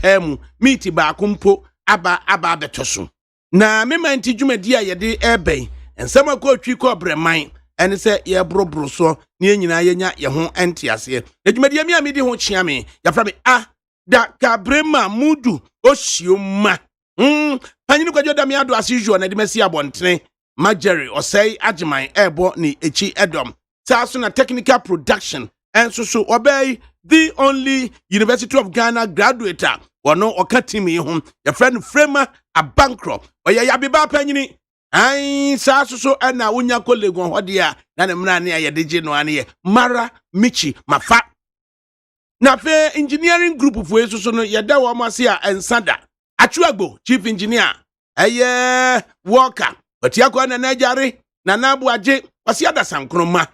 pemu meet ba kumpo aba betoso na me manti dwumadi a yede ebey ensema ko twi ko breman ene se ye brobro so ne nyina yenya ye ho ente ase dwumadi mi a me di ho chia me ya fra me ADAKABRI mudu oshioma panyinu kwadwo da me ado as usual na de masi abontene Majeri osei ajiman ebo ni echi edom saso na technical production and so obey the only University of Ghana graduate wono okatimi ho your friend Frema a bankrupt oya yabiba panyini ai saso na wonya kolego hode a na ne mra ne ya deje no ane Mara Michi Mafa na fe engineering group for so no yeda wo mase a ensada Achuagbo chief engineer worker otiako na najare na nabuaje wasi ada sankroma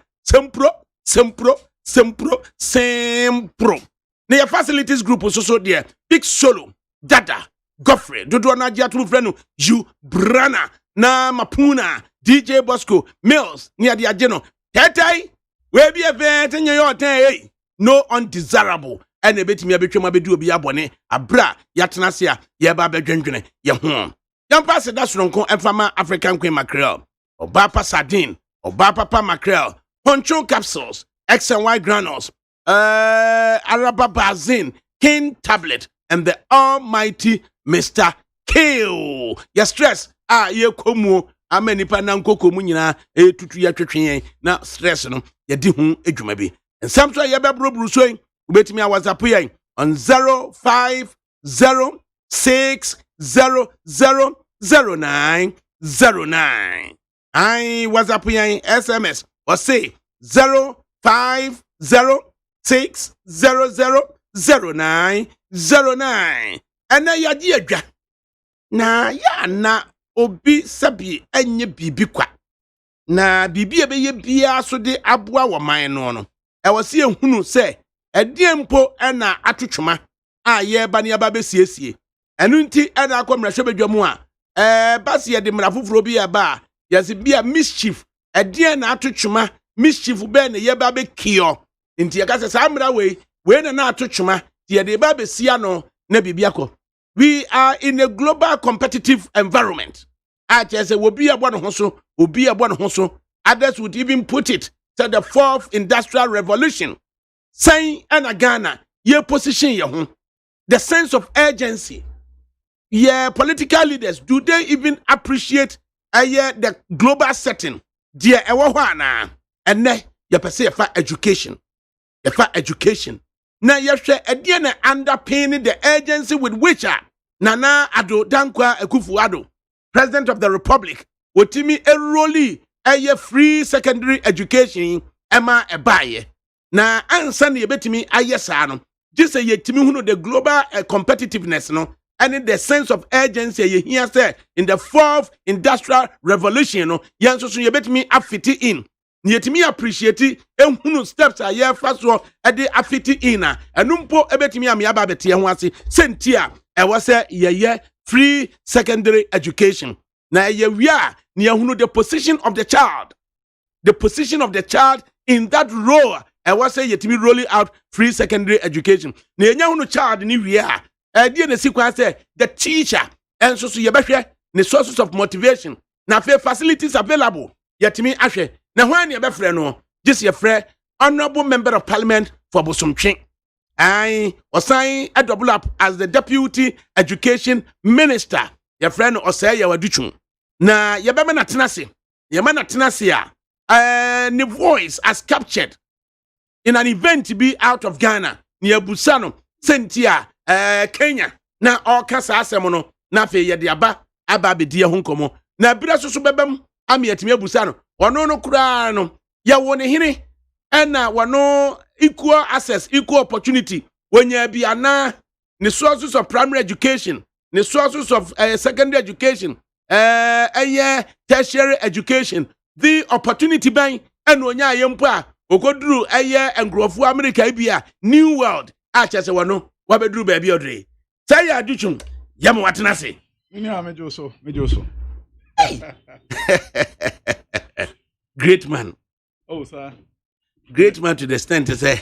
sempro na your facilities group so there big solo dada Godfrey dodo na jatu frenu you brana na mapuna DJ Bosco Mills ni ade ageno tetai we bi event nye yo ten no undesirable ene betimi abetwem abedu obi abone abra yatena se a ye ba bedwendwene ye ho yampa se da soronko enfama African queen mackerel obapa sardine obapa mackerel poncho capsules X and Y granules araba bazin king tablet and the almighty Mr. Kill your stress ye komu amani pa na nkokomu nyina tutu ya twetwen na stress no ye di hu adwuma bi ensam so ye bebrobru so ubetimi a WhatsApp yen on 0506000909 I WhatsApp yen SMS or say 0506000909 and ya di adwa na ya na obi sabi enye bibi kwa na bibi ebeye bia so de aboa wo man no e wo se ehunu se ediempo na atwetwema a ye ba ne aba besiesie enu nti na akomra hwebedwamu a basi ye de mra foforo bi ya ba yesi bia mischief edien na atwetwema mischief be ne ye ba be kio nti ye ka se sa mra we na atwetwema ye de ba besia no na bibia ko. We are in a global competitive environment. I say obi abon ho so. Others would even put it to the fourth industrial revolution. Saying and Ghana, your position your home. The sense of urgency. Yeah, political leaders, do they even appreciate the global setting? Dear Ewawana, and then you say for education. Education. Now you share again underpinning the urgency with which Nana Ado Dankwa Akufo-Addo, President of the Republic, wotimi enrolli free secondary education ema ebaye. Na ansa na yebetimi ayesa no. Just say yetimi hunu the global competitiveness no and the sense of urgency ye hear say in the fourth industrial revolution no yanso so yebetimi afiti in. Yetimi appreciate ehunu steps a ye fa so e de afiti in na enumpo ebetimi am yaba bete ho ase sentia e wo se ye free secondary education na ye wia na ehunu the position of the child in that role e wo se yetimi rolling out free secondary education na enya hunu child ni wia e die na sequence say the teacher enso so ye behwe the sources of motivation na facilities available yetimi ahwe na hwan ne be frɛ no just ye frɛ honorable member of parliament for Bosomtwe I osan double up as the deputy education minister ye frɛ no osai ye waduchu na ye be na tenase a the voice as captured in an event to be out of Ghana near Busano Sentia Kenya na okasa asem no na fe ye de aba be die ho nkomo na bira so bebam ami atimi abusano wono no kura no ya woni hini ena wono equal access equal opportunity wonya bi ana the sources of primary education the sources of secondary education tertiary education the opportunity ban ena onya ayempo a okoduru engrofo America bia new world a chese wono wabeduru ba bi odre say ya duchum yam watenase mejo so great man. Oh, sir. Great man to the extent to say,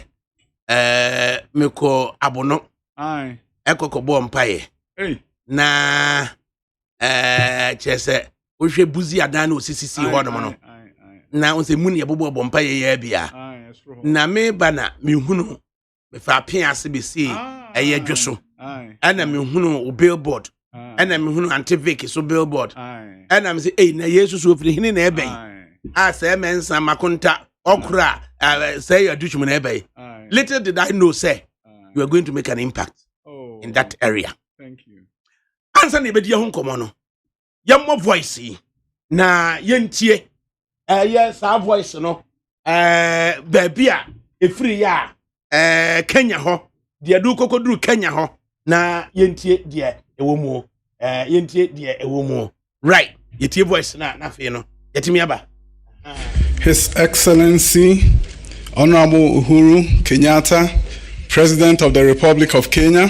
Miko Abono. Aye. ekokọbọ mpaye na chese ohwe buzi adan na osisisi ho no na onse mu ne yebobo mpaye ya bia na me bana mehunu me fa pia ase besi eye dwoso ana mehunu o billboard ana mehunu antivic so billboard ana me say na yesu so ofiri hini na ebe a say mensa makonta okra say you do na ebe little did I know say you are going to make an impact in that area. Thank you. Answer na ebedi ho nkomo no yemmo voice na yentie yes our voice no baby a efiri ya Kenya ho de adu kokoduru Kenya ho na yentie de ewo mu yentie de ewo mu right yetie voice na fe no yetimi aba. His Excellency Honorable Uhuru Kenyatta, President of the Republic of Kenya,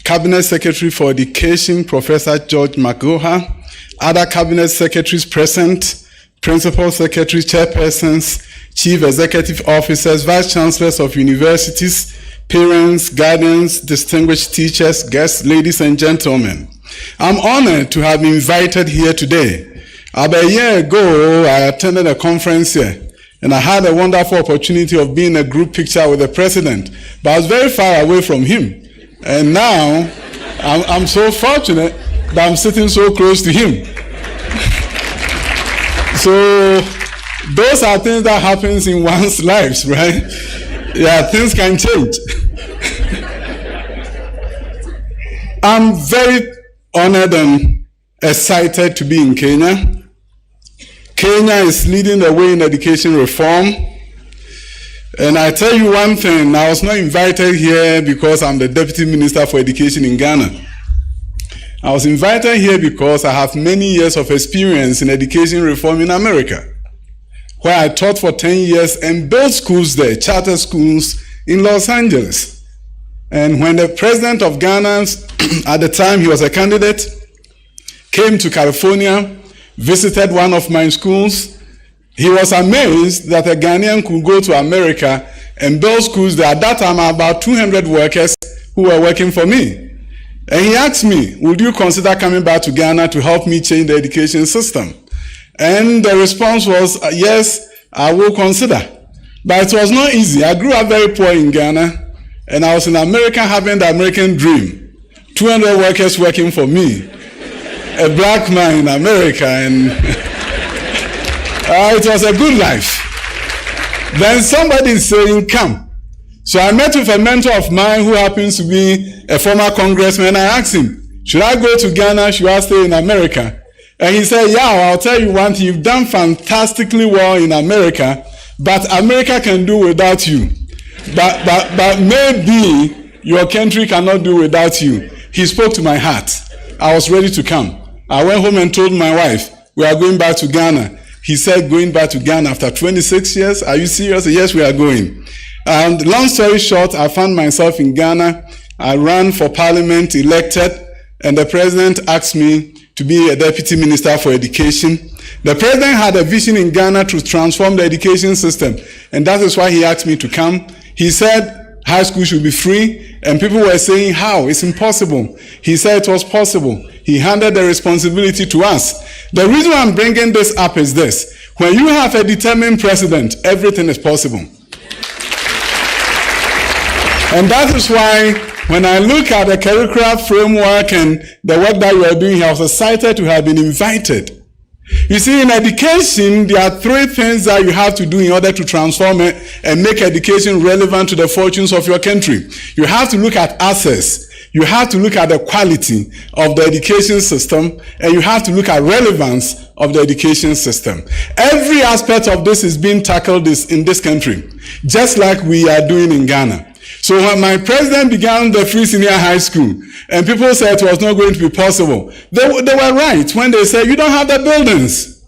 Cabinet Secretary for Education Professor George Magoha, other Cabinet Secretaries present, Principal Secretary Chairpersons, Chief Executive Officers, Vice Chancellors of universities, parents, guardians, distinguished teachers, guests, ladies and gentlemen. I'm honored to have been invited here today. About a year ago, I attended a conference here, and I had a wonderful opportunity of being in a group picture with the president, but I was very far away from him. And now, I'm so fortunate that I'm sitting so close to him. So, those are things that happens in one's lives, right? Yeah, things can change. I'm very honored and excited to be in Kenya. Kenya is leading the way in education reform. And I tell you one thing, I was not invited here because I'm the Deputy Minister for Education in Ghana. I was invited here because I have many years of experience in education reform in America, where I taught for 10 years and built schools there, charter schools in Los Angeles. And when the president of Ghana, at the time he was a candidate, came to California, visited one of my schools, he was amazed that a Ghanaian could go to America and build schools there. At that time, about 200 workers who were working for me. And he asked me, would you consider coming back to Ghana to help me change the education system? And the response was, yes, I will consider. But it was not easy. I grew up very poor in Ghana, and I was in America having the American dream. 200 workers working for me. A black man in America, and it was a good life. Then somebody is saying, come. So I met with a mentor of mine who happens to be a former congressman. I asked him, should I go to Ghana? Should I stay in America? And he said, yeah, I'll tell you one thing. You've done fantastically well in America, but America can do without you. But maybe your country cannot do without you. He spoke to my heart. I was ready to come. I went home and told my wife, we are going back to Ghana. He said, going back to Ghana after 26 years? Are you serious? Yes, we are going. And long story short, I found myself in Ghana. I ran for parliament, elected, and the president asked me to be a deputy minister for education. The president had a vision in Ghana to transform the education system, and that is why he asked me to come. He said, high school should be free, and people were saying, how? It's impossible. He said it was possible. He handed the responsibility to us. The reason I'm bringing this up is this. When you have a determined president, everything is possible. And that is why when I look at the curricular framework and the work that you are doing here, I was excited to have been invited. You see, in education, there are three things that you have to do in order to transform it and make education relevant to the fortunes of your country. You have to look at access. You have to look at the quality of the education system, and you have to look at relevance of the education system. Every aspect of this is being tackled in this country, just like we are doing in Ghana. So when my president began the free senior high school, and people said it was not going to be possible, they were right when they said, you don't have the buildings.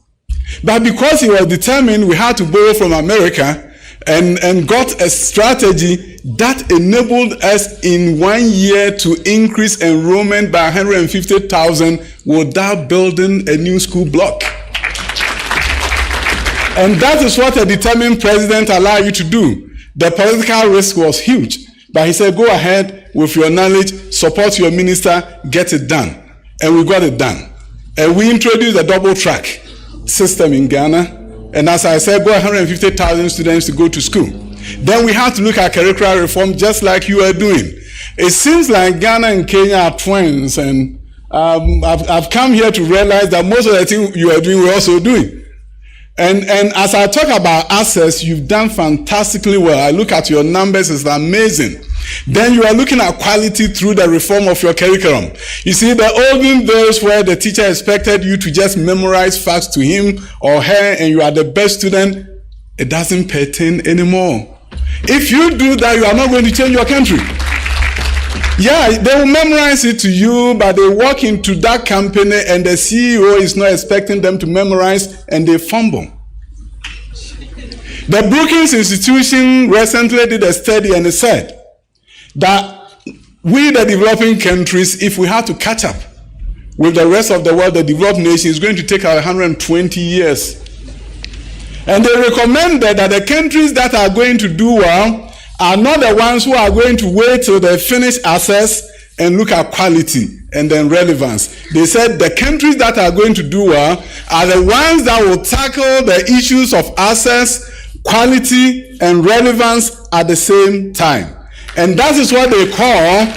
But because he was determined, we had to borrow from America and got a strategy that enabled us in 1 year to increase enrollment by 150,000 without building a new school block. And that is what a determined president allowed you to do. The political risk was huge, but he said, go ahead, with your knowledge, support your minister, get it done. And we got it done. And we introduced a double track system in Ghana. And as I said, go 150,000 students to go to school. Then we have to look at curricular reform just like you are doing. It seems like Ghana and Kenya are twins, and I've come here to realize that most of the things you are doing, we're also doing. And as I talk about access, you've done fantastically well. I look at your numbers, it's amazing. Then you are looking at quality through the reform of your curriculum. You see, the olden days where the teacher expected you to just memorize facts to him or her and you are the best student, it doesn't pertain anymore. If you do that, you are not going to change your country. Yeah, they will memorize it to you, but they walk into that company and the CEO is not expecting them to memorize and they fumble. The Brookings Institution recently did a study and it said that we, the developing countries, if we have to catch up with the rest of the world, the developed nation, is going to take 120 years. And they recommended that the countries that are going to do well are not the ones who are going to wait till they finish access and look at quality and then relevance. They said the countries that are going to do well are the ones that will tackle the issues of access, quality, and relevance at the same time. And that is what they call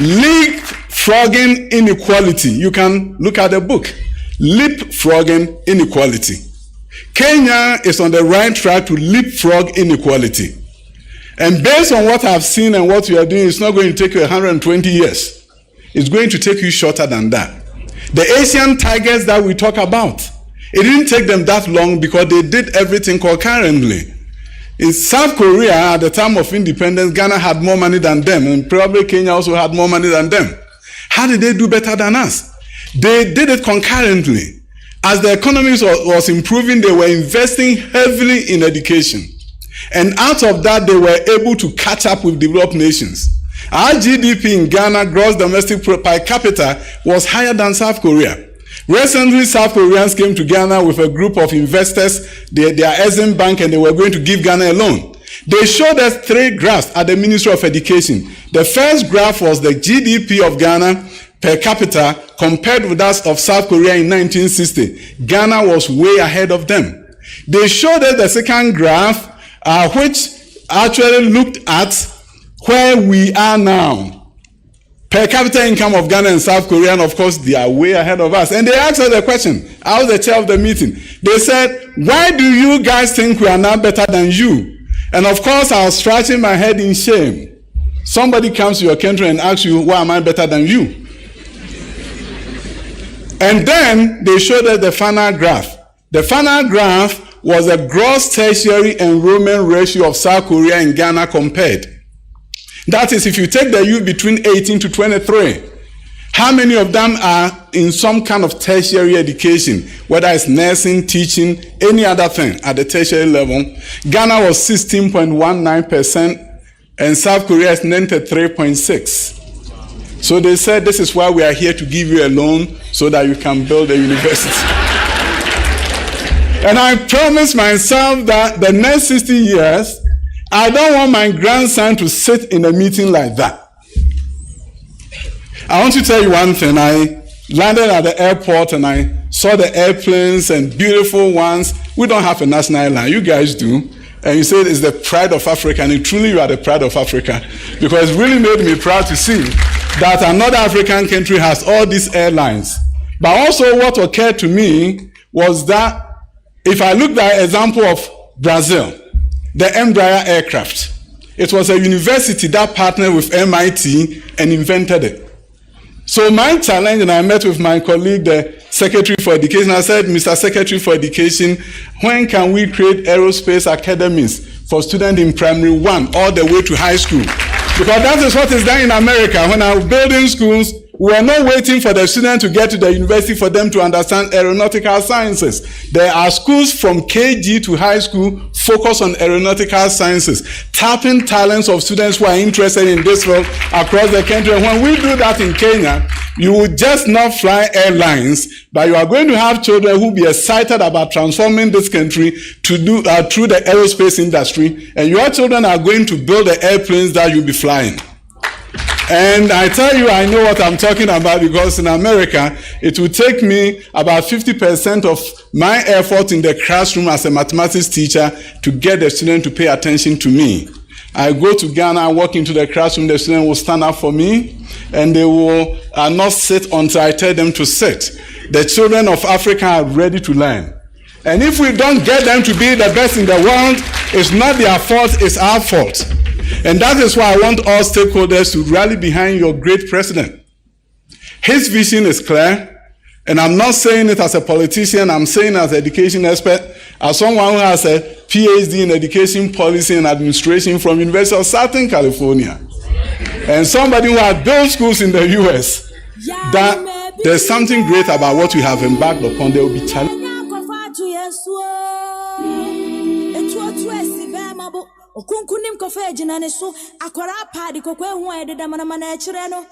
leapfrogging inequality. You can look at the book, Leapfrogging Inequality. Kenya is on the right track to leapfrog inequality. And based on what I've seen and what you are doing, it's not going to take you 120 years. It's going to take you shorter than that. The Asian tigers that we talk about, it didn't take them that long because they did everything concurrently. In South Korea, at the time of independence, Ghana had more money than them, and probably Kenya also had more money than them. How did they do better than us? They did it concurrently. As the economy was improving, they were investing heavily in education. And out of that, they were able to catch up with developed nations. Our GDP in Ghana, gross domestic per capita, was higher than South Korea. Recently, South Koreans came to Ghana with a group of investors, their Exim Bank, and they were going to give Ghana a loan. They showed us 3 graphs at the Ministry of Education. The first graph was the GDP of Ghana per capita compared with that of South Korea in 1960. Ghana was way ahead of them. They showed us the second graph, which actually looked at where we are now. Per capita income of Ghana and South Korea, and of course, they are way ahead of us. And they asked us the question. I was the chair of the meeting. They said, why do you guys think we are now better than you? And of course, I was scratching my head in shame. Somebody comes to your country and asks you, why am I better than you? And then they showed us the final graph. The final graph was a gross tertiary enrollment ratio of South Korea and Ghana compared. That is, if you take the youth between 18 to 23, how many of them are in some kind of tertiary education, whether it's nursing, teaching, any other thing at the tertiary level? Ghana was 16.19% and South Korea is 93.6%. So they said, this is why we are here to give you a loan so that you can build a university. And I promised myself that the next 60 years, I don't want my grandson to sit in a meeting like that. I want to tell you one thing. I landed at the airport and I saw the airplanes and beautiful ones. We don't have a national airline. You guys do. And you said it's the pride of Africa. And truly you are the pride of Africa. Because it really made me proud to see that another African country has all these airlines. But also what occurred to me was that if I look at the example of Brazil, the Embraer aircraft, it was a university that partnered with MIT and invented it. So my challenge, and I met with my colleague, the Secretary for Education, I said, Mr. Secretary for Education, when can we create aerospace academies for students in primary 1 all the way to high school? Because that is what is done in America. When I was building schools, we are not waiting for the students to get to the university for them to understand aeronautical sciences. There are schools from KG to high school focused on aeronautical sciences, tapping talents of students who are interested in this field across the country. And when we do that in Kenya, you will just not fly airlines, but you are going to have children who will be excited about transforming this country to do through the aerospace industry, and your children are going to build the airplanes that you'll be flying. And I tell you, I know what I'm talking about because in America, it will take me about 50% of my effort in the classroom as a mathematics teacher to get the student to pay attention to me. I go to Ghana, walk into the classroom, the student will stand up for me, and they will not sit until I tell them to sit. The children of Africa are ready to learn. And if we don't get them to be the best in the world, it's not their fault, it's our fault. And that is why I want all stakeholders to rally behind your great president. His vision is clear, and I'm not saying it as a politician, I'm saying as an education expert, as someone who has a PhD in education policy and administration from University of Southern California, and somebody who has built schools in the US, that there's something great about what we have embarked upon. There will be challenges. Okunkunim kofe jinane so akwara padi kokwe hu ededa mana ekire no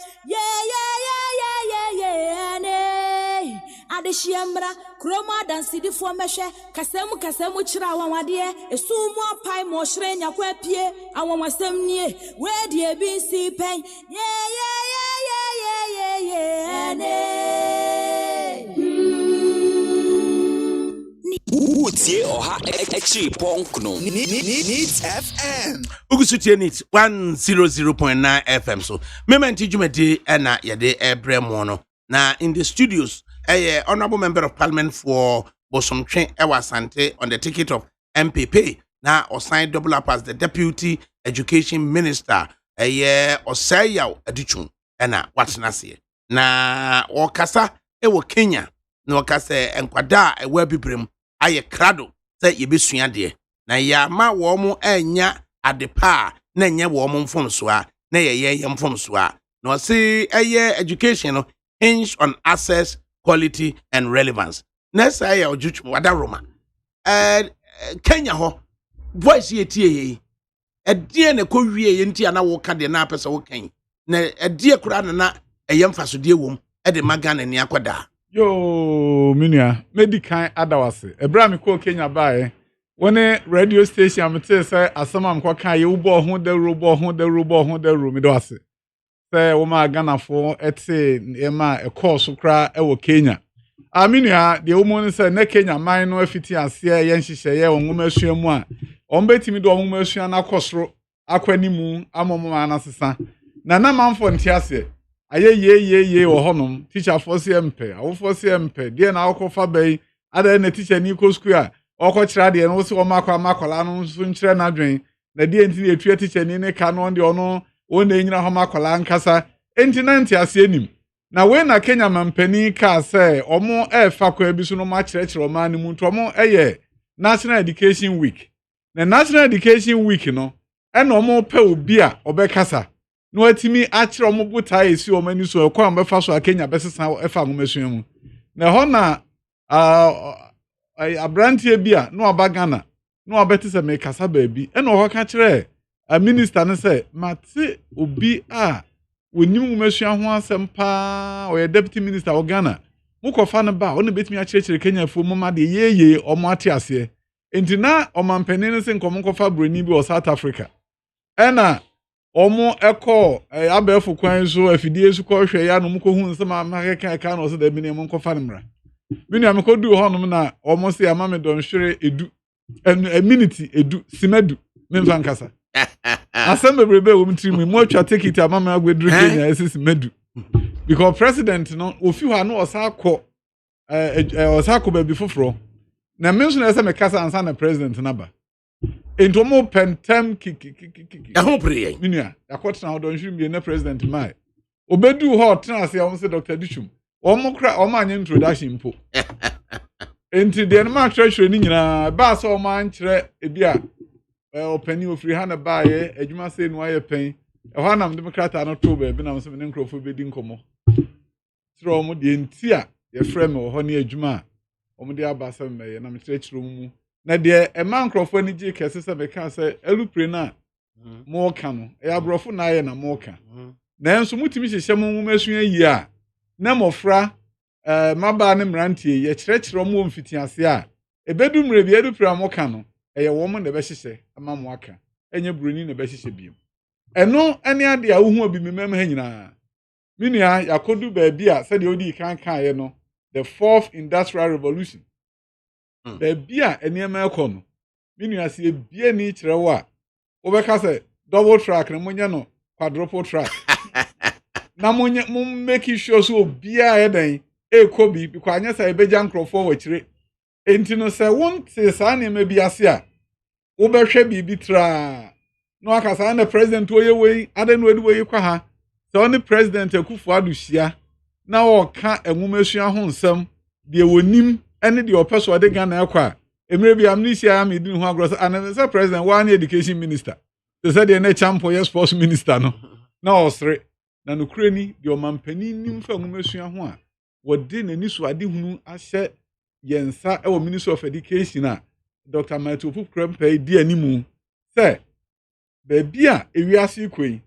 ne adehyiamra kroma dansidi fo mehwe kasemu kira awawade esumu apai mo hire nyakwa pie awawasem nie we die bi si pen Utie oha ekchi ponkno Needs FM Ugusutie Needs 100.9 FM so mementi jumedi na yede ebremo no na in the studios honorable member of parliament for Bosomtwe Ewasante on the ticket of MPP na osign double up as the deputy education minister Osayaw Adichun na watnase na okasa ewo Kenya na okasa enkwada ewa bibrem aye krado say yebesua de na ya ma wo mo anya adepa na nya wo mo mfomso a na ye mfomso a no say education no hinge on access, quality and relevance. Next aye ojuchu wada Roma Kenya ho voice ye tie edie na ko wie ye ntia na wo ka de na apesa wo kan na edie kura na mfaso de wom de magana ni akoda. Yo, Minia, medical adawase. Abraham ko Kenya bae. One radio station amete say asama mko kan ye ubo ho de ro mi do ase. Say wo ma Ghana fo ete e ma e course kra e wo Kenya. Minia, de wo mo say na Kenya man no afiti ase ye nhihye ye onwoma asuamu a. Ombetimi do onwoma asua na kosoro akwanimu amomo anasesa. Na manfo nti ase. Aye ye honum teacher for CMP awo for CMP de na akofa bai ada na teacher ni ko school a okokira de no so makola no so nkire na dwen na de enti na etua teacher ni ne ka no de ono na enyina ho makola nkasa enti na nti ase enim na we na Kenya mampani ka say omo fa kwa bi so no ma kire o ma ni mu to omo National Education Week na National Education Week no e na omo pa obi a obekasa no atimi akire omobuta esi omani so ekwa mbefa so Kenya besesa efa ngomesua mu na ho na abrantie bia no aba Ghana no abeti se me kasa baabi e no ho ka kire minister ne se mate obi a wonim ngomesua ho asempa o ye deputy minister of Ghana mukofa ne ba o ne betimi akire Kenya fo mama de yeye omo ate ase entina omampani ne se nkomokofa broni bi o South Africa ena omo eko abefo kwan so afidie su ko hwe ya no mko hu nsema makeka ka no so da bi ne mo nkofa ne mra bi ne amko du ho no na omo se ama me don hwere edu minute edu simadu memfa nkasa asembe brebe wo mtiri mu atwa take it ama me agwedru Kenya ese simadu because president no ofi ho na osako ba bi foforo na menso na ese me kasa ansa na president na ba into mo pentem Ahopre minia yakotna odon hwimie na president mai obedu ho tena se o se Dr. Dishum o ma anya introduction mpo enti de na ma treasure ni nyina ba so o ma ankyere ebia opani ofri ha na ba ye adwuma se no aye pen e ho na democrat no to ba bi na so me nkrofo be di nkomo tro mo de enti a ye frame o ho na adwuma o mo de abasa me na me treasure mu na de e man nkrofo ni ji kese se be ka se elupre na mo ka no e abrofo na aye na mo ka na enso mutimi hyehye mo nwumasua yi a na mofra maba ne mrantie ye kyerɛkyerɛ mo mfitiase a ebedu mre bi edupre mo ka no eye wo mo na be hyehye ama mo aka enye broni na be hyehye biem eno ene ade a wo hu obi memem ha nyina minua yakodu baabi a said odi kan ye no the fourth industrial revolution baabi a enema ekọ minua se ebie ni kire wo a wo beka say double track na monye no quadruple track na monye make sure so obia eden ekobi because anya say beja nkrofo wachire enti no say won say sa na me bi ase a wo behwe bibi tra no akasa na president oye we aden we we kwa ha so ni president Akufo Addo hia na o ka enwumesua ho nsem de wonim ene de opeso de Ghana ekwa emre bi amnesia am edin ho agro and say president one education minister they said the champo yes sports minister no na osre na no kurani de omampani nim fa enwumesua ho a wode nani so ade hunu ahye yensa e wo minister of education a Dr. Matofu Krempe di animu say baabi a ewiase kwei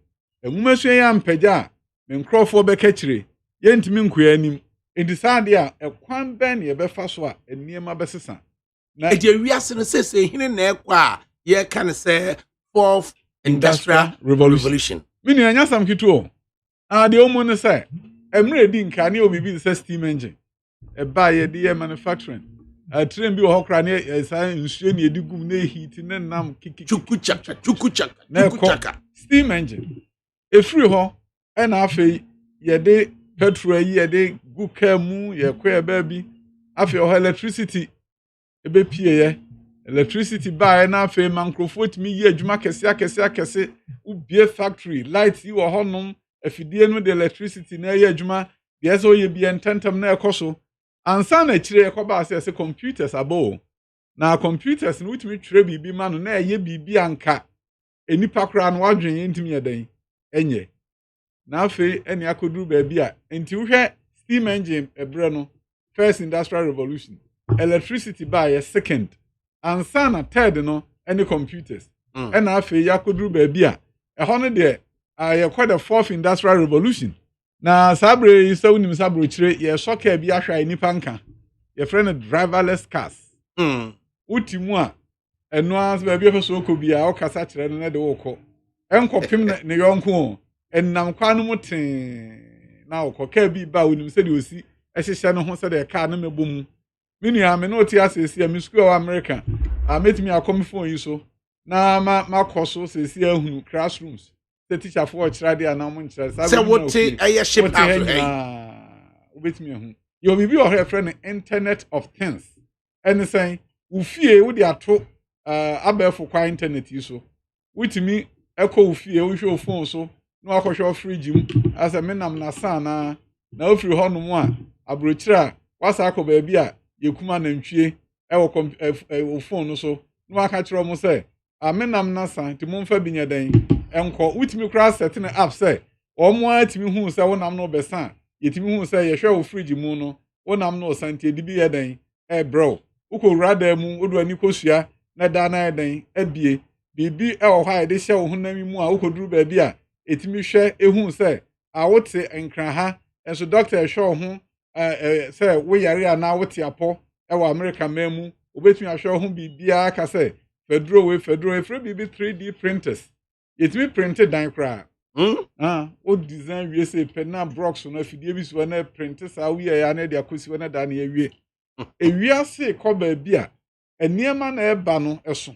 enwumesua ya mpagya me nkrofo be kachire yentimi nkoya anim enti saade a ekwan ben ye befa so a eniema besesa na ewiase no sese hine na ekwa a ye kan say fourth industrial revolution mini anya sam kituo de omo no say emre di nka ne obibi say steam engine ba ye de manufacturing train bi wo hokra ne say nsuo ne edigum na heat ne nam kiki chukuchaka steam engine efiri ho na afei ye de petrol ye de guka mu ye kwa ba bi afei ho electricity ebe pie ye electricity ba na afei mankrofo timi yi adwuma kese ubie factory light yi wo honom afidie no de electricity na ye adwuma ye so ye bi ententem na ekoso ansa na kire ekoba ase computers abo na computers no utimi twere bibi ma no na ye bibi anka enipa kra no wadwen yentimi yeden enye na afei eni akoduru baabi a enti wohwe steam engine ebre no first industrial revolution electricity by a second ansa na third no any computers na afei yakoduru baabi a eho no de ye call the fourth industrial revolution na sabre yi so nim sabro chire ye soka bi ahwa enipa nka ye friend driverless cars utimu a eno as baabi efeso okobia o kasa kire no na de wokọ enkopim ne yonko ennam kwa no mutin na okoka bi ba onim se de osi ehihye no ho se de car no mebom minua me no ti asesi am school of America metimi akom phone yi so na makoso sesi ahunu classrooms the teacher for chirade anam nchire say what aye ship out obetimi ahunu you be o her friend internet of things and say ufie wo de ato abefo kwa internet yi so witimi ekọ ufie wo hwe phone so no akohwe fridge mu asa menam na sana na ofiri ho no mu a abrochira wasa akọ ba bi a yekuma na ntwie ewo phone no so no aka kiro mo say amenam na san ti mo mfa binya dan enko witimi kra set na app say omo atimi hu say wonam no besan yetimi hu say yehwe wo fridge mu no wonam no santi edibi ye dan bro uko rada mu odu ani kosua na da na dan abie bibi ewo ha de hye wo honam mu a ukoduru ba bi a etimi hwe ehu say awote enkran ha enso doctor hwe ho say we yare ana wote apo ewo America memu obetumi ahwe ho bibia ka say fedro free bibi 3D printers yetimi printed dan kra o design we say penna blocks no afidie bi so na printers a we ya na de akosi na da na ewie ewiase ko ba bi a eniema na eba no eso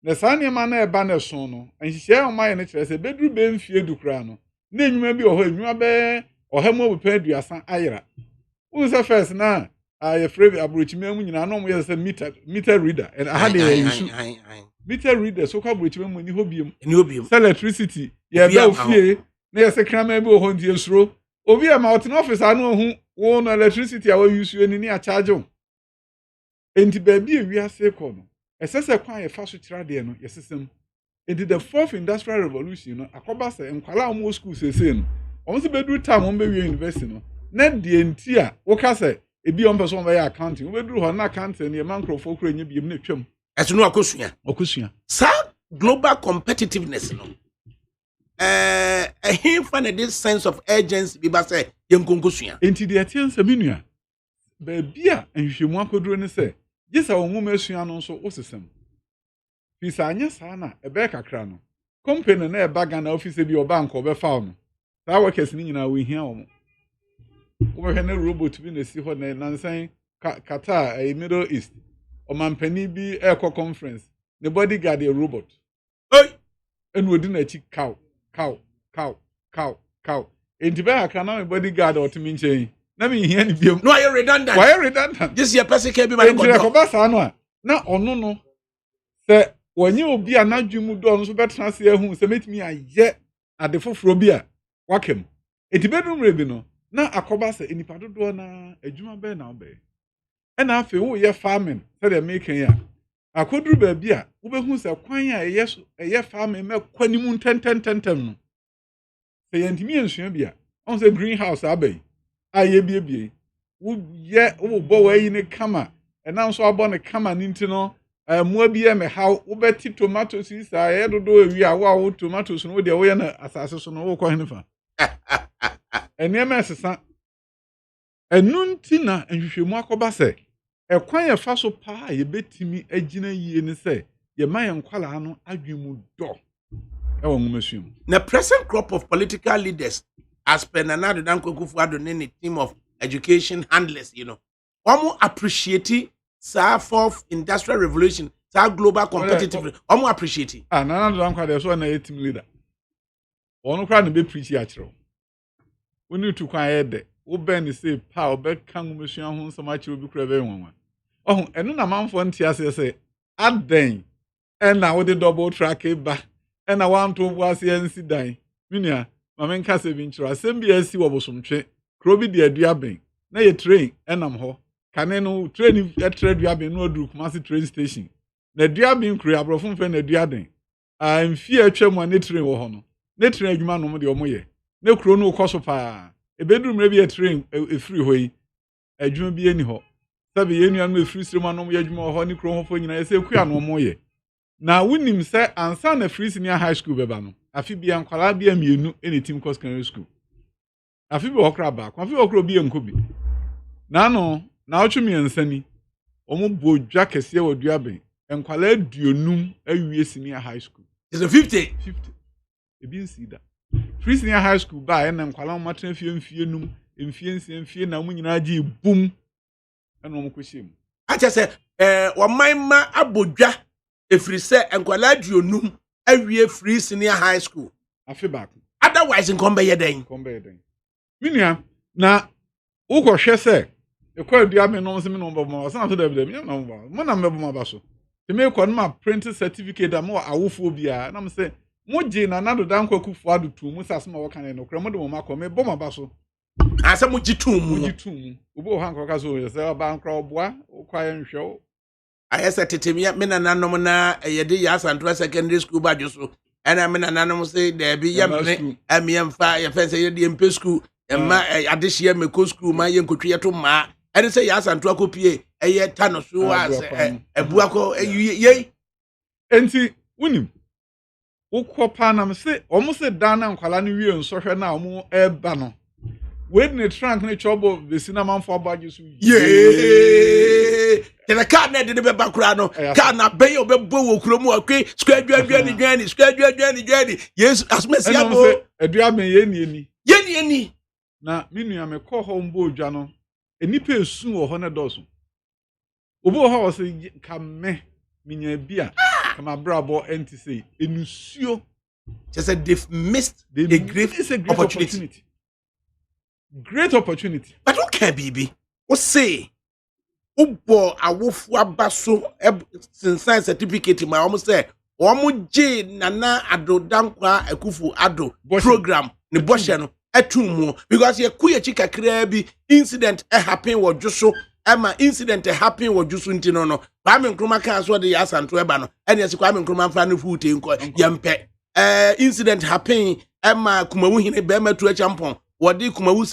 na sa eniema na eba na eso no anhihye o maye ne kire se beduru be mfie dukra no na enwuma bi o ho enwuma be o ha mo bepa aduasa ayera unse first na ye free abrochimemu nyina no mo ye se meter reader and I had a meter reader so ka abrochimemu ni hobiem electricity ye be ofie na ye se krama bi o ho ntie suro obi e ma out na office anu hu wo no electricity a we use ni a charge on enti ba bi ewiase ko no esese kwa ye fa so kira de no ye sesem enti the fourth industrial revolution no akoba se nkwala mo school sese no on se beduru time on be university no na de enti a wo ka se ebi on person be accounting we beduru ho na accounting ne man crofo kro nya biem na twam eto no akosua sa global competitiveness no a him find this sense of urgency bi ba say yenkonkosua enti de atiansa minua ba bia nhwehwemu akoduro ne say gisa wo nwoma asua no so osesem fisa anya saa na ebe kakra no company na bag and office bi o bank o be found that workers ni nyina we hia omo we he na robot bi na si ho na nansan Qatar a Middle East o mampani bi e conference the bodyguard a robot and we didn't achieve cow. And Tibet can now bodyguard or to mean saying, let me hear you. No, you're redundant. Why are redundant? This year, person can be my control. Now, or no. Say, when you be a not you moved on, so better say who say meet me a yet at the phobia. Walk him. A Tibetan revenue. Now, a cobasa in the Padona, a Juma bear now bay. And I feel you're farming, said they're making ya. I could do baby, who's a quanya, yes, a year farming, make quanimun 10. Say, Antimi and Shambia, on the greenhouse abbey. I be, would yet, boy in a camera, and now so I born a camera into no, more be a how, Betty tomatoes is, I had to do we are wow tomatoes and with the awareness assassin or coin. And near Massa, and noon tina, and you should mark obase. A quiet faso pa, ye bet me a gina ye and say, ye mayan qualano, agimu do. The present crop of political leaders, as per Nana Danko Kufuado Nene team of education handlers, Omo appreciate sa fourth industrial revolution, sa global competitive. Omo appreciate. Nana Danko, there's one a team leader. One crowd be preachy actual. We need to quiet. Ben is say, Pow, bet Kang Mission, whom so much will be craving one. Oh, and no amount for NTS say, add then, and now with the double track back, and I want to was the NC die. Minia, my man Cassie Ventura, send me a see what was some train, Croby the Diabing, na ye train, and I'm ho. Can I know training at trade Diabing no do Kumasi train station? The Diabing crew, from Fen the Diabing. I'm fear chairman, ne train or honor. Ne train man no the omoye. No chrono cosopa. A bedroom may be a train, a freeway, a junior be anyhow. Sabi union with free stream no yajmo honey chrome for you. I say, queer no more. Now, when him say, and son a free senior high school bebano, a fibia and Calabia, you know any team cost can school. A fibia or crab back, one fibia be and could be. Now to me and Sunny, almost bo jack a sea or diabe, and Caleb Dionum, a senior high school. It's a 50. You didn't see that. Free senior high school by and Kalam Martin Fium, Infiance and Fiena Muninaji, boom, and Omokushim. I just said, my ma Abuja, if we say, and Qualadio Num, every free senior high school. I feel back. Otherwise, in Combe Day. Minia, now, Ugo Shese, the quite diamond knows him number more, some of them, you know, one number more basso. To make one my printed certificate, a more awuphobia, and I'm saying, Moji na nado danko kufuadu tu musa sima wakane no kremodo mo mako me boma baso asa mujitu mu ubo hanko kaso ye se ba nkra oboa ukwaye nhwe ayesa tetemia me na nanom na yede ya Santra secondary school badjo so ana me na nanom se da bi yamne amiemfa ye fense yede mpe school emma adehia meko school ma ye nkotwe to ma ene se ya Santra kopie eye tano so as ebuako ye enti wunim Ukopa na mse almost dana nkwala ni wie nsohwe na omo eba no we ne trunk ne chobo the cinnamon for badge so yeah the car na de be bakura no car na be yo be bo wo kromu akwe square dwan square dwan yes asmesi abo aduaben ye ni na minu me ko ho mbo odwa no enipa esu wo ho ne doso obo ho was kame minya bia kama brabo enti say enusuo just said they've missed a great opportunity. Great opportunity. But okay bibi o say ubo awofu abaso since certificate my almost say omo je nana ado dankwa akufu ado program ne boshe no etumu because ye kuye chikakra bi incident happen wo dwoso Emma incident happen wo jusu ntino no Kwame Nkrumah kan so de ya Santo eba no ene se Kwame Nkrumah fa no fuute nko yempe incident happen Emma Kumawu hine be matu achampon wo de Kumawu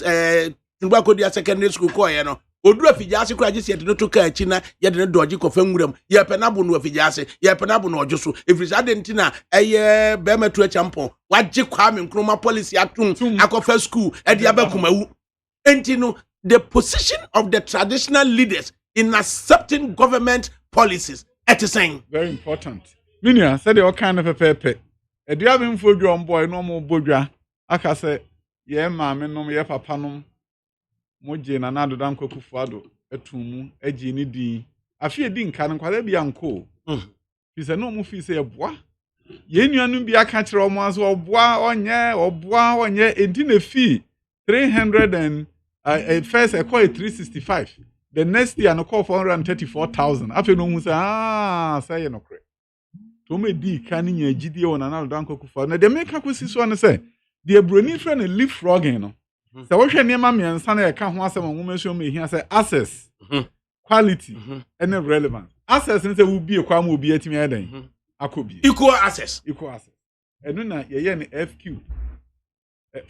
Tunba Kodia secondary school ko ye no odu afijase kura gise de no to ka achi na ye de no doji ko fanwuram ye pe na bo no afijase ye pe na bo no ojoso ifisa de ntina eye be matu achampon waje Kwame Nkrumah policy atum akofa school e de aba Kumawu entino the position of the traditional leaders in accepting government policies at the same. Very important. Minia said all kind of a pepe. A driving for drum boy, no more bodra. Aka say, ye mammy, no ye papanum. Moje na nado danko kufuado, etumu, eji ni di. Afie di nka no kwale bia nko. Fi se no mu fi se eboa. Ye nuanu bia ka kire omo aso oboa onye enti na fi 300 and first I call it 365. The next year no call 434,000. After no mu say say no kre. To me di ka ni nya gidie wona na danko kufuado. Na de make akosi so ne say the broni friend leapfrogging no. So what you name me and son I can't want some woman show me here say access, quality, and relevance. Access and say will be a crime will be at me then. I could be Equal access. And then ye FQ,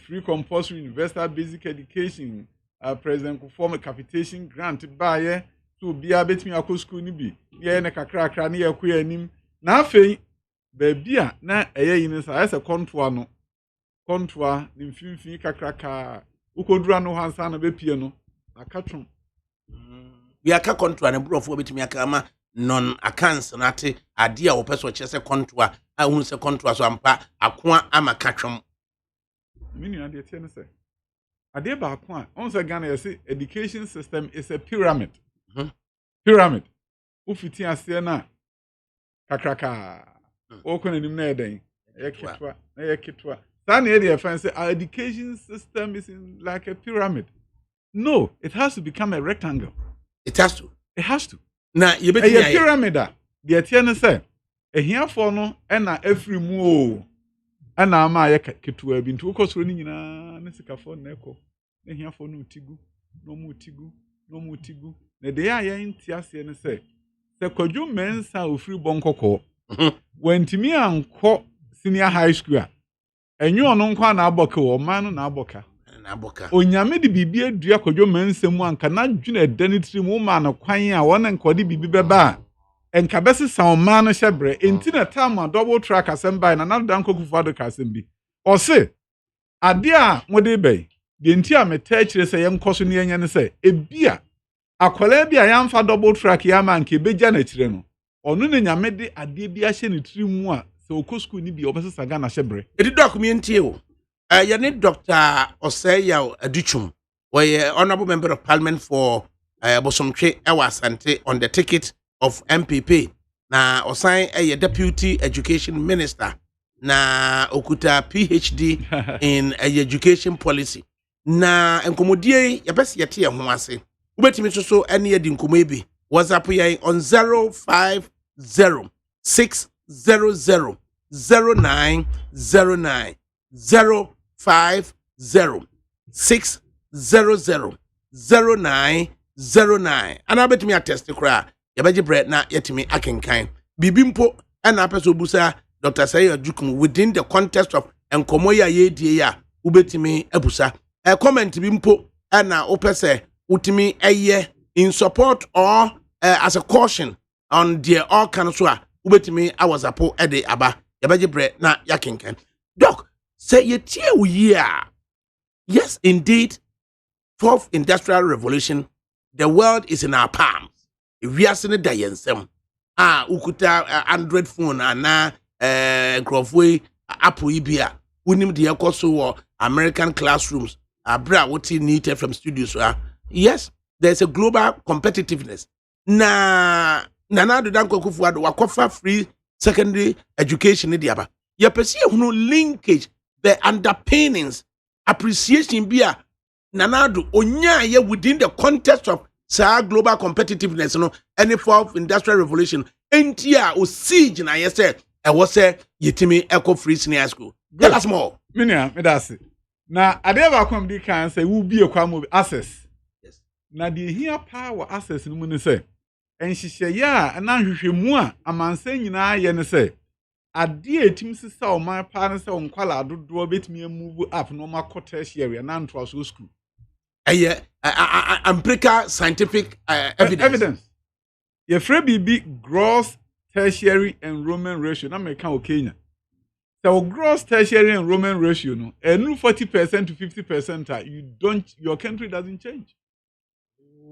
free compulsory universal basic education, president conform a capitation grant by to be a bit me a school nibi. Ye na kakra ni ya kuya nim. Na fe baby na in as a contour no. Contour ni mfimfini kakraka. Ukodura no hansa na bepie no akatwon We aka contour na brofo betimi aka ma non accounts na ate ade a wo peso chese contour a hu se contour so ampa akoa ama katwom mini ade tie ne se ade ba akoa on se Ghana you say education system is a pyramid. Pyramid ufiti ase na kakraka okona nim na eden eketwa Our education system is like a pyramid. No, it has to become a rectangle. It has to. Na you bet a pyramid. The etienne say, a here for no, and every move. And now my ketua been to cost running Nessica for Neco. And here for no tigu, no more tigu. The day I ain't Tiasian say, the Koju men saw free bonco. When to me and co senior high school. Enyo ono nkwa na aboka o man na aboka onyame de bibia dua kodwo mansemu anka na dwuna edanitri mu ma na kwan a wona nkode bibi beba enka bese san man no hyebre enti na time double track asem na dan kokufado ka asem bi o se ade a mode be de enti a meta kire se yenkoso ne yenya ne se ebia akola bia yamfa double track ya ma nke beja na kire no ono ne nyame de ade bia hye ne tri mu a so school ni bi obese saga na hyebre edi document o ya ne Dr. Oseya Aduchum we honorable member of parliament for Bosomtwe Ewa Asante on the ticket of MPP na osan deputy education minister na okuta PhD in education policy na enkomodie yabese yete ye ho ase ubetimi so ene ye di nkomo bi WhatsApp ye on 050 600 0909 050 600 0909 ana betimi attest kra yabaji bread na yetimi akenkan bibimpo ana peso busa Dr. Sayo Jukum within the context of enkomo ya yedie ya ubetimi abusa comment bimpo ana opese utimi eye in support or as a caution on the all kanso ubetimi awazapo ede aba yabaji bread na yakenkan doc say yetie year. Yes indeed, 4th industrial revolution, the world is in our palms. We are seeing the ukuta Android phone and grofwe Apple ibia unim the ekoso American classrooms abra what needed from studios. Yes, there's a global competitiveness. Na do danko kufuado wakofa free secondary education ni diaba. Ya pesi hunu linkage the underpinnings appreciation bia nanado onya ye within the context of global competitiveness no any 4th industrial revolution entia o siege na yes e was say yetimi eco free senior school. Tell us more. Minia me dase na ade ba kwam di kan say wo bi ekwa access. Yes. Na the here power access no mu ne say enhihye ya na hwehwemu a amansan nyina ye ne say ade etim sisa o man pa ne say onkwala adodo betimi move up no ma tertiary na ntwa so school empirical scientific evidence. Your free gross tertiary enrollment ratio na me kan o Kenya. So gross tertiary enrollment ratio no 40% to 50% your country doesn't change.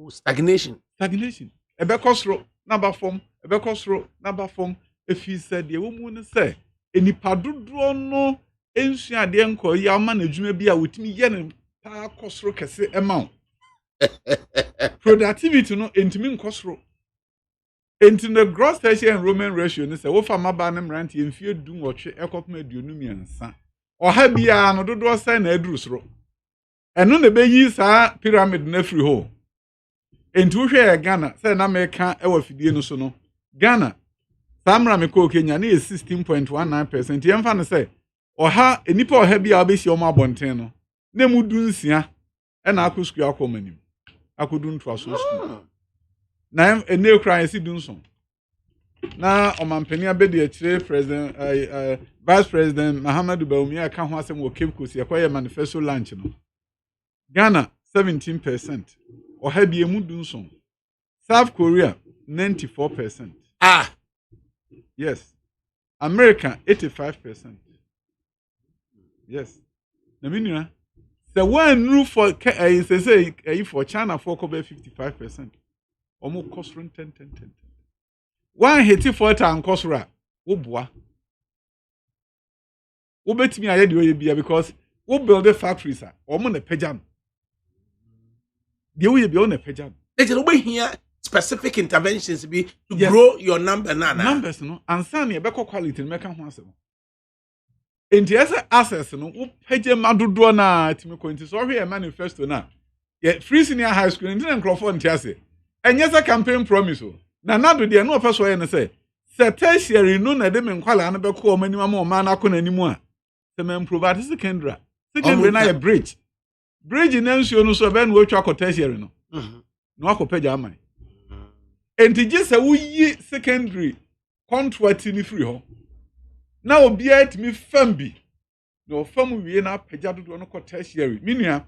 Stagnation. Ebe kosro number form if he said the woman say enipa dodoɔ no ensua de enko ya ma na adwuma bi a wotimi ye ne pa kosoro kese ema productivity no entimi nkosoro enti the gross tertiary enrollment ratio ne say wo fa maba ne mrant ye mfie du nwɔtwe ekopem aduonu miensa ɔha bia no dodoɔ sɛ na aduru soro eno ne beyi saa pyramid na free ho enti wo hwɛ Ghana sɛ na meka ɛwɔ fidie no so no Ghana samra me ko Kenya na 16.19% yemfa ne sɛ ɔha enipa ɔha bia obesi ɔmo abɔnten no na mu du nsia ɛna akɔ school akɔ manim akɔdu nto aso school na ene kran si du nso na ɔmampani abedi akyire president vice president Mahamadu Bawumia ka ho asɛm wɔ Cape Coast yakɔyɛ manifesto launch no Ghana 17%. Ɔha bia mu du nso. South Korea 94%. Yes. America 85%. Yes. Na minua. The one rule for say for China for cover 55%. Omo cost run 10. One hiti for tan cost ra. Wo boa. Wo betimi aye de oye bia because wo build the factories a omo na pejam. The way you be on a pejam. There's a way here specific interventions be to grow your number nana. Numbers no ansa na be quality make ho asem. Enti ese access no wo pejam madodo na timi ko enti so hwe manifesto na. Ye free senior high school enti na nkrofo nti ase. Enye se campaign promise o. Na nado de no opeso ye ne se tertiary no na de me nkwala na be ko o manim ama o ma na ko na nimu a. Se me improve secondary. Secondary na ye bridge. Bridge na nsuo no so be na wotwa tertiary no. No akopeja amai. Enti je se wo yi secondary contract ni free ho. Na obi atimi fam bi. No fam wie na peja dodo no tertiary. Minua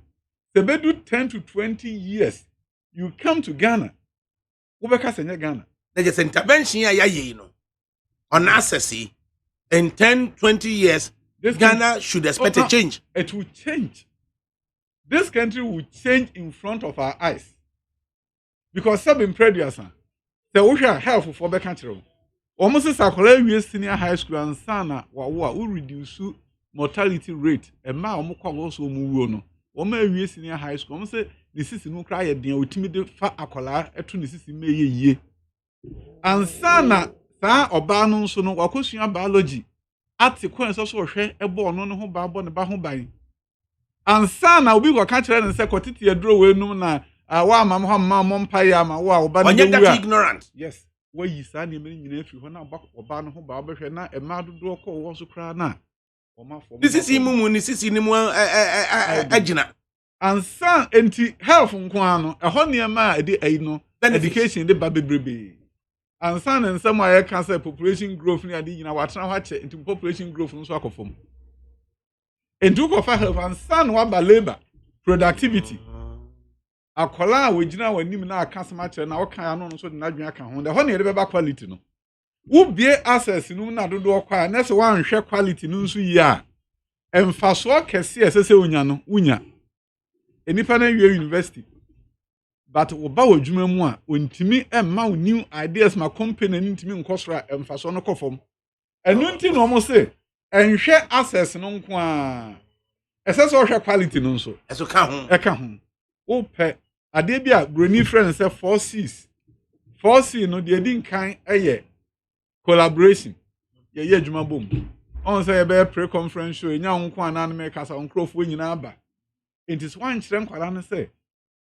se bedu 10 to 20 years you come to Ghana. Wo be ka senye Ghana. There's intervention ya ye no. On access in 10-20 years this Ghana should expect a change. It will change. This country will change in front of our eyes. Because some previous the ocean health for the country. Almost as a senior high school and sana will reduce mortality rate. And ma also move on. Senior high school. Almost say this is no cry at the ultimate fat akola etu this is me ye. And sana sa obano so no wakosia biology. At the coins also share a born on home ba ne ba ho ban. And sana obi go catch and say kwatiti adro we num na wa mom pa ya ma wa oba no that ignorant. Yes. Why yi sa ne me nyina afi ho na oba no ho ba obehwe na e ma dodo ko wo so kra na. This is imumu ni sisi ni mu agina. And san enti health nko ano e ho ne ma e de ayi no education de ba bebrebe. And san and some aye can say population growth ni ade nyina wa tena ho ache enti population growth no so akofom. Enti ko fa health and san wa ba labor productivity. Akola we gina wanim na aka sema kire na wokan ano no so de nadwen aka ho de ho ne de beba quality no wo bie access no na dodo kwa na se wan hwe quality no nso yi a emfaso kese esese onya no unya enipa na wie university but wo ba wadwuma mu a ontimi emma new ideas ma company ntimi nkosora emfaso no kofom enu nti no mo se enhwe access no nko a esese wo hwe quality no nso eso ka ho eka ho wo pe ade bia broni friend say 4Cs 4C no de din kan eye collaboration ye adwuma bom on say be pre conference show nya nko ana na me kasa onkrofo nyina aba entis wan kire nkwala no say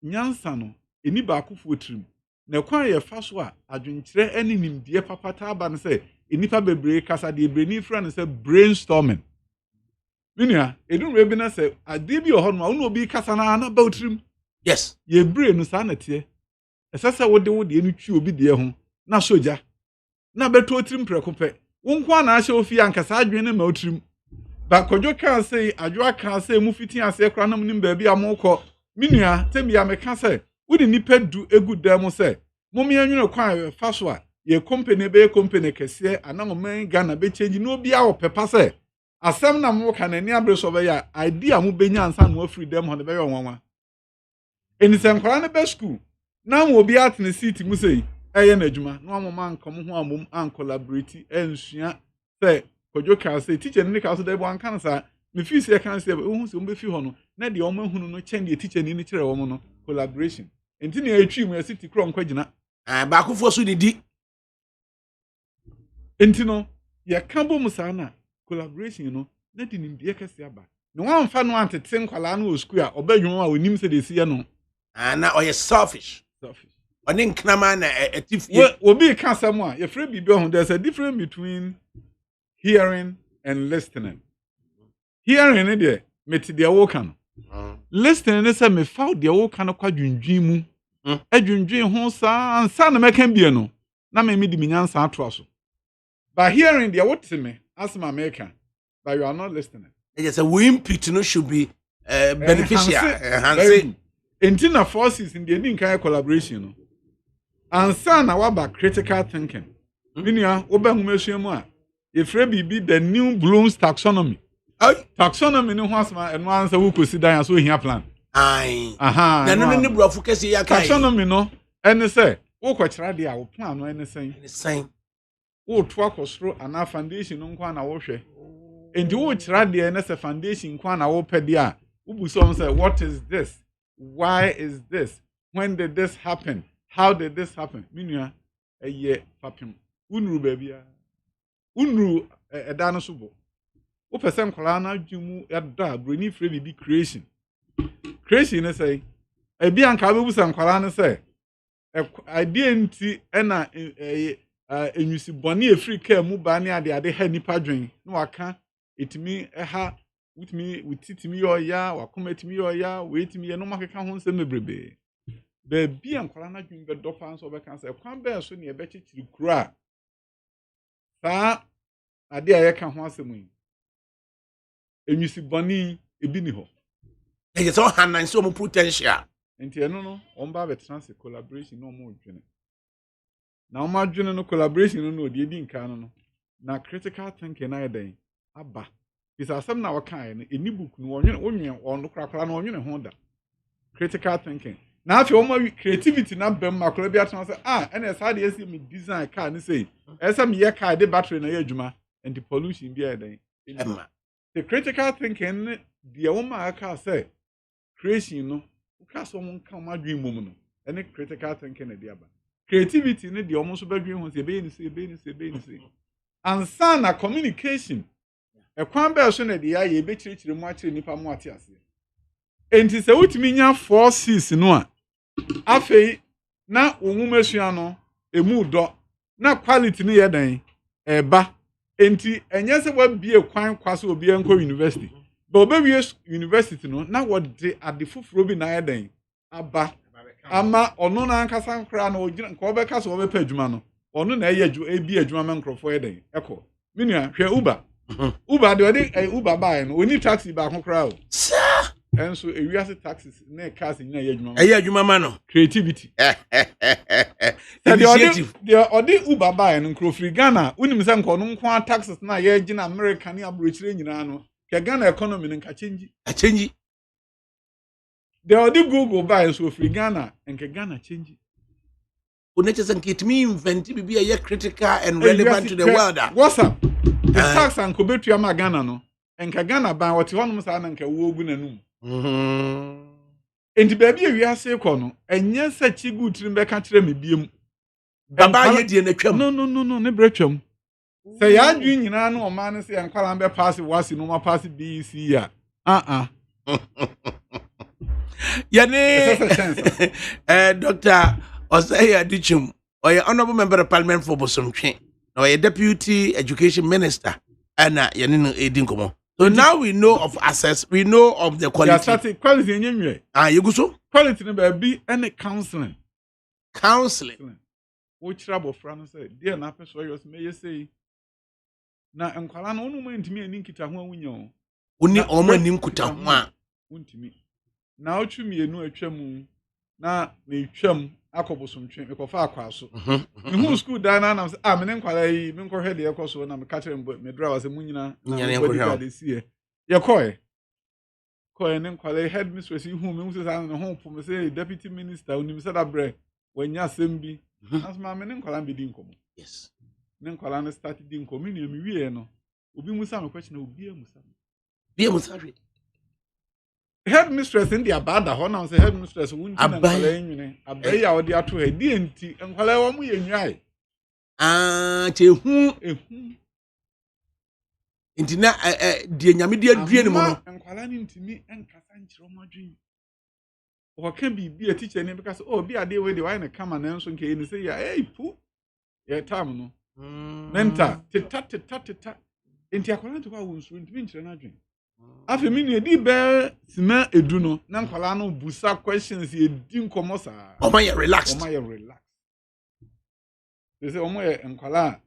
nyansa no eni ba akofo trim na kwan ye fa so a adwenkire ani nimdie papata aba no say enipa bebre kasa de broni friend say brainstorming minia edun we bi na say ade bi ohon ma uno bi kasa na ba otrim. Yes. Ye brain no sa na tie. Esasa wo de enu twi obi de ho na soja. Na beto otrim preko pe. Wo nko na ahye ofi ankasa adwen ne ma otrim. Ba kodwo kan sei adwo kan sei mu fitin ase kra na munim ba bi amokọ. Minua temi ya meka sei wo de nipa du egu dam sei. Momi anwene kwan fa so a ye company be company kese anam man Ghana be change no bi a opepa sei. Asem na mo kan ani abre so be ya idea mu benya ansa no free dem ho de be yonwanwa. Eni senkwara ne be school na mo obi at ne seat mu sei eye na adwuma no amoma nkom ho amom an collaborate ensua say Kojo ka say teacher ni ka so dey one kan say me feel say kan say who say be fi ho no na de omo hunu no chen de teacher ni kire wo no collaboration enti na etwi mu city krom kwagina ba akofo so ni di enti no ye kan bo musa na collaboration no na di nim de kase aba no wan fa no antete nkwala na o school a obadwum a onim se de sie no na oye selfish oni nknama na etifie obi ka sam a ye free bibi ho there's a difference between hearing and listening. Hearing it there, met the awokan. Listening is a me found the awokan kwa junjimu. A junjin honsa and son American biano. Na me di minyan sa trosso. By hearing the awot me, as my American, but you are not listening. Yes, a win pit no should be beneficial. Intina forces in the ending kind of collaboration. And son our critical thinking. Minia oba humesium. If be the new Bloom's taxonomy. Taxonomy no hasma and one who could sit down so here plan. Aye. Aha. No ni bro focus ya kai. Taxonomy no. And say, wo kwachira dia wo plan no anything. Anything. Wo to akosro ana foundation no kwa na wo hwe. Enti wo chira dia na say foundation kwa na wo pede a. Wo bu so say what is this? Why is this? When did this happen? How did this happen? Minua eye papim. Unru babia. Unru edano subo. O person kwala na dwumu eda broni free bibi creation. Creation is say e bi anka bebu san kwala na say idea nti na enyusi boni Africa mu ba ne ade ha nipa dwen na waka etimi ha witimi yo ya wakoma etimi yo ya wetimi ye no makeka ho nsem mebrebe. Be bi ankwala na dwum be dofa nso be kan say kwan be so ne e be chichiri kura sa ade ayeka ho asemu yi enyusi boni ebi ni ho e so hanan so mo potential enti eno no on ba be trans collaboration no mo dwene na o ma dwene no collaboration no odi edi nka no na critical thinking na eden aba bisa asem na wakan no eni book no onwen on krakra na onwen ho da critical thinking na afi o ma creativity na bem makro bi atena say ena esa de esi me design car ni say esa me ye car de battery na ye adwuma and the pollution bi eden the critical thinking the woman aka say creation no ka so mon kan ma dwen mum no any critical thinking na dia ba creativity ne de omo so ba dwen ho say be ni say and sana communication e kwan ba so na de ya ye be chirechire mu akire nipa mu ate ase enti se wutimi nya 4-6 no a afei na onwumesua no emu do na quality ne ye dan eba enti enye se wa bie kwan kwase obi enko university ba obewie university no na wode ade foforo bi na ye dan aba ama ono na ankasa nkra na ogina nka obeka so obepa adwuma no ono na eye ebi adwuma man krofo ye dan eko minua hwe uber de ode uber buy no oni taxi ba kokra o and so ewiase taxes na cars nyina ye adwuma ma no creativity the odi uber buy no krofri Ghana unim se nko no nko taxes na ye gina America ni abrochire nyina no ke Ghana economy no nka change the odi Google buy so free Ghana nke Ghana change uneche se nkitimi invent bibia ye critical and relevant to the world what's up the tax and kobetu ama Ghana no nke Ghana ban wote honum sa na nke wo ogu nanum enti baby ewiase ko no enye sa chigu tirim be ka kire me biem baba ye die na twam no ne bretwam say ya dwi nyina no o ma ne se enkwala be pass wasi no ma pass BC ya yani Dr. Osaya Dichum or honorable member of parliament for Bosomtwe or a deputy education minister and yanino edinkomo. So now we know of access, we know of the quality. Yeah, quality anyway. You go so? Quality never be any counseling. Which trouble France said, dear Napa Soyos may you say. Na enkwala no no ntimi ani nkita ho awunyo. Oni omo ani nkuta ho a untimi. Na otwumi enu atwam na twam akobosomtwe mekofa akwaso. Me school da na na me ne nkwala yi me nkɔhwɛ de ekoso na me ka kyerɛ me dra wase munyina na me body de sie. Ye koe ne nkwala head mistress hu me nso sa ne ho po me say deputy minister onim say da bre wanya asɛm bi. As ma me ne nkwala be di nkomo. Yes. Ne nkwala no start di nkomo ni me wie no. Obi musa me question obi musa. Be musari. Headmistress in the abada ho na say headmistress wunti na nkwala enwene. Abai ya odi ato he di enti nkwala wo mu ye nwai. Chehu. Ehu. Enti na die nyame die adue ne mo no. Nkwala ni ntimi enkasa nkyere mo adwen. O ka bi a teacher ni because oh bi ade we dey why na kama na nso nke ni say ya pu. Ya tam no. Menta teta. Enti akwala to kwa wonsu ntimi nkyere na adwen. Afi mi ni edi be sima edu no na nkwala no busa questions edi nkomo sa. Oma ye relaxed. They say omo ye nkwala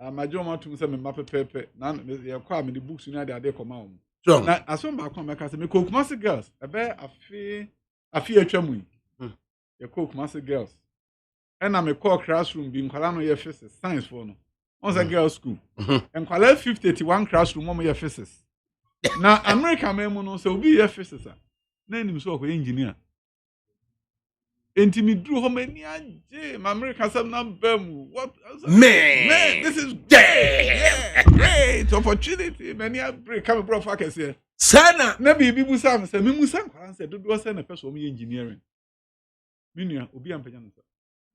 amajo ma tum se me ma pepepe na ye kwa me the books ni ade koma om. So na aso ba kwa me ka se me Kumasi girls ebe afi atwamu yi. Ye Kumasi girls. Na me call classroom bi nkwala no ye physics science for no. On the girls school. Nkwala 581 classroom mo ye physics. Na America memo no se obi ye physics na nim so ko engineer. Enti mi dru ho mani anje ma America sam na bam what man this is great opportunity many break come bro focus here sana na bibi busa se mi musa nkwaran se dodo se na person me engineering minua obi ampanya no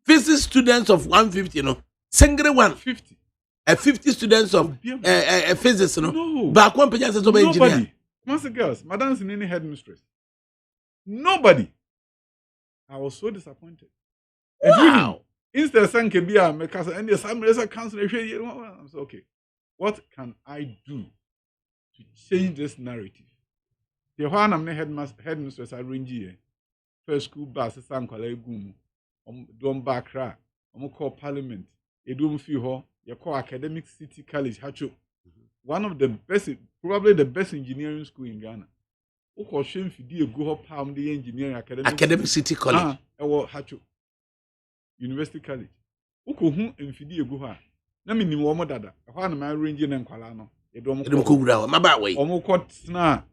physics students of 150 no singre 150 50 students of physics no back one page says over engineer. Once girls, madam's in any headmistress. Nobody. I was so disappointed. Wow. Instead of saying Kebia, my cousin, and the Samuel council, I'm saying, okay, what can I do to change this narrative? The one I'm headmistress, I ring here. First school bus, Sankwale Gum, Dom Bakra, call Parliament, Edum Fiho. You call Academic City College, Hacho. One of the best, probably the best engineering school in Ghana. Who call shame for the go up palm the engineering Academic City College. Hacho. University College. Who call whom and for the go ha. Na me ni wo mo dada. Ho na my range na nkwala no. Edom ko wura ma ba we. Omo ko tsna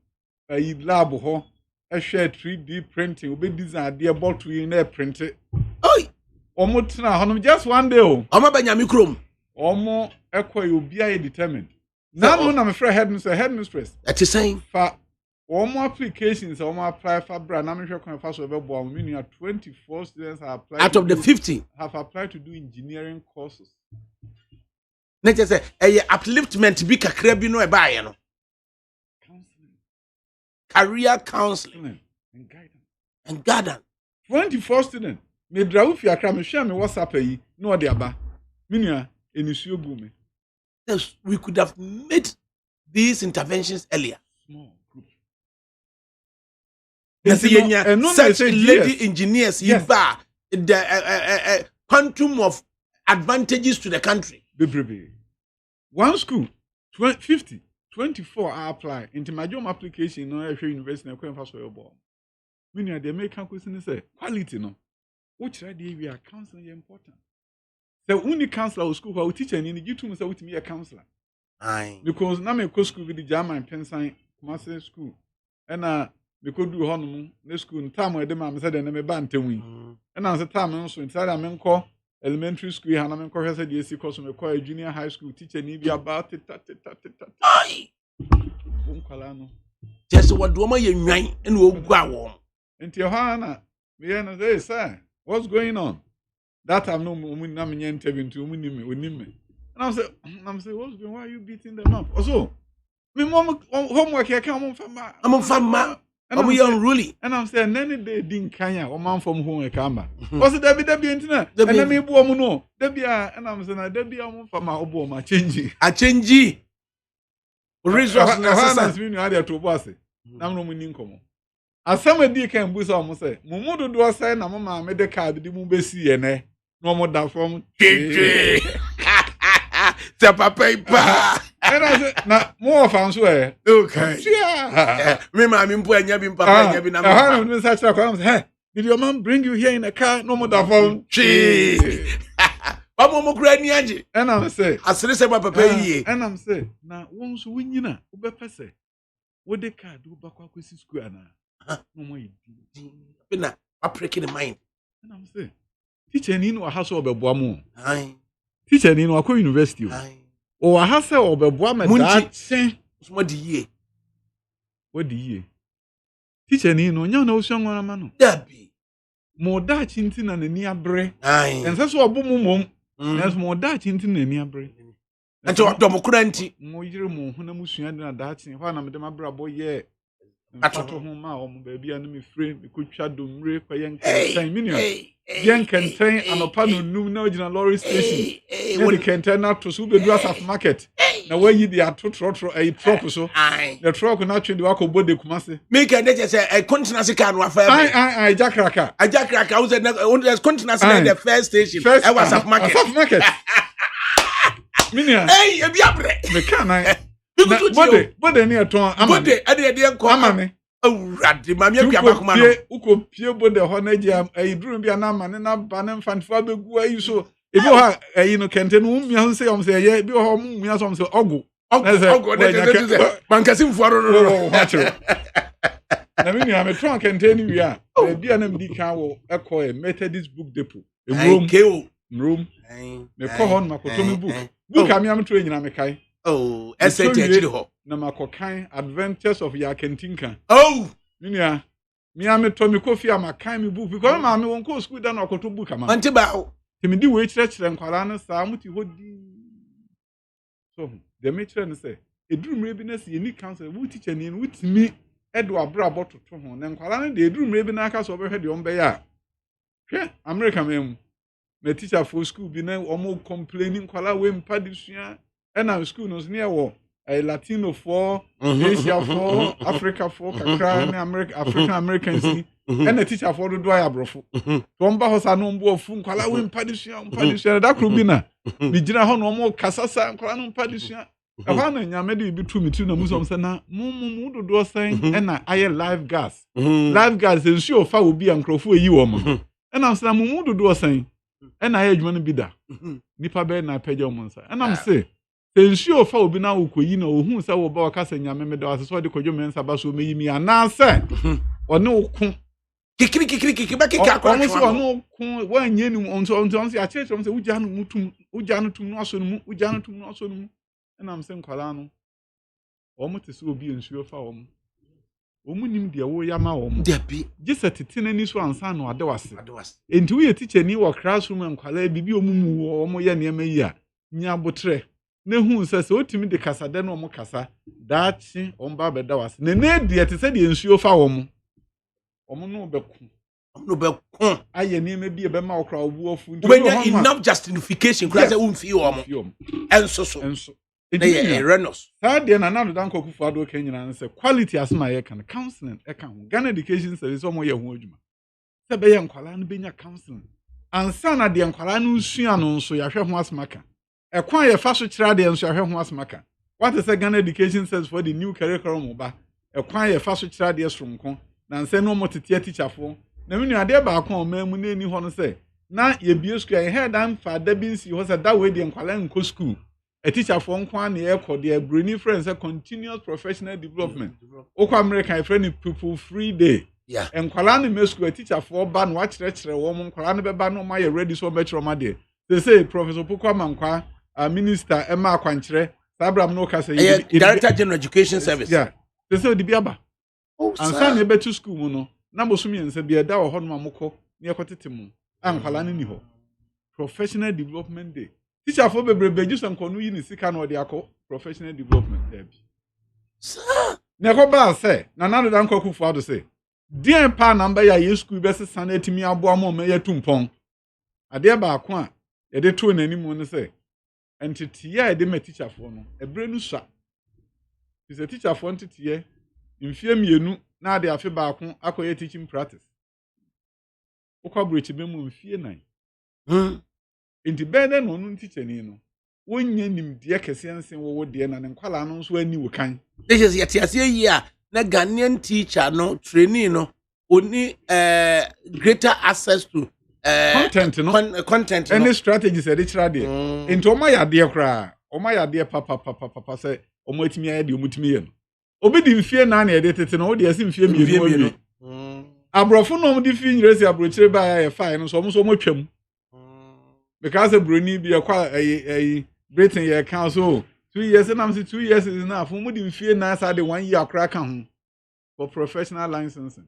ayi lab ho. A share 3D printing, obi design dey bottle in there print it. Oi. Omo tsna honom just one day o. Omo ba nyame krom. Omo ekwa obi aye determined. Now no na me friend headmistress. That is saying for omo applications omo apply for brand na me hwe kon fa so be bo am meaning 24 students have applied out of the 50 have applied to do engineering courses. Na je say upliftment bi kakra bi no e ba ye no. Counseling. Career counseling and guidance. 24 students. Me draw fi akra me hwe me WhatsApp yi no de aba. Meaning enisuo gu me. Yes, we could have made these interventions earlier. Small group. Such lady engineers, yes. The quantum of advantages to the country. One school, 50, 24 I apply into my job application. No, I university. I couldn't pass for your ball. Meaning they make question say quality no. Which idea we are counseling important. The only counselor or school who teach and you to say with me a counselor. Aye. Because now me go school with the German Pensan Kumasi school. And me could do honum no school in time where the man said and me ban we. And as a time also inside I mean call elementary school and I mean call said yes course me call junior high school teacher need be about it. Aye. Just what do my young and will go. And Johanna, me say, sir, what's going on? That I'm no interview to me. And I'm saying, what's going on? Why are you beating them up? Also, my mom homework here come from I'm from and we are unruly. And I'm saying, any day didn't Kenya or man from home a camera. Was it Debbie internet? And then me no. Debbie and I'm saying, Debbie I'm from my Obama changing. I change resource necessary. I had to boss it. Now no money income. As somebody can boost almost say, Mumudu do say na mama made the card the mubesi ene. No more than from Tapa paper. And I said, now more fans were okay. Yeah. Me mama mpo anya bi papa anya bi na mama. Such a hey, did your mom bring you here in a car? No more than from Mama mo kura ni anje. And I'm say, asere se papa yi. And I'm say, na once we nyina, ube pese. What the car do back kwesi school na. No more you. Bina, I'm breaking the mind. And I'm say, teacher ni no house obe boamu. Aye. Teacher ni no akọ university o. Aye. o ha se obeboa me da che so di ye what di teacher ni no nya na osu nwara ma no dabi mo da chinti na nani abre ai ense so obo mum na mo da chinti na nani abre anti dom kura nti mo yire mo ho na musua de na da chin ho na me de mabra bo ye atoto ho ma o mo ba bia na me free me kotwa domre kwa yen kan minua yen kenten anopa no num na ogina lorry station what the kenten na to so be do asaf market na where you the atotro a truck so the truck na twin the wako bode kumase me can dey say a continency car no afa I Jakraka was the continency the first station I was asaf market minua hey e bia bre me kan I bode ni eton ama bode ade de enko ama me awurade ma me akwa bakoma no uko pie bode ho na gia ayiduru bia na ama ne na ba ne mfanfo abegu ayi so ebi ha ayi no kente no mmia ho se yom se ye bi ho mmia so se ogu de bankasi mfuaro no na me nua me tron kente ni wi a bia na mdi kan wo ekọ e Methodist book depot mrom me ko hon makoto me book am am tro nyina me kai oh essay actually ho na makokan Adventures of Yakentinka oh minua me am to me kofi am kan me book because ma me won ko school da na akoto book am anti ba timi di we kire nkwara no saa muti hodi so the metre no say edurumre bi na se ni council wo teacher ni no wutimi edo abrabo toto ho na nkwara no de edurumre bi na aka so obehwe de ombe ya hwe America mem na teacher for school bi na omo complaining nkwara we mpa disua e na school no ne wo Latino for Asia for Africa for kakra na African Americans and the teacher for do I abrofo tomba hosa no mbo ofu nkwala we mpadisua da kro bi na bi gina ho no mo kasasa nkwala no mpadisua e ho na nyame de bi tu mitu na musom se na mu dodo san e na aye live gas ensu ofa obi ankrofo eyi wo mo e na se na mu dodo san e na aye adwuma no bi da nipa be na pagya mo nsa e na se ensu ofa obi na ukoyi na ohun se wo ba wakasa nyame me da wase so de kodwo mensa ba so meyi mi anase one okun kikiri ba kika kwa so one okun wanye ni onso ya cheche se uja no tum no aso no mu na am se nkwala no o mo te se obi ensu ofa o mo nim de wo ya ma wo mo dabi gisa titine ni so ansa no ade wase enti wo ye teacher ni wo classroom nkwala bibi o mu o mo ye ne ma yi a nya botre ne hu se otimi de kasa de no mo kasa daachi omba beda wase ne die te se de ensuo fa wo mo omo no beku aye ni me bi e be ma okra obu ofu nti when enough justification kura se umfi wo mo enso ne renos ha de na do dan kokufu ado kan nyina nse quality asma ye kan counseling e kan Ghana education service omo ye ho adwuma se be ye nkwala no benya counseling ansa na de nkwala no sua no nso ya hwe ho asma kan ekwan ye fa so kira de nso ahwe ho asmaka what is a Ghana education says for the new curriculum ba ekwan ye fa so kira de soronko na nse no motete teacher fo na me nua de ba akon mamu na ni ho no say na ye bie school ye head am fa da bi nsi ho say that way de nkwala nko school a teacher fo nkwan na ye kọ de brony friends say continuous professional development okwa American friend people free day nkwala na me school a teacher fo ba na wa kire wo mo nkwala na be ba no ma ye ready so be kire ma de they say Professor Pukwa Mankwa minister Emma Akwankyere Sabram no kasa Director General Education Service they say odi biaba ansa na ebe to school mu no na bosumi ense bia da wo ho no amukọ na ekotete mu ankwala ni ho professional development day teacher for bebrebe ju sankonu yi ni sika na odi akọ professional development day bi sir na ko ba say na nanu dan kwakufu ado say dien pa na mba ya ye school be sesa na etimi abo amo me yetumpon ade ba ako a ye de to nanimu no say entity ya de ma teacher for no ebre nu sua is a teacher for entity ye mfie mienu na ade afi ba ako akoye teaching practice ukwa breach be mu mfie nan enti bede no no teacher ni no wonye nimde kese ansen wo de na nkwala no so ani wo kan this is yet ase yi a na Ghanaian teacher no trainee no oni greater access to content any strategies e dey try there into oma ya de kra oma ya de papa say omo atimi ya de omutimi ye no obi di mfie na na e dey tete no wo de asi mfie mienu abrofo no mo di fi nyiresi abrochire ba ya fine no so mo twam because broni bi akwa Britain ye council 2 years and I'm 2 years is enough. Who would fear nice at the 1 year crack for professional licensing.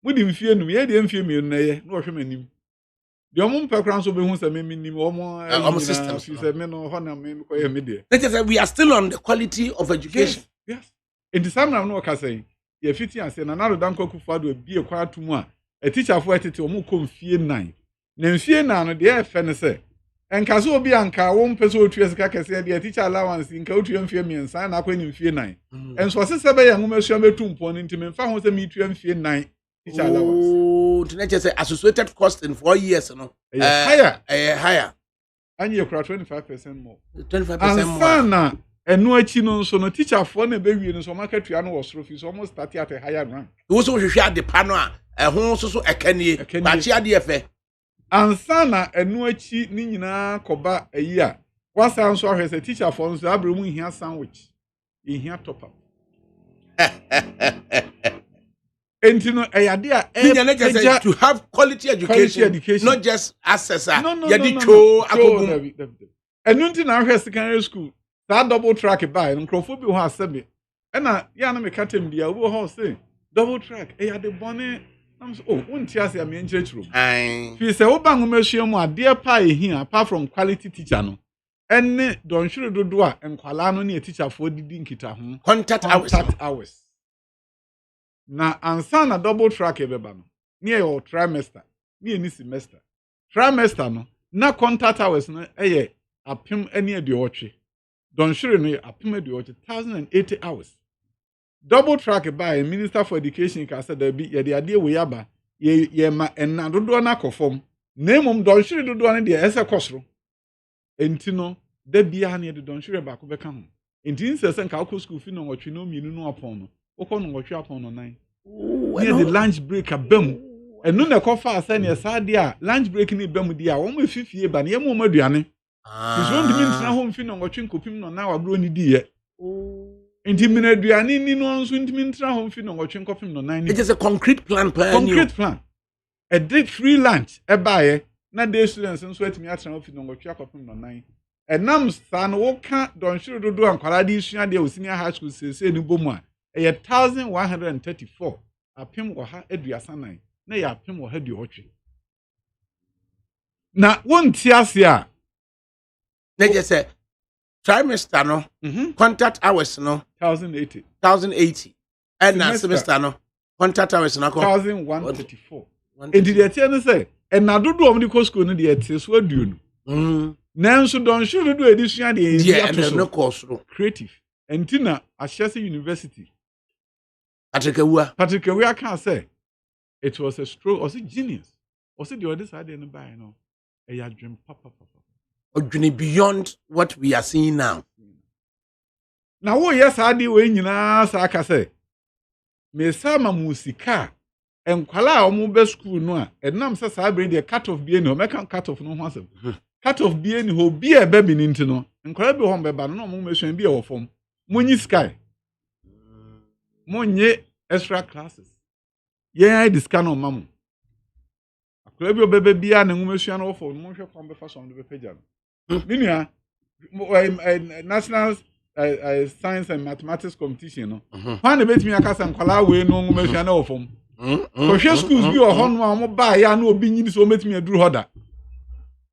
Would you fear me? I didn't fear me, no human. The omum background so be who say me nim omo systems. She said me no honor me ko ye me there. Let us say we are still on the quality of education. Yes. In the same no ka say ye fiti and say na na dan kwaku fado bi e kwa atumu a teacher for etete omo ko mfie 9. Na mfie 9 no de e fe ne say enka so obi anka wo mpese otua sika kese de teacher allowance nka otua mfie miensa na akwa ni mfie 9. Enso se sebe ye nwoma sua betu mpo no ntime mfa ho se me tua mfie 9. Teacher allowance. Oh, to not just say associated cost in 4 years, no. Higher. Higher. And you cry 25% more. 25% more. Sana, and no chino so no teacher for the baby in so market piano was trophies almost starting at a higher rank. Also, we share the panel, a home so a kenny, but she had the affair. And sana, and no chi nina koba a year. Once I saw her as a teacher for the abroom here sandwich in here top up. And you know, to have quality education, not just access. No. And nothing our secondary school, that double track by and Crawford has said me. And I me cut him the over say double track. The bonnet. I'm so won't you say I'm in church room? He said, oh, bang, my dear pie here, apart from quality teacher. No. And don't sure do and Qualano near teacher for the dinkita. Contact hours. Na ansa na double track ebeba no near your trimester near any semester trimester no na contact hours no eye apem ene aduoche don sure no apem aduoche 1080 hours double track by minister for education ka say da bi ye de ade we yaba ye ma enna dodo na kofom na mum don sure dodo na de ese kosoro enti no da bia na de don sure ba ko beka ho enti nse nka ko school fi no nwotwe no mienu no opon no okọ no nwotwe apon no 9 near the lunch break abam enu na kofa asa ne saade a lunch break ni bam dia wo ma fifie ba ne mo maduane is won dimi ntina ho mfi no nwotwe nkopim no na wabro ni di ye enti mina aduane ni no nso ntimi ntina ho mfi no nwotwe nkopim no 9 it is a concrete plan a day free lunch e baaye na day students nso atimi atena ho fi no nwotwe akopim no 9 enam sa no wo ka don hwere dodo ankwara de sua de senior high school sese ni bomu a 1134 apem wo ha aduasa 9 na ya apem wo ha duotwe na wonti ase a na je say trimester no contact hours no 1080 and na semester no contact hours no 1134 and the tie no say and na dodo om di school no de tie so aduonu nanso don hwere do edisua de and no course creative entina Ashesi University Patrick Awuah can say it was a stroke, was it genius? Was it the other side in the buy no? A dream papa. Beyond what we are seeing now. Now, oh yes, I did when you know, Saka say. Me sama musika and kwala omu school no and nam sa sabre the cut off bien no make cut off no once. Cut off bien ho be a baby into no and kwala be home beba no mo me be our form. Money sky. Monye extra classes. Yeah, I discount on mamu. Akwala bi obebe bia na nwumesua no for mo hwe kwam be fa so on the page. Minia national science and mathematics competition no. When bet me akasa nkwala we no nwumesua na ofom. Ko hwe schools bi o hono a mo ba ya na obi nyini so metimi aduru hoda.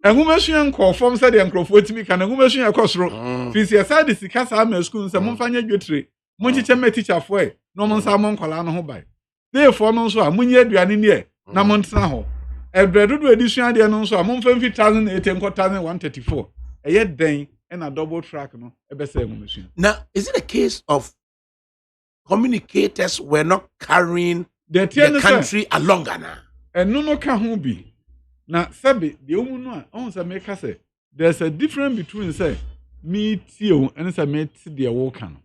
Nwumesua nkofom se de nkrofo timi ka na nwumesua ekosoro. Fisi aside sika sa ma school se mo mfanya dwetire. Mo chiche me teacher for e no mo nsa mo nkwala no ho bai. Therefore no so a munye aduane ne e na mo ntena ho. Ebredudu edition de no so a mo mfa 5080 nko 1134. Eye den and a double track no ebese nwumesua. Now, is it a case of communicators were not carrying the country along now? And no ka ho bi. Na sabe de omu no a on say make say there's a difference between say me tio and say me ti de wo kan.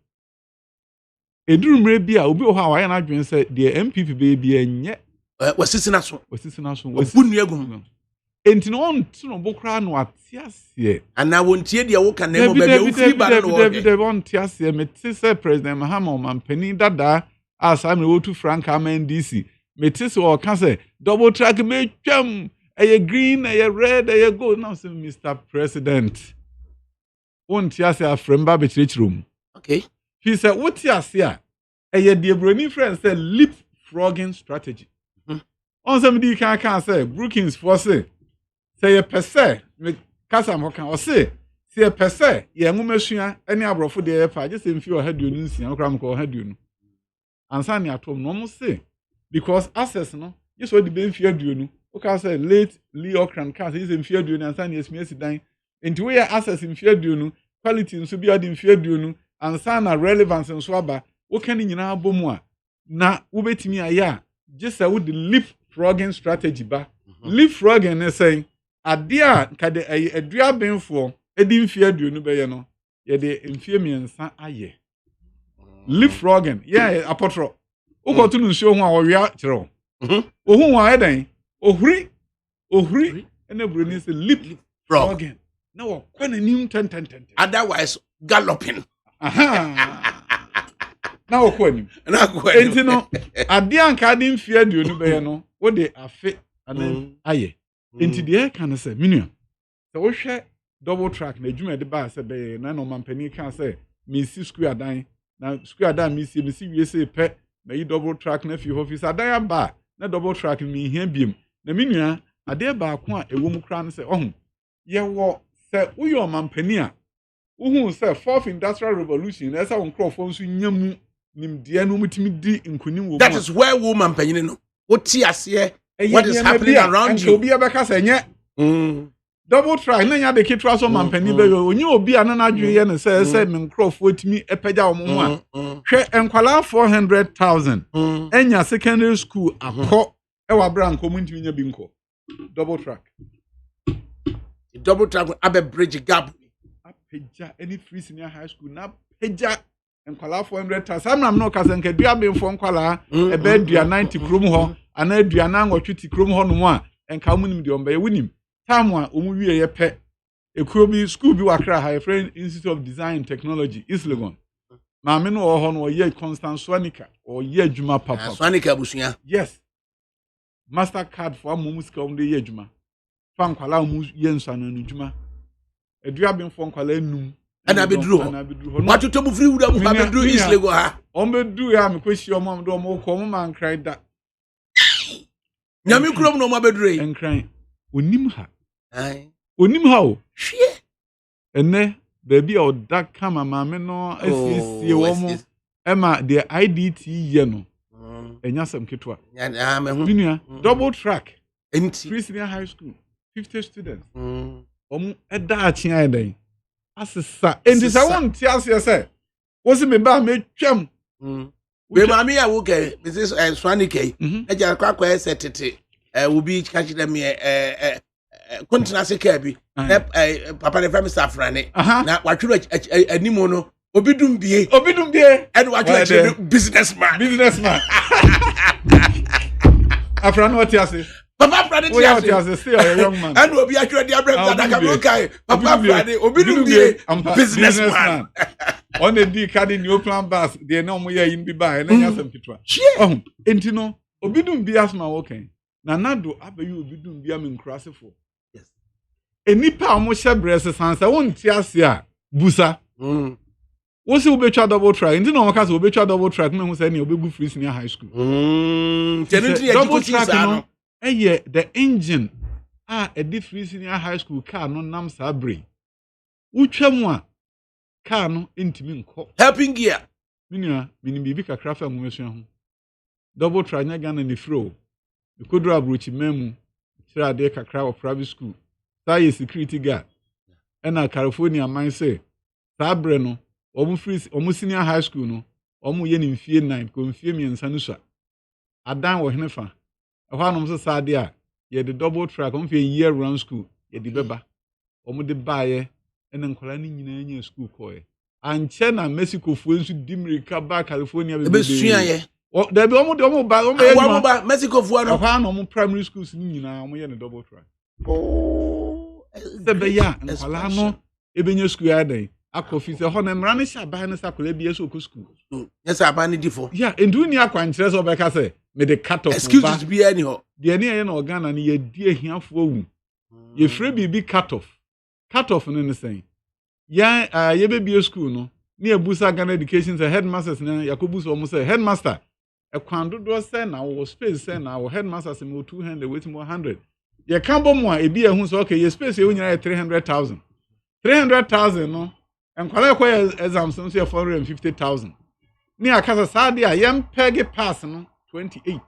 Edurumre bi a obi o ha wa ya na dwen say the MPP be enye wasisina so obunu egum enti no on no bokra no atiase ana wontie de wo kan na mo ba de wo free bar no de on tiase me ti say president Mahama Mampani dada as am wo to Frank DC me ti say o kan say double track me twam eye green eye red eye gold now say Mr. President won tia se afremba be chirechiro Okay. He said what tia se a eye de broni friend say leapfrogging strategy on some di kan say Brookings for say ye pese me kasa mo kan o say ye pese ye nwumasua ene abrofo de ye fa je se mfi o haduonu nsia no kra mo ko haduonu ansa ne atom no mo say because access no yes what the be mfi aduonu o ka say late Leo Cran ka say mfi aduonu ansa ne esmi asidan enti we access mfi aduonu quality nso bi ade mfi aduonu ansa na relevance nso aba wo kan nyina abomu a na wo betimi aya just say with the leapfrogging strategy ba leapfrogging ne say ade a kade adua benfo edi mfi aduonu be ye no ye de mfi miensa aye leapfrogging yeah apotro ukotu nu nsuo ho a owia kire ohun wa edan ohuri ene broni say leapfrogging na wo kwana nim ten Otherwise galloping. na wo kwani enti no ade anka ade mfi aduonu be ye no wo de afe anan aye enti de kan say minua so wo hwe double track na adwuma de ba say be na no mampani kan say me si square adan na square adan me si wie say pe na yi double track na fi office adan aba na double track me hia biem na minua ade ba ko a ewo mu kra no say ohun ye wo say wo yo mampani a uhun say fourth industrial revolution na say won crofo nso nyamu nimdia no mutimi di nkunim wo. That is where woman penyin no what ase what is happening around you obi abeka say nye double track na nya de kitwa so mampani be onye obi anana adwe ye ne say me crofo timi epagya wo mo a hwe enkwala 400,000 enya secondary school akọ e wa bra nko mutimi nya bi nko double track abe bridge gap apagya any free senior high school na apagya enkwala 400,000 amram no ka senka dua benfo nkwala ebe dua 90 krom ho ana dua na nwotweti krom ho no mu a enka munim de omba ye wunim tam a omu wie ye pe ekrobi school bi wakra high friend Institute of Design and Technology East Legon ma me no ho no ye Constant Swanika or ye adwuma papa Swanika busua yes master card for amuska om de ye adwuma fa nkwala omu ye nsana no adwuma edua benfo nkwala enum ana bedru what to bu free wood abu fa bedru East Legon ha on bedru ya me kwesi omam do mo ko mo man kran da nyame krom no mo bedru enkran onim ha ai onim ha o hwe ene baby o da kama mame no asiesie wo mo ema the IDT ye no enya sam ketwa ya me hu binua double track enti free senior high school 50 students eda achi aiden asesa enti sa won ti ase se wo se me ba me twam be mami ya wo ke Mrs. Swanika eja kwakwa ese tete wo bi kachi dem kontina se ka bi papa de fam safrane na watwiro animo no obidum bie and watwiro businessman afrane what you say papa frade ti ase say a young man and obi atwiro dia brem ADAKABRI kai papa frade obidum bie businessman on the D card in your plan bus they no mo ya yin bi ba na nya sam kitwa enti no obidum bie asma okay na nado abayi obidum bie am nkrasefo yes enipa amo hyebrese sansa won ti ase a busa wo se obetwa double track enti no mo ka se obetwa double track me hu se ne obegu free senior high school tenenti ya double track no eye the engine a di free senior high school car no nam sabre utwam a car no entimi nko helping gear minua minim bibi kakra fa nwesua ho double track nya Ghana ni fro ikodro abrochi memu kira de kakra of private school say security guard na California man say sabre no omu senior high school no omu ye ni mfie 9 ko mfie miensa no so adan wo henefa ehwa anom so sade a ye the double track omu fie year round school ye di beba omu de baaye ene nkola ni nyina nya school koye anche na Mexico fu ensu dimirika ba California be sua ye there be omu ba Mexico fu ano ehwa anom primary schools ni nyina omu ye the double track the be ya nkola no ebenya school adan akofi se ho na mra ne sha ba ne sakola bi eso ko school yes abani difo yeah endu ni akwankyere so be ka se me the cut off excuses be any ho de ne ye na organa ne ye di ahiafo awu ye frɛ bibi cut off ne ne sen ye be school no near Busa Ghana Education, the headmasters, Yakubus almost say headmaster. A quando do say now was space say now headmasters in 200 with more 100. Ye can't bomb one, a beer who's okay, your space you need 300,000. 300,000 no, and quite exams don't say 450,000. Near Casa Sadia, young Peggy pass no 28.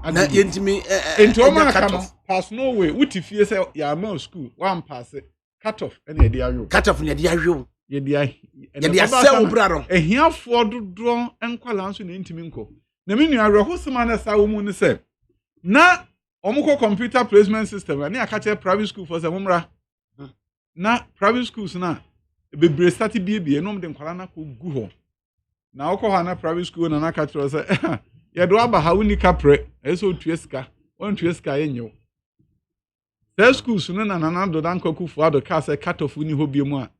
And that into me into my pass no way. What if you say ya more school one pass it cut off any idea cut off in the idea. Ye dia sell brother. A here for do draw and qualance in intiminko. Na me nua reho sema na sa wo mu ne se na omukọ computer placement system na ya catch private school for semumra na private schools na bebre start bie no mde nkwala na ko gu ho na okọ ha na private school na catch say ye do aba ha uni kapre eso tueska on tueska yenyo the schools no na do dan kwaku fu ado ka say cut off uni ho bie mu a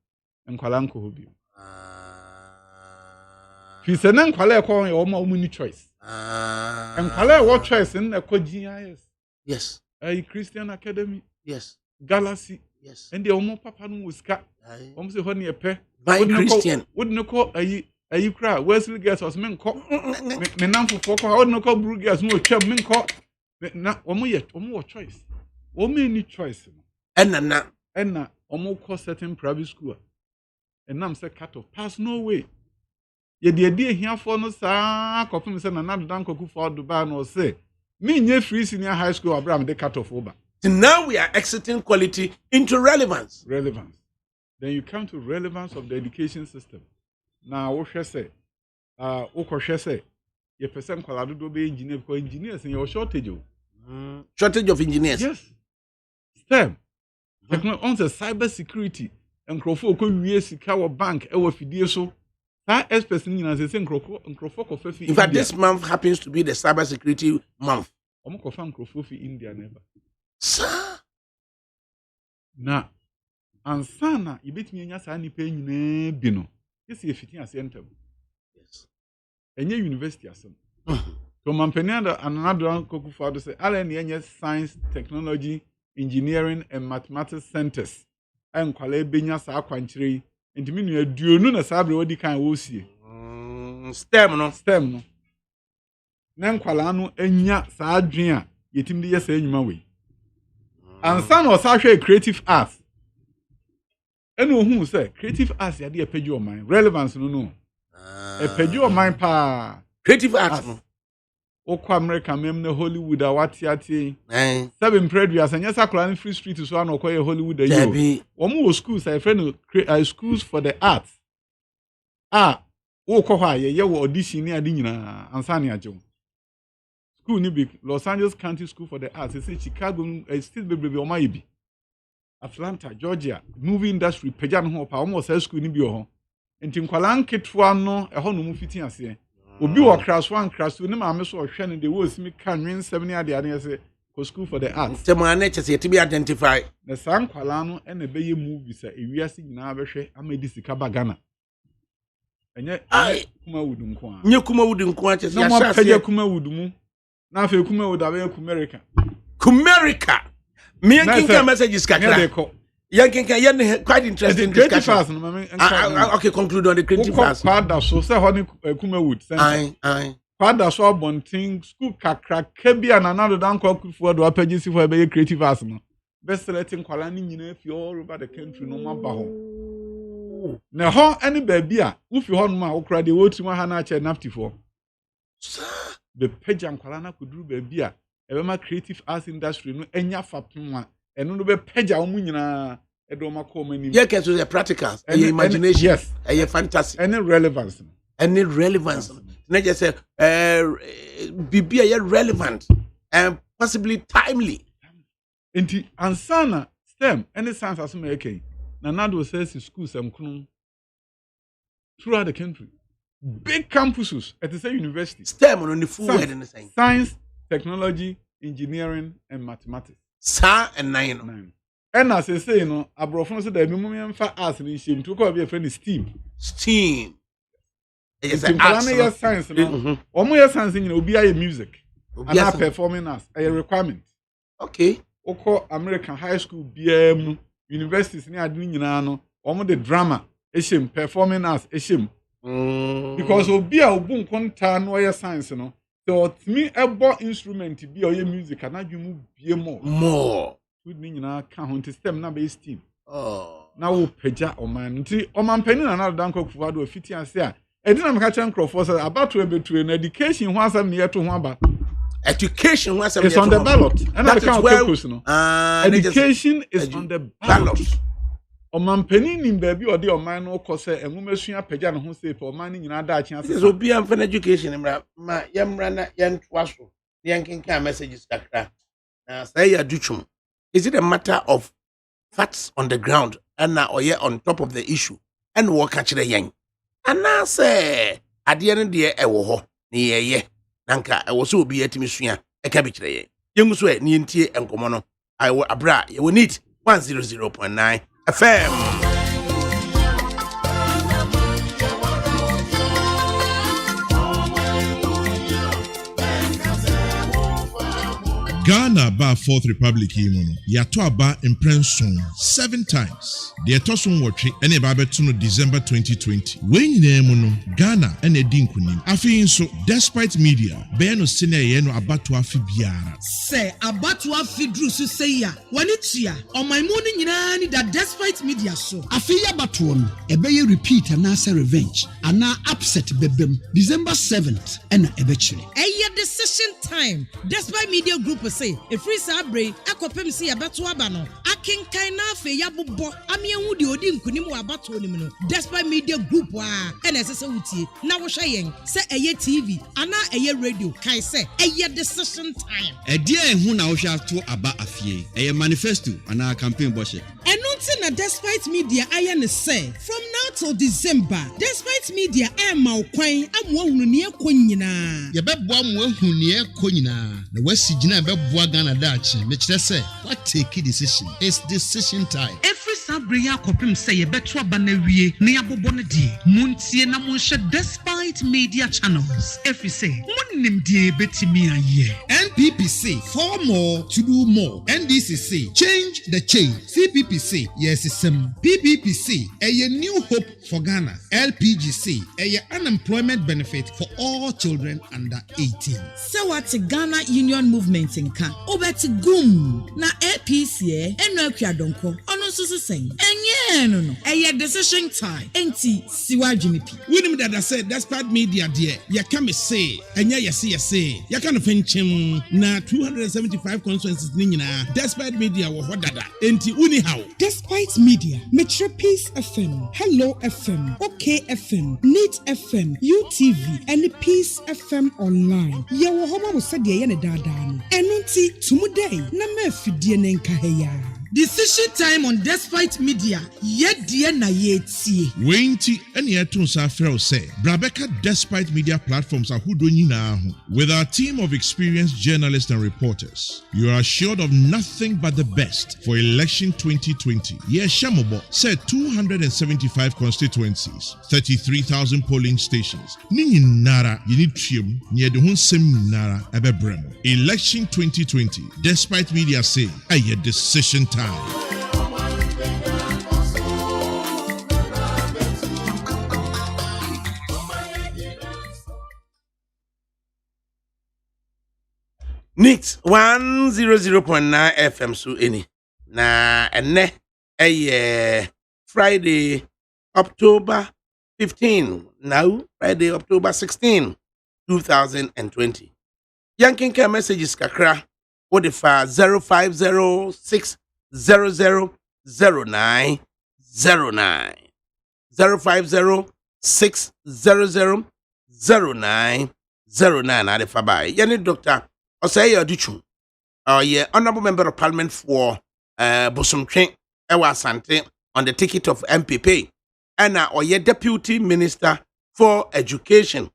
nkwala nko ho bie fi se na nkwala e ko ye o ma o mu ni choice and Kale what choice in the GIS? Yes. Christian Academy. Yes. Galaxy. Yes. And the Omo Papa no cat. Almost a honey a pair. By Christian. Wouldn't no call a cry. Wesley gas was men call. Menam for Coco. I wouldn't call Brew gas no chub men call. Not Omo yet. Omo choice. Omo any choice. And na Omo call certain private school. And nam say cut off. Pass no way. Ye the idea here for no sa kopim say na do dan koku for Dubai no say me nye free senior high school Abraham they cut off over. So now we are exiting quality into relevance. Then you come to relevance of the education system. Now what shall say what say ye person kwalado do be engineer because engineers in your shortage shortage of engineers. Yes. STEM. Technology on the cyber security and crofo ko wie sika wo bank e wo fidie so. In fact, this month happens to be the cybersecurity month. India never. Sir. Na, ansana, you bet me nyasa ni pay nyine bino. Yes, you fitting as enter. Yes. Enye university asem. So mampenia another koku fado say all any science, technology, engineering and mathematics centers. En kwale benya sa akwankyere. Enti me nua duonu na sabre wodi kan wo sie STEM no na nkwala no anya sa adwen a yetim de yesa enyuma we ansa na osa hwe creative arts ene ohun say creative arts ya de epagi o man relevance no epagi o man pa creative arts no okwa America mem na Hollywood a watiati seven previous anya sakura free street so an okoye Hollywood ayo wo schools I friend schools for the arts wo ko ha ye wo audition ni ade nyina ansa ne ajo school ni big Los Angeles County School for the Arts say Chicago state bebrebe o maye bi Atlanta Georgia movie industry peja no ho pa o mo say school ni bi o ho enti nkwala nketwa no e ho no mu fitin ase obi wo class 1 class 2 ni ma me so hwe ne de wo simi kan nwen 7 ade ade say ko school for the arts tema na chese yeti bi identify na san kwala no e na be ye movie sa ewiase nyina behwe amedi sika bagana enye kuma wudu nko a nye kuma wudu nko a chese ya sha se kuma wudu mu na afa kuma wudu abe Kumerica me yankin messages kakra yankin yan quite interesting discussion okay conclude on the creative fast father so say honey kuma wood center father so bonting school kakra kebia na na do dan kwakufu do apagisi for be creative fast no best letting kwala ni nyina fi all over the country no maba ho na ho any baby a ufi ho no ma okra de wotima ha na che nafti for the page and kwala na kuduru baby a ebema creative arts industry no enya fapom a eno no be page a omu nyina edo makọ mani yeah can so the practicals and imagination yes and fantasy any relevance not just say be relevant and possibly timely enti ansana STEM any science as make na nado says schools emkunu throughout the country big campuses at the university STEM on the full word in the same science technology engineering and mathematics sa and nine and as I say no abrofo so da minimum emfa arts ni shim to call be a friend STEAM it's an art science no omo ya science ni obi aye music and a performing arts a requirement okay oko American high school BM universities ni ade nyina no omo the drama eshim performing arts eshim because obi a obu nkonta no ye science no so me ebo instrument bi oye music na dwemu bie more food ni nyina ka ho system na be steam na wo peja oman nti oman pani na dan kokufa do afiti ase a edina me ka chan crofo say about to ebetu na education ho asam ne yeto ho aba education was it's on the ballot and that is where education is on the ballot. Oman penny nim baby or the oman no cause enwumesua pagya no ho say for oman ni nyina da achi ase so be am for education mra ma yamra na yentwaso yankenka messages kakra na say ya duchum. Is it a matter of facts on the ground and now or on top of the issue and work at the yang and now say at the end de e wo ho ne ye nanka e wo so obi atimi sua e ka bi kire ye yengu so e ne ntie enkomo no I will abra you will need 100.9 FM. Ghana ba Fourth Republic imono yato aba imprenson 7 times. The etoson watwe ene ba beto no December 2020. We nyina mu no Ghana ene di nkunim. Afi nso despite media be no sene ye no abato afi biara. Say abato afi dru so say ya. Wani tua omaimu ni nyina ni that despite media so. Afi ya bato no ebe ye repeat and say revenge ana upset bebem December 7th ena ebe chire. Eye decision time. Despite media group say a free sabre akopem si abato aba no akenkan na afi ya bobbo amienhu de odi nkunim wa abato nim no despite media group ena sese wutie na wo hwe yen se eye TV ana eye radio kai se eye decision time Edi ehun na wo hwe ato aba afie eye manifesto ana campaign boshe enunti na despite media aye ne say from now till December despite media ma okwan amwo hunu ne ekonyina ye beboa mo ehun ne ekonyina na wasigina beboa Ghana dachi me kire say what take decision it's decision time every sabre ya kopim say ye beto aba na wie ne abobo ne die muntie na monhye despite media channels every say munnim die betimi aye NPPC for more to do more NDCC change the change CPPC yes sim PPPC a new hope for Ghana LPGC a unemployment benefit for all children under 18 so what Ghana Union Movement in ka obeti gum na APC eno akwadonko ono susu sen enye no eye decision time enti siwadwene pi Winim that I said despite media dear ya can say enye yesi ya kan fenchem na 275 constituencies ni nyina despite media wo hodada enti uni how despite media Metro Peace FM Hello FM OK FM Neat FM UTV and Peace FM online ye wo hoba wo sade ye ne dada no enunti tumuday na mafidie ne nka heya decision time on despite media ye na ye tie Wenti ene eto sa frɛ say Brabeka despite media platforms ahodo nyina ho with our team of experienced journalists and reporters you are assured of nothing but the best for election 2020 ye shamobo said 275 constituencies 33,000 polling stations ni nyinara yini twiem ni de ho nsem nyinara ebebrem election 2020 despite media say a decision time Neat 100.9 FM so any na ene Friday October 15 now Friday October 16 2020 yankinka messages kakra what if 0506 000909 0506 000909 Adefabai yani doctor Osei Oduchu yeah honorable member of parliament for Bosomtwe Ewa Asante on the ticket of MPP and or deputy minister for education.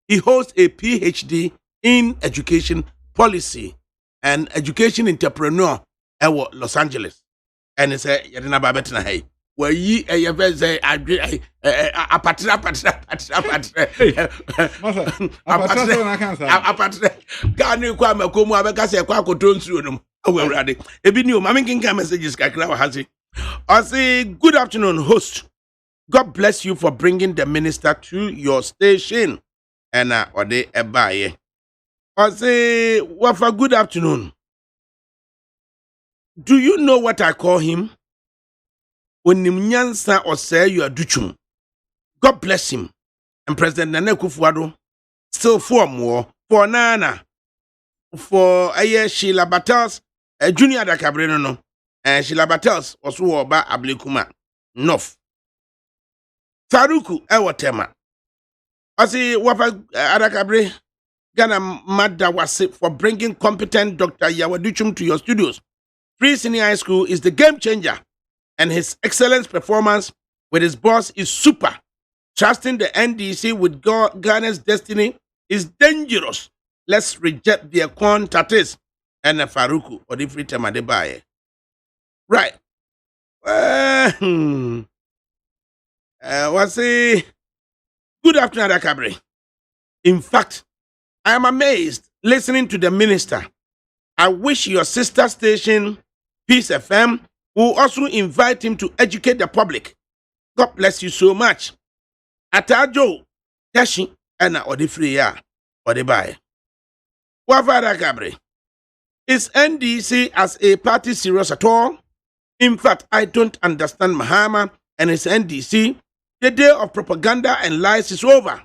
He holds a PhD in education policy and education entrepreneur at Los Angeles. And he said, Yadina Babetina, hey, where ye a say, apatra. Ganu Kwame Kumu Abekase Kwako Tonsu. Oh, well, ready. Ebi new, Mammy King messages, Kakla Hazi. I say, good afternoon, host. God bless you for bringing the minister to your station. And ode ebaye. I say, Wafa, good afternoon. Do you know what I call him? Onimnyansa or say you are duchum. God bless him. And President Nana Akufo-Addo still for more for Nana for Sheila Battles Junior ADAKABRI no and Sheila Battles also oba Ablekuma North Faruku Ewotema. I see Wafa ADAKABRI Ghana Madda was for bringing competent Dr. Yawaduchum to your studios. Free Senior High School is the game changer, and his excellent performance with his boss is super. Trusting the NDC with Ghana's destiny is dangerous. Let's reject their corn tatis and Faruku or the free Temadebaye. Right. Was a good afternoon, ADAKABRI. In fact, I am amazed listening to the minister. I wish your sister station, Peace FM, will also invite him to educate the public. God bless you so much. Atajo, Tashi, and Odifriya, Odibai. Wafa ADAKABRI. Is NDC as a party serious at all? In fact, I don't understand Mahama and his NDC. The day of propaganda and lies is over.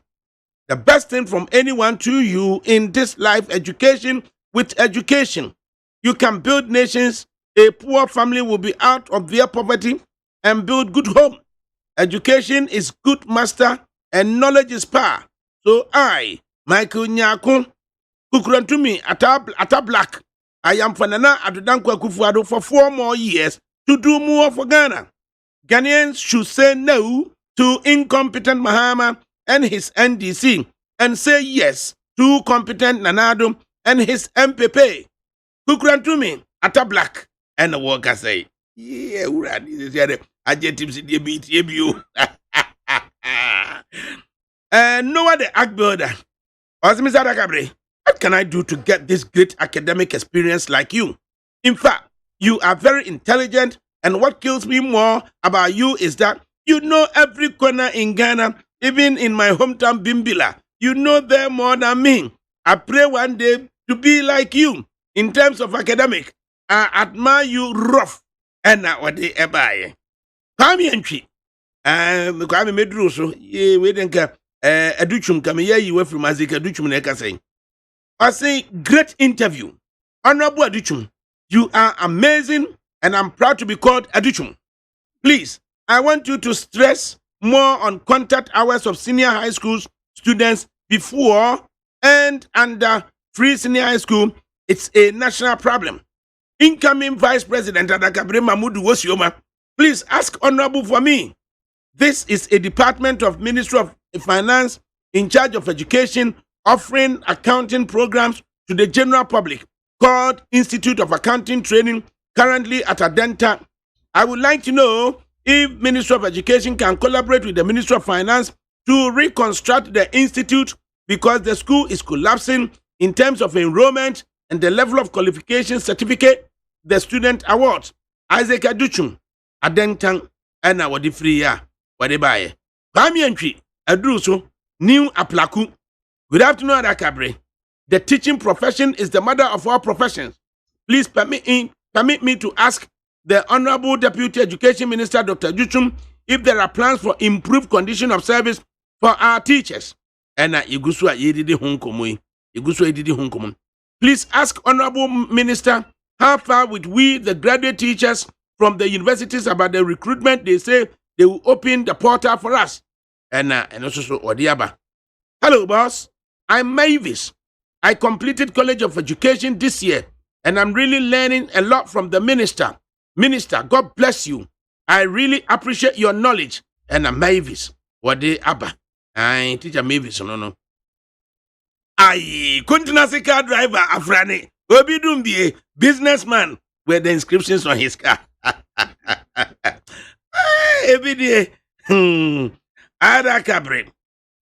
The best thing from anyone to you in this life education with education. You can build nations. A poor family will be out of their poverty and build good home. Education is good master and knowledge is power. So I, Michael Nyako, Kukurantumi Ata Black, I am for Nana Adudankwa Akufo-Addo for 4 more years to do more for Ghana. Ghanaians should say no to incompetent Mahama and his NDC and say yes to competent Nanado and his MPP. Kukurantumi Ata Black and the worker say, yeah, this is adjectives in the BTMU. Noah the Act Builder. Mr. ADAKABRI, what can I do to get this great academic experience like you? In fact, you are very intelligent, and what kills me more about you is that you know every corner in Ghana, even in my hometown Bimbila. You know them more than me. I pray one day to be like you in terms of academic. I admire you rough. And now what they ebaye. Come entry. Kwame medru so ye we denka aduchum kame ye you from azika aduchum na say. I say great interview. Honorable Aduchum, you are amazing and I'm proud to be called Aduchum. Please, I want you to stress more on contact hours of senior high school students before and under free senior high school. It's a national problem. Incoming Vice President ADAKABRI Mahmoud Wosioma, please ask Honorable for me. This is a department of Ministry of Finance in charge of education, offering accounting programs to the general public called Institute of Accounting Training, currently at Adenta. I would like to know if Ministry of Education can collaborate with the Ministry of Finance to reconstruct the institute because the school is collapsing in terms of enrollment and the level of qualification certificate, the student awards. Isaac Aduchum, Adentang, and our Defria, Wadibaye. Pamientry, Adruso, New Aplaku. Good afternoon, ADAKABRI. The teaching profession is the mother of all professions. Please permit me to ask the Honorable Deputy Education Minister, Dr. Aduchum, if there are plans for improved condition of service for our teachers. And please ask Honorable Minister, how far with we, the graduate teachers from the universities, about the recruitment? They say they will open the portal for us. And also Odiaba. Hello, boss. I'm Mavis. I completed College of Education this year, and I'm really learning a lot from the minister. Minister, God bless you. I really appreciate your knowledge. And I'm Mavis. Odiaba. I teacher Mavis, no. Aye, contingency car driver, Afrani. Obidumbie, businessman, with the inscriptions on his car. Every day, ADAKABRI.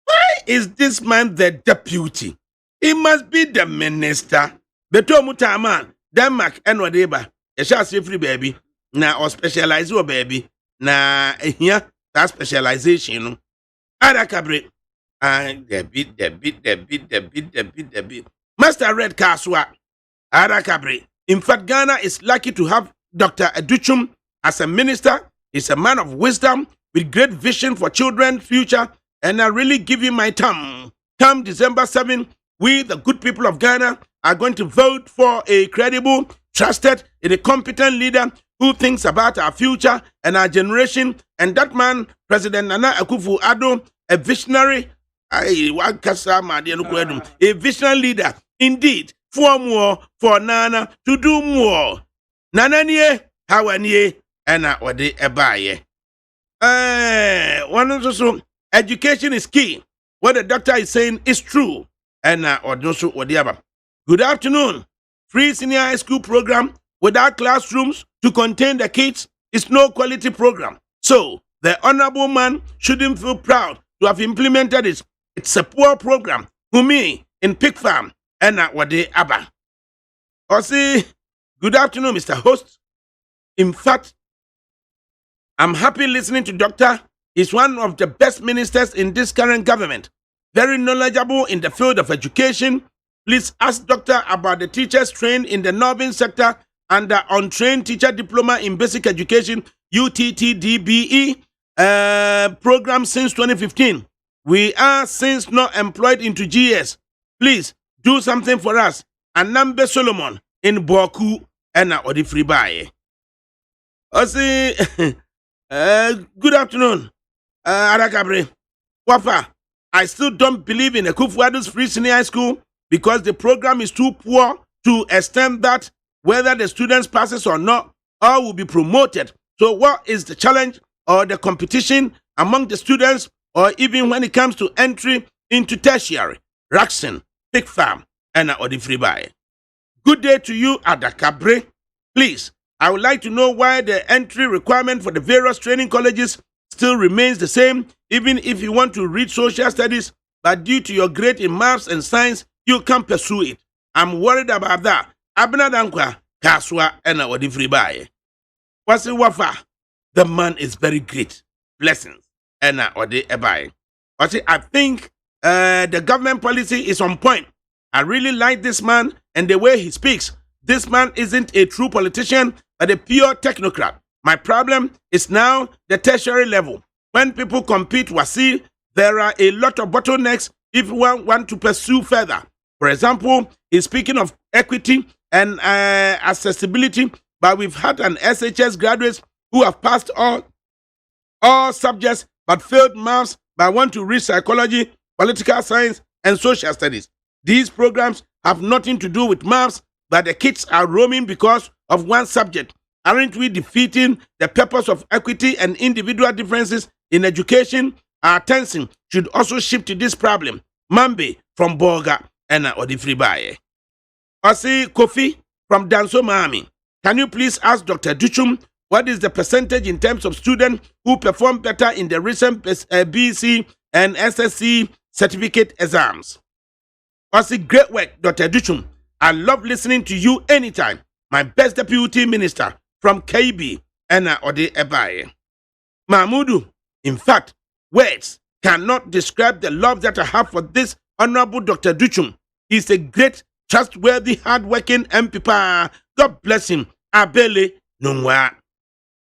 Why is this man the deputy? He must be the minister. The Tomutama, Denmark, and whatever. A shall say free baby. Now, or specialize your baby. Now, here, that specialization. ADAKABRI. And the bit. Master Red Kaswa. ADAKABRI. In fact, Ghana is lucky to have Dr. Aduchum as a minister. He's a man of wisdom with great vision for children's future, and I really give him my thumb. Come December 7, we, the good people of Ghana, are going to vote for a credible, trusted, and a competent leader who thinks about our future and our generation. And that man, President Nana Akufo-Addo, a visionary, a visionary leader, indeed, for more, for Nana to do more. Nana nie, how nie, and what they ebaye. One also, education is key. What the doctor is saying is true. And also what the other. Good afternoon. Free senior high school program without classrooms to contain the kids is no quality program. So the honorable man shouldn't feel proud to have implemented it. It's a poor program. Whom in pig farm and what they abba. Osi, good afternoon, Mr. Host. In fact, I'm happy listening to Doctor. He's one of the best ministers in this current government. Very knowledgeable in the field of education. Please ask Doctor about the teachers trained in the Northern sector and the untrained teacher diploma in basic education, UTTDBE, program since 2015. We are since not employed into GS. Please do something for us. Anambe Solomon in Boku and Odifribaye. Osi, good afternoon, ADAKABRI. Wafa, I still don't believe in Akufo-Addo's free senior high school because the program is too poor to extend that whether the students passes or not, all will be promoted. So what is the challenge or the competition among the students or even when it comes to entry into tertiary, Raxon, Pig Farm, and Odifribaye? Good day to you, ADAKABRI. Please, I would like to know why the entry requirement for the various training colleges still remains the same, even if you want to read social studies, but due to your grade in maths and science, you can't pursue it. I'm worried about that. Abena Dankwa, Kaswa, and Odifribaye. What's it, Wafa? The man is very great. Blessings. And Ode Ebaye. I think the government policy is on point. I really like this man and the way he speaks. This man isn't a true politician, but a pure technocrat. My problem is now the tertiary level. When people compete, there are a lot of bottlenecks if one want to pursue further. For example, he's speaking of equity and accessibility, but we've had an SHS graduates who have passed all subjects but failed maths, but want to read psychology, political science, and social studies. These programs have nothing to do with maths, but the kids are roaming because of one subject. Aren't we defeating the purpose of equity and individual differences in education? Our attention should also shift to this problem. Mambe from Boga and Odifribaye. Osi Kofi from Danso Mami. Can you please ask Dr. Duchum what is the percentage in terms of students who perform better in the recent BC and SSC certificate exams? Osi, great work, Dr. Duchum. I love listening to you anytime. My best deputy minister from KB and Ode Ebaye. Mahmudu, in fact, words cannot describe the love that I have for this Honorable Dr. Duchum. He's a great, trustworthy, hardworking MP. God bless him. Abele Nungwa.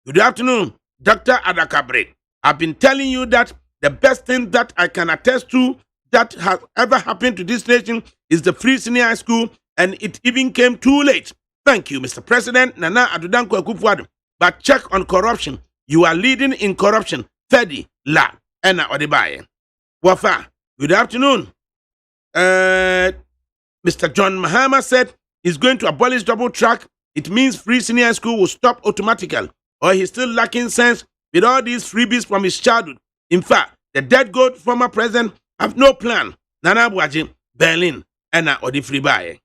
Good afternoon, Dr. ADAKABRI. I've been telling you that the best thing that I can attest to that has ever happened to this nation is the free senior high school, and it even came too late. Thank you, Mr. President Nana Addo Akufo-Addo. But check on corruption. You are leading in corruption. Fedi, La, Ena Odebaye. Wafa, good afternoon. Mr. John Mahama said he's going to abolish double track. It means free senior school will stop automatically. Or he's still lacking sense with all these freebies from his childhood. In fact, the dead goat former president have no plan. Nana Buaji, Berlin, Ena Odifribaye.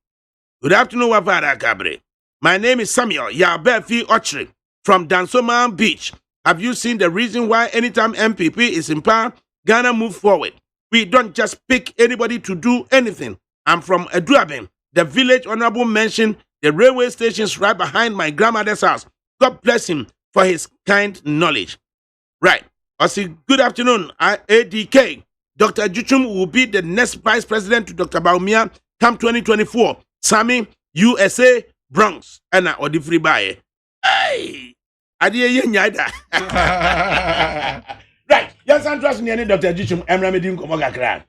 Good afternoon, Wafa ADAKABRI. My name is Samuel Yabefi Ochre from Dansoma Beach. Have you seen the reason why anytime MPP is in power, Ghana move forward? We don't just pick anybody to do anything. I'm from Eduabem. The village honorable mentioned the railway stations right behind my grandmother's house. God bless him for his kind knowledge. Right. I say, good afternoon, ADK. Dr. Juchum will be the next vice president to Dr. Baumia come 2024. Sammy, USA, Bronx. And or the free buy. Hey! I didn't that. Right. Yes, I'm trusting any Dr. Juchum. I'm remedying Komoga.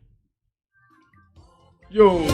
Yo.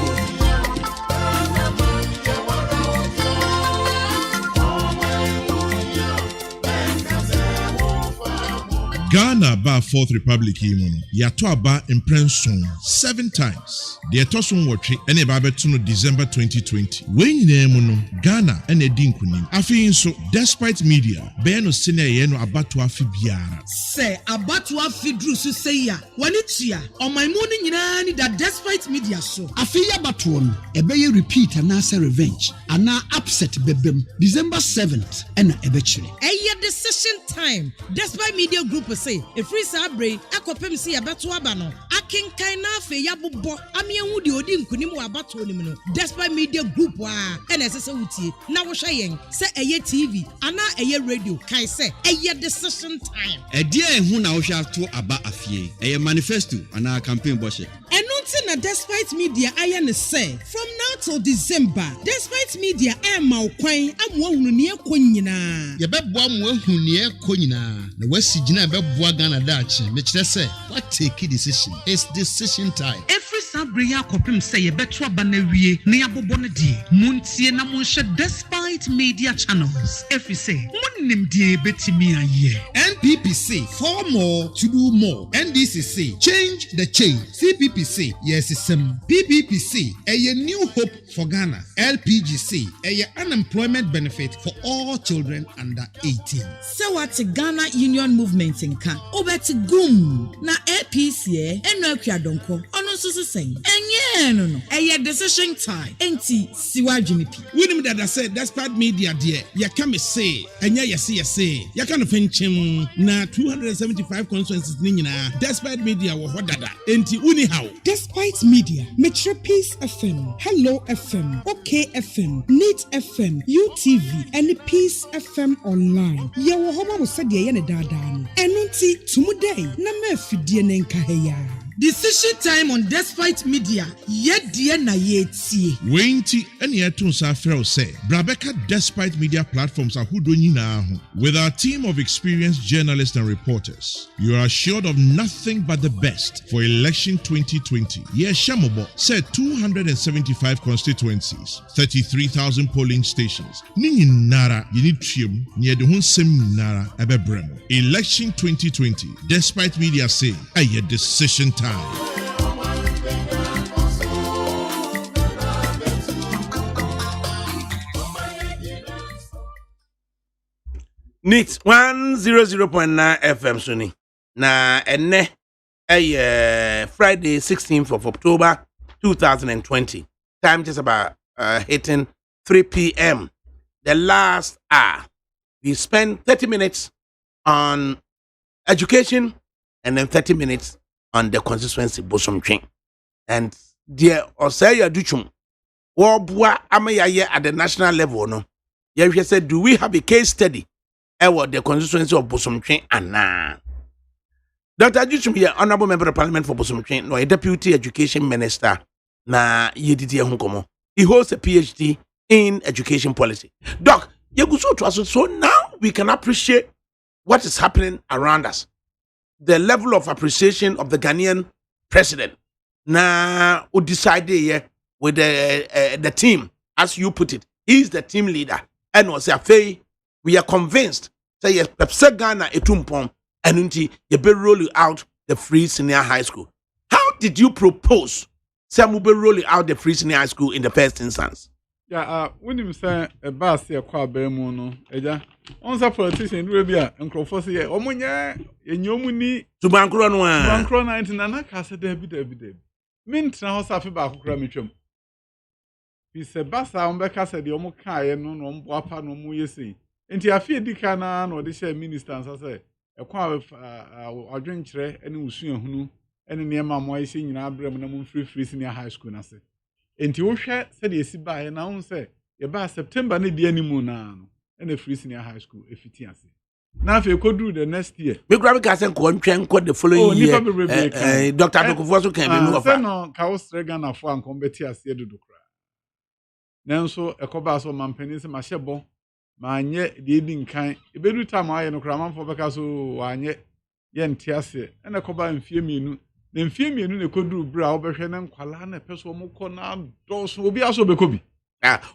Ghana ba Fourth Republic imono yato aba imprenson 7 times. The etoson watwe ene ba beto no December 2020. When nyina no Ghana ene di nkunim. Afi nso despite media be no sene ye no abato afi biara. Say abato afi dru so say ya. Wani tua on my morning nyina ni that despite media so. Afi ya bato no ebe repeat and answer revenge. Ana upset bebem December 7th and ebechire. Eye decision time. Despite media group say a free sabre akopem say abato aba no akenkan na afi ya bobbo amienwu de odi nkunim wa abato nim no. Despite media group wa and esese wutie na wo hwe yen say eye TV ana eye radio kai say eye decision time. Edi ehun na wo hwe ato aba afie. Eye manifesto ana campaign boshe. Enunti na despite media aye ne say from now till December despite media ma okwan amwo hunu ne ekonyina. Ye beboa mo ehun ne ekonyina na wasigina beboa Ghana dachi me kire say what take decision. It's decision time. Every sabre ya kopim say ye beto aba na wie ne abobo ne die. Muntie na monhwe despite media channels. Every say munnim die betimi aye. NPPC for more to do more. NDCC change the change. CPPC yes some. PPPC a new hope for Ghana. LPGC a unemployment benefit for all children under 18. So what Ghana Union movement in can obeti gum na APC eno akwa donko ono so sen enye no eye decision time enti siwa dwumipi Winim that I said despite media dear ya can me say enye yesi ya can finchim na 275 constituencies ni nyina despite media wo hodada enti uni how despite media Metro Peace FM Hello FM OK FM Neat FM UTV and Peace FM online ye wo homo mo sade ye ne dada no enunti tumuday na mafidie ne nka heya. Decision time on despite media yet dear na yetie. Wenti ene eto sa frɛ say Brabeka despite media platforms ahodo nyina ho. With our team of experienced journalists and reporters, you are assured of nothing but the best for election 2020. Yes, Shamobo said 275 constituencies, 33,000 polling stations. Ni nara yini twiem ni de ho nsem nara ebebrem. Election 2020 despite media say a decision time. Neat 100.9 FM Sony. Na ene Friday 16th of October 2020. Time just about hitting 3 p.m. The last hour. We spent 30 minutes on education and then 30 minutes on the constituency bosom train. And dear Osaya Duchum, Wabua Amaya at the national level, no. You said, do we have a case study? The constituency of bosom train and Dr. Duchum here, honorable member of parliament for bosom train, no, a deputy education minister, na yedidi hunkomo. He holds a PhD in education policy. Doc, so now we can appreciate what is happening around us. The level of appreciation of the Ghanaian president. Now, we decided with the team, as you put it, he's the team leader. And was a we are convinced that yes, Pepsi Ghana etumpom and unti you be rolling out the free senior high school. How did you propose some will be rolling out the free senior high school in the first instance? Yeah, when you say a bus here, quite bemono, eja. On sa politician, we be a uncrophos here. Omunya, in Yomuni, To Bankron one. Bankro 19 and I cast a debit. Mint now suffer back Grammichum. He said, Bassa on Becca said the Omokai no wapa no mu yesi. Enti afie dikana no de share ministers say e kwa adwenkyere ene usua hunu ene niema mo ayise nyina abrem na mo free senior high school na se. Enti wo hwe se de esi bae na won se ye ba September na di animu na no ene free senior high school efiti ase. Now if you could do the next year. Me grab ka sen ko ntwen the following year. Dr. Adokufo so kan be no fa. No ka wo strega na fo anko beti ase dodo kra. Nanso ekoba so mampani se ma hyebo ma anye de edi nkan. Ebedu time aye no kra manfo beka so wa anye ye nte ase. Na ekoba mfie mienu. Na mfie mienu na koduru bra wo behwe na nkwala na peso mo kọ na dos obi aso bekobi.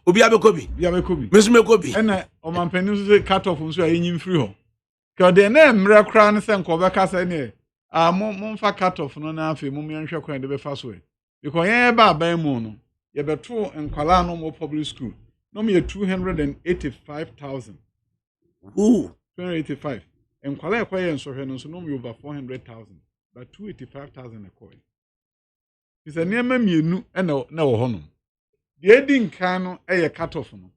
Obi abekobi. Obi abekobi. Mesu mekobi. Na o mampani so cut off nso ayi free ho. Kode na mre kra ne se nko beka se ne momfa cut off no na afi mom yenhwe kwan de be fa so e because yen ba ban mu no ye beto nkwala no mo public school no me 285,000 285 nkwala e kwaye nsohwe no so no me over 400,000 but 285,000 e kwaye bisa niam mienu na wo hono de edi nkan no e ye cut off no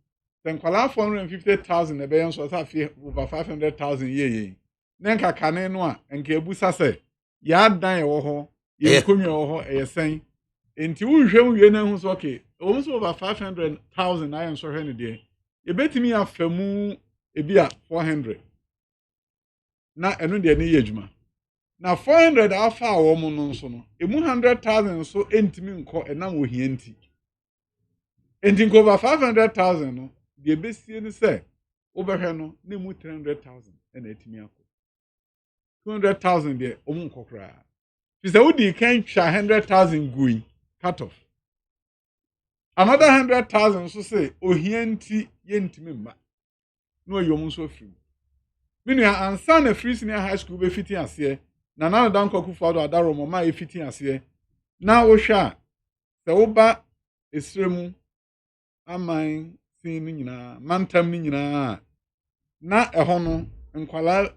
nkwala 450,000 e be yen so sa fi over 500,000 ye nenka kane no a enka ebusa se ya dan e wo ho ye konwa wo ho e sen enti wuhwem wie na hu so okay almost over 500,000 ayen so hwe ne de e betimi afamu e bia 400 na eno de ne ye adwuma na 400 afa wo mo no so no emu 100,000 so entimi nko enam wo hia enti nko over 500,000 no de besie ni se obehwe no na mu 300,000 na etimi akọ 200,000 de omu nkokra fisa wudi kan twa 100,000 gui cut off another 100,000 so say ohia nti ye ntimi mma no yom so firi minu ansa na free senior high school be fiti ase na na dan kokufu ado adaro mo ma e fiti ase na wo hwa se wo ba esremu aman sin nyina mantam ni nyina na eho no nkwala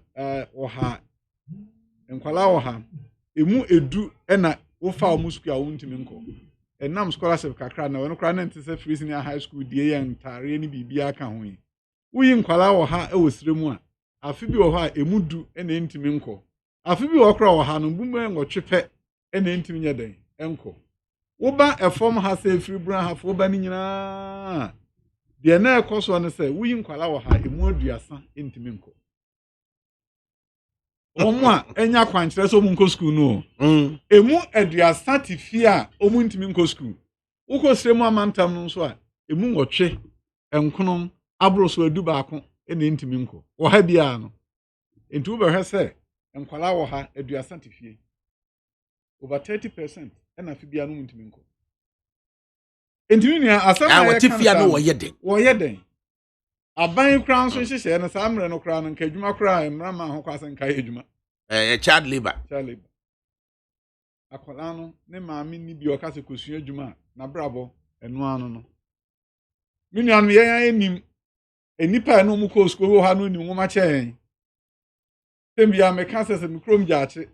oha emu edu na wo fa o musku a wontimi nko enam scholarship kakra na wono kra na ntse free senior high school die ya ntare ni bibia ka ho yi uyi nkwala oha e wosremu a afi bi wo ha emu du na ntimi nko afi bi wo kra oha no bumu enwotwepe na ntimi nyeden enko wo ba efom ha se free bra ha fo ba ni nyina de na ekoso ne se uyi nkwala oha emu aduasa ntimi nko Omwa enya kwankyere so mu nko school no. Emu aduasa tifia omu ntimi nko school. Ukosire mu amantam no so a emu nwotwe enkonom abro so adu baako ene ntimi nko. Wo ha bia no. Enti wo behwe se enkwala wo ha aduasa tifie. Over 30% ena fi bia no ntimi nko. Enti ni asema ya tifia no wo yeden. Wo yeden. Aban kran so hyehyɛ no saa mre no kran no nka adwuma kra emra ma ho kwase nka adwuma child labor akola no ne maame ni bi o kase kosua adwuma na brabo eno ano no minua no yɛn anim enipa no mu ko school ha no ni nwoma kyɛn tembia me kase se mikrom gyaakye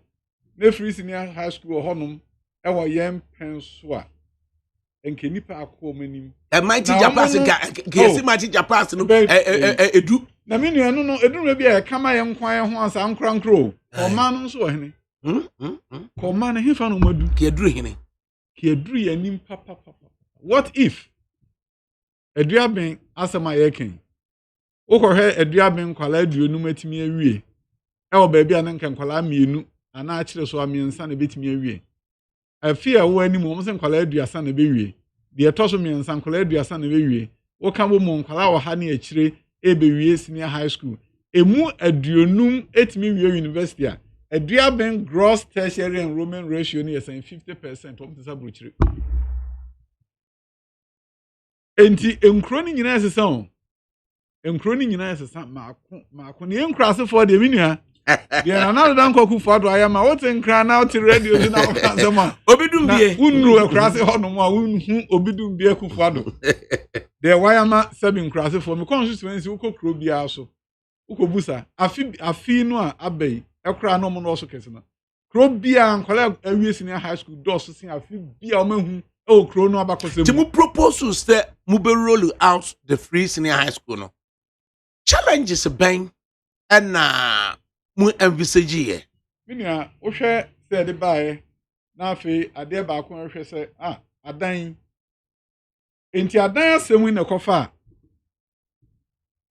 na free senior high school honom ɛwɔ yɛn penso a enke nipa akọ manim mighty japas kesi mighty japas no edu na me nua no edu bi e kama ye nkwan ho ansa nkrankro o ma no so hene ko ma na hefa no madu ki eduru hene ki eduru ya nim papa what if eduaben asema ye ken ukohwe eduaben kwala aduonum atimi awie e wo ba bia na nka kwala mienu ana akire so amiensa na betimi awie afi a wo ani mo se nkwala aduasa na bewie de etoso miensa nkwala aduasa na bewie wo ka bo mo nkwala wo ha na akire e bewie senior high school emu aduonum etimi wie university a aduaben gross tertiary enrollment ratio ni is 50% of the bruchire enti enkro ni nyina esesa o enkro ni nyina esesa maako ne enkrase for de minua de na na dan kwaku fado ayama wote nkra na wote radio ni na okazema obidum bie unru ekrase hono mo a unhu obidum bie ku fado de wayama sebi nkrase for me constituency ukokro bia so ukobusa afi no a abai ekra no mo no so kese na kro bia nkwala awie senior high school dos sin afi bia o mahu e kro no abakosem ti mu proposals say mu be roll out the free senior high school no challenges ben na mu envisage ye minia wo hwe se de bae na afi ade ba ko hwe se adan enti adan asemu na kofa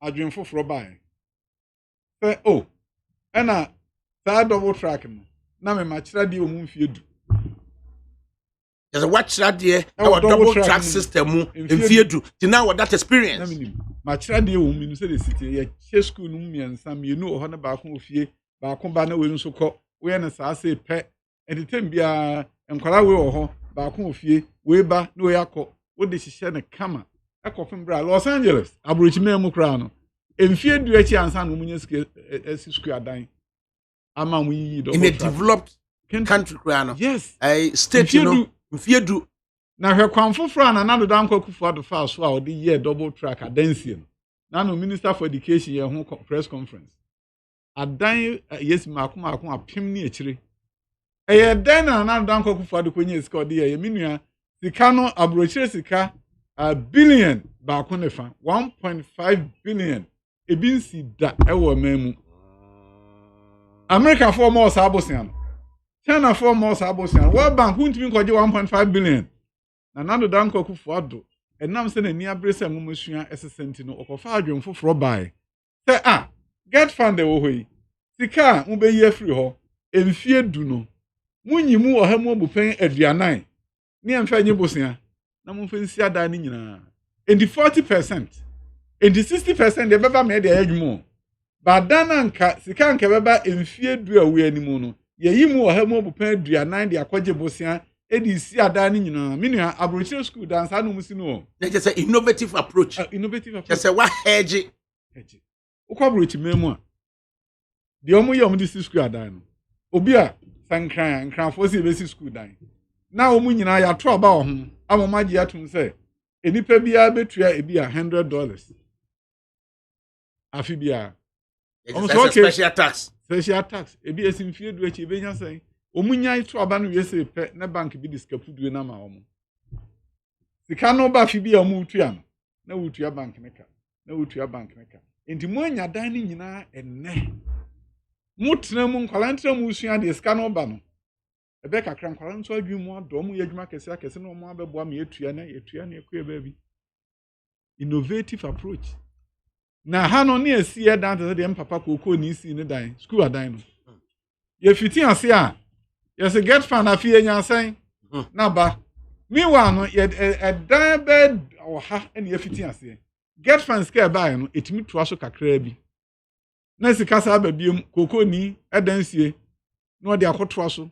adwen foforo bae se ɛna saa double track no na me machira de omu mfie du there's a watch radie our double track system mfie du ti now that experience na me machira de omu mi no say the city ye che school no miensa me nu ho na ba ko ofie ba ko ba na we nso kɔ we na saa say pɛ editem bia enkwara we wo ho ba ko ofie we ba na we akɔ wo de hihye ne kama akɔfem bra Los Angeles abrochime mu kra no mfie du achi ansa no munya school adan ama mu yi in a developed country kra no yes state no mfie du na hwe kwanfoforo na nado dan kwakufu ado fa so a odi ye double track adansie no na minister for education ye ho press conference adan yes makoma apem ni akire dan na nado dan kwakufu ado kwenye sika odi ye menua sika no abrochire sika a billion ba ko ne fa 1.5 billion ebinsi da ewo memu America for more sabosian China for more sabosian World Bank huntimi koje 1.5 billion na nado dan kwakufu ado enam se na ni abrese mu masua esesenti no okofa adwon foforo bai se get fund wo hoyi sika mu be ye free ho emfie du no munyimu ohamu obupen aduanan ni emfa nyi bosia na mu fe nsi adan ni nyina endi 40% endi 60% de beba me de adwumo ba dana nka sika nka beba emfie du awe animu no yeyimu ohamu obupen aduanan de akwaje bosia edi si adan ni nyina menua abrochire school dance anu musi no just say innovative approach just say what hedge ukwa abrochi memu a de omu ye omu di school adan no obi a sankran fo si be si school dan na omu nyina ya to aba ho amomagye atum se enipa bia betua ebi a $100 afi bia special tax ebi esimfie du echi benya sen omunya itu aba no yese pe na bank bi diskapudu na ma omo sika no ba fi bia omu utua no na utua bank neka enti mo anya dan ni nyina enne mutena mu nkwalantra mu usua de sika no ba no ebe kakra nkwala nso adwumu ado mu yadwuma kese no mo abeboa me etua na ekue ba bi innovative approach na ha no ne asie dan te de mpapa kokoo ni si ne dan school adan no ye fiti ase a yes get fan afie nyansan na ba meanwhile no ye dan bed oha ene ye fiti ase get fan scale ba no etimi toa so kakra bi na sika sa ba biem kokoo ni edansie no de akotoa so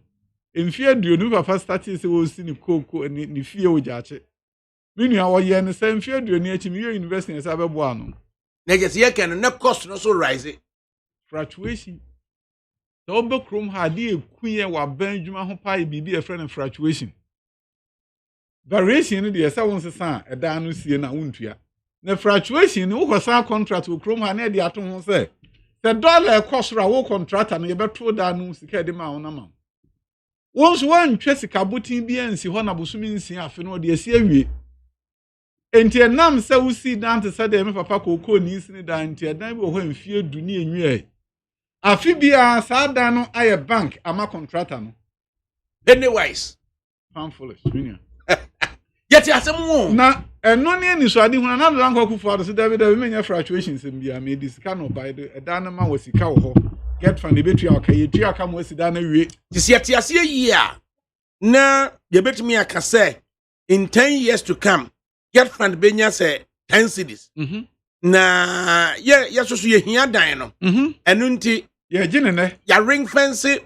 emfie aduonu papa start se wo si ni kokoo ni fie wo jaache menua wo ye ne se emfie aduonu achi mi university se abebo ano na just ye can na cost no so rise fluctuation so obe krom ha de ekuye wa ban dwuma ho pa bibi e friend fluctuation variation no de esa won sesa eda no sie na wontua na fluctuation no wo sa contract wo krom ha na de ato ho se the dollar cost ra wo contractor no ye beto da no sika de ma wona ma wonso wan twa sika botin bi ansi ho na bosumi nsi afi no de esi awie enti enam se wusi dan te se de me papa kokoo ni nsi ni dan enti dan bi wo ho mfie du ni enwie afi bia sa dan no aye bank ama contractor no anyways foolish meaning yet asem na eno ne ani so ade hu na dan kwakufu ado se David menya fluctuations bia me di sika no by the dan ma wo sika wo ho get from the betua aka ye tua aka mo sida na wie ti ase yi a na ye betumi aka say in 10 years to come get fund benya say 10 cities na ye so ye hia dan no enu nti ye gine ne ya ring fence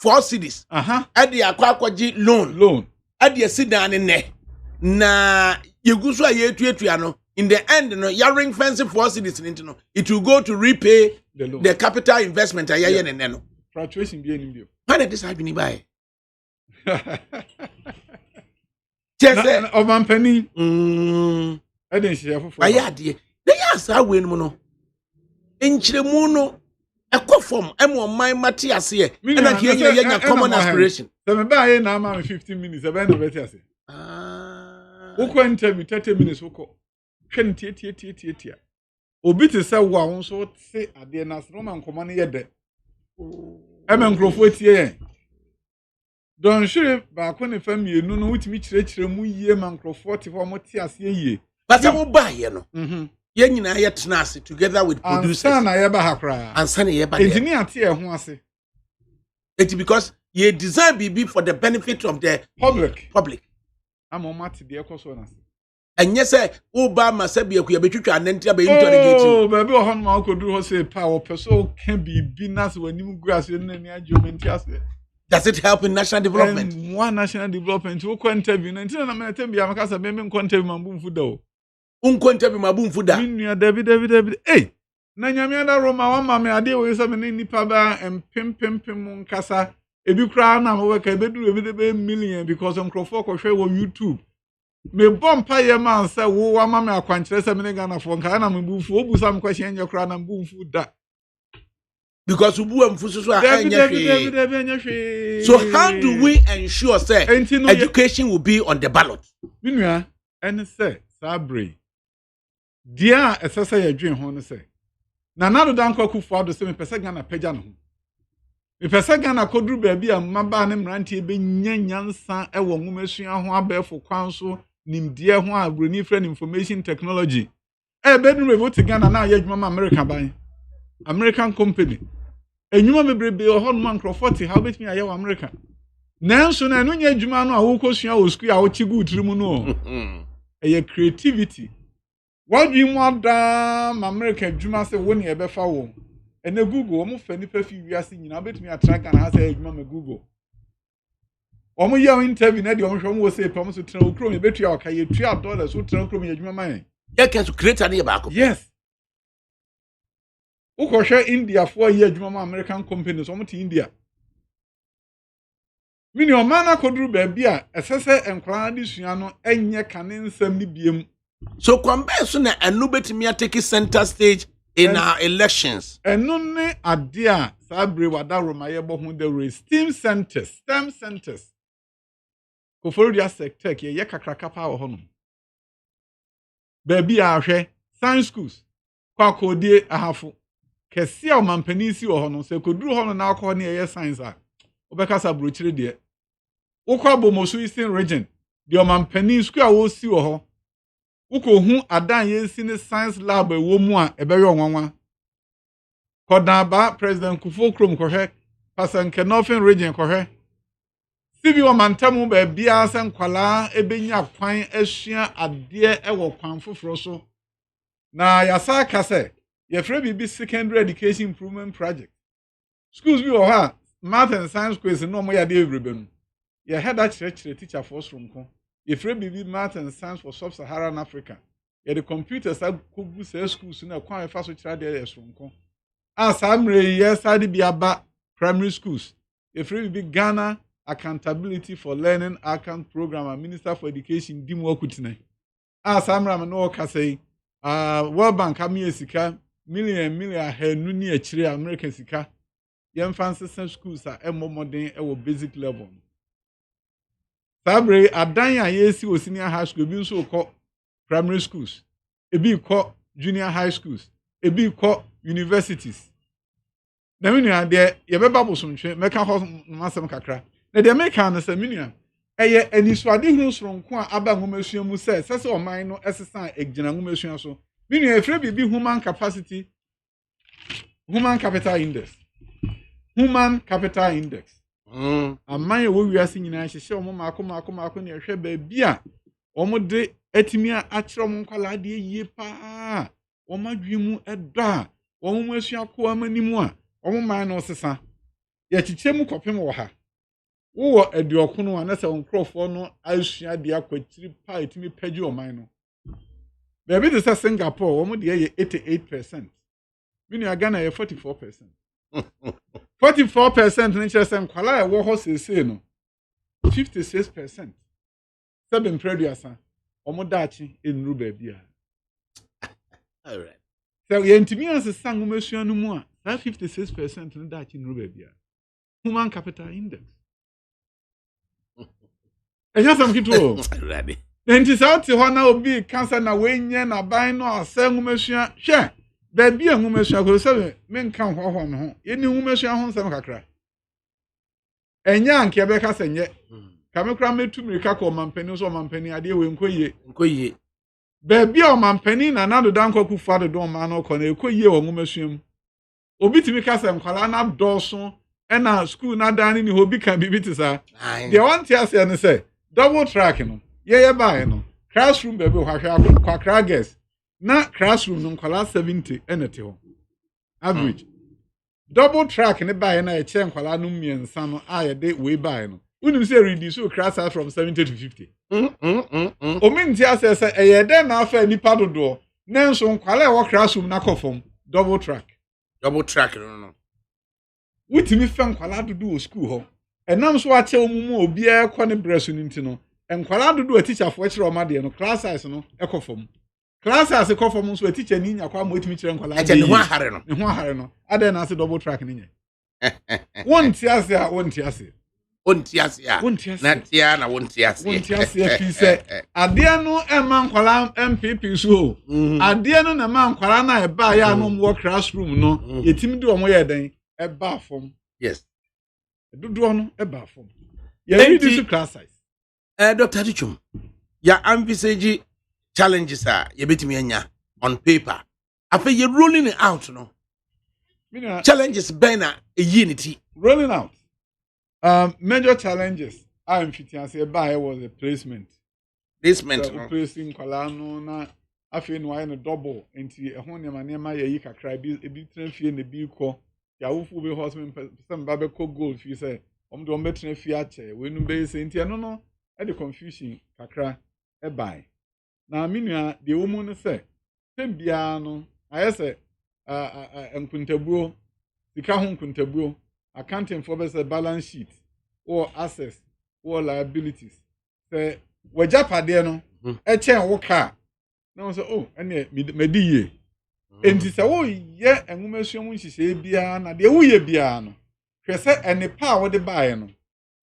4 cities ade akwaji loan ade asidan ne na ye guso a ye tuatua no in the end no ya ring fence 4 cities nti no it will go to repay the capital investment aye ne no fluctuation bi enim bio how did this happen by na obampani eden hye foforo aye ade na ya sa we no no enchiremu no ekofom emo man mate ase e na ke nya common aspiration so me ba ye na ma 15 minutes e ba no beti ase woko interview 30 minutes woko hwen tie obi te se wo a won so te ade na so man komo ne ye de eme nkrofo tie yen don shure ba ko ne fam yenu no wutimi kirekire mu yie man nkrofo te fo mo te ase yie ba se mo ba ye no Yen nyina ye tena ase together with producers. Ansa na ye ba hakra. Ansa na ye ba. Engineer ate e ho ase. It's because ye design BB for the benefit of the public. I'm on Mati de Ecoso. And yes, Obama said, be a betwitwa and then be interrogating. Oh, baby, how my uncle do say power person can be binas when you grass in any argument. Does it help in national development? And one national development, who can interview until I'm going to tell you, I'm going to be contact my boom food. Uncontact my boom food. David. Hey, Nanyamia Roma, one mammy, I deal with some in Nipaba and Pim Casa. If you cry now, work a $1 because I'm Crawford or show on YouTube. Me bomb man say wo wa mama akwankyere se me Ghana for nka na me bufu obu sam question your cry na bufu da because ubu amfu so anya so how do we ensure say education will be on the ballot minua en say sabre dia esese ya dwen ho ne say na nado dan kwaku fo ado se me pese Ghana pagya no ho me pese Ghana koduru ba bi amaba ne mrantie be nyanyansa e wo nwomesua ho abefo kwan so nimdie ho abroni friend information technology bedroom revote Ghana na ya adwuma America ban American company enwuma mebrebe ho no man Crawford how bet me aye America nanso na enu nya adwuma no a wo kosua wo school a wo chi good trimu no creativity what do you want America adwuma se wo ne e befa wo ene Google wo mo fa nipa fi wiase nyina bet me atra Ghana ha se adwuma me Google omo ya interview na de omo hwo mo say pom so tena okro me betua o kai etua dollars so tena okro me adwuma man ya can to create an back yes ukoshe India for year adwuma American companies omo ti India mini o mana koduru ba bia esese enkwara de sua no enye kane nsam ni biem so kwambe so na enu betimi atake center stage in our elections enu ne ade a sabre wada roma ye bo hu the STEM centers Koforia sector ye kakraka pa wo hono ba bia ahwe science schools kwa kodie ahafo kese a mampani si wo hono se koduru hono na akọ ne ye science a obekasa brochire de ukwa bomosu eastern region de mampani school a wo si wo ho uko hu adan ye si ne science lab e wo mu a ebewe onwanwa kodaba president Kufo Krom kohwe pasanke northern region kohwe sibi wa mantamu ba bia san kwala ebenya kwan asua ade e wo kwan foforo so na yasa kase ye free bibi secondary education improvement project schools bi wo ha math and science quiz no mo ya de everybenu ye head a chire teacher for sonko ye free bibi math and science for sub-Saharan Africa ye the computers akogu se schools na kwan fa so chira de sonko asamre ye sadi bi aba primary schools ye free bibi Ghana Accountability for Learning Account Program and Minister for Education Dimu Okutine. Samram no kasei World Bank amiye sika million henu ni echire American sika yem fancy schools are modern e basic level. Sabre adan ya yesi o senior high school bi nso ko primary schools ebi ko junior high schools ebi ko universities. Na minu ade ye beba bosomtwe meka ho masem kakra. Na the American is a minion. Eye aniswade hunu soronko a aba ngomesua mu se sese oman no esesa egina ngomesua so. Minion efre bibi human capital index. Human capital index. Aman wo wiase nyina hyehye omo maako ne ehwe ba bia omo de atimi a akire omo nkwala de yie pa. Omo adwemu edo a omo masua ko amanimu a omo man no sesa. Ye chichemu kopem wo ha. Wo eduokono anase onkrofo no asua de akwatiri pa etimi pagi oman no baby de say Singapore wo mo de ye 88%. Mini Ghana ye 44%. 44% ni chere say nkwala e wo ho sese no 56%. 7 producer omo dachi enru ba bia. All right. So ye ntimi ansesa ngomesua no mu a 56% ni dachi enru ba bia. Human capital index. Enya sam kito ready enti sauti ho na obi cancer na wenye na ban no asangumesua hwe ba bia ngumesua ko se menka ho me ho ye ni ngumesua ho nsam kakra enya anke be ka senye ka me kra metu mirika ko mampani so mampani ade we nkoye Baby o mampani na na do dan kwaku fa do ma no ko na ekoyie wo ngomasuam obi timi ka se nkwala na dɔso na school na dan ni hobi kan bibi ti sa de want ya se ne se double track no ye bae no classroom baby o hwahwe kwakra guess na classroom no nkwala 70 enete ho average double track ne bae na e che nkwala no miensa no a ye de we bae no unim say reduce o class size from 70 to 50 ominti asese eye de na afa nipa dodo nenso nkwala e wo classroom na kofom double track no witimi fa nkwala dodo o school ho enam so ache omumu obi e kɔ ne breso ninti no nkwala dodo a teacher fo kire o ma de no class size no ekofom class size ekofom so a teacher ni nya kwa mo etimi kire nkwala de ne ho ahare no ade na ase double track ni nya wonti ase a wonti ase na tia na wonti ase fi se ade no ema nkwala MPP so ade no na ma nkwala na e ba ya no mo classroom no yetimi de o mo ye den e ba fom yes dodo no e ba fom ye reduce class size Dr. Richum ya envisage challenges ye betimi anya on paper afa ye rolling it out no challenges bena e unity rolling out major challenges I'm fitting as a buyer was a placement no placing kwalano na afi no ay no double enti ehon ne manema ye yi kakra bi ebi transfer ne bi ko ya wufu be hospital some babe ko goal fi say om do betre fi ache we nu be say enti no e the confusion kakra e buy na minua de wo mu no say tem bia no ayese enkuntabuo sika ho nkuntabuo accounting for the balance sheet or assets or liabilities. Say wajapade no e chen wo car. Na say oh ene medi ye. Enti say wo ye enwumesuom nhihye bia na de wo ye bia no. Hwe say ene pa wo de baaye no.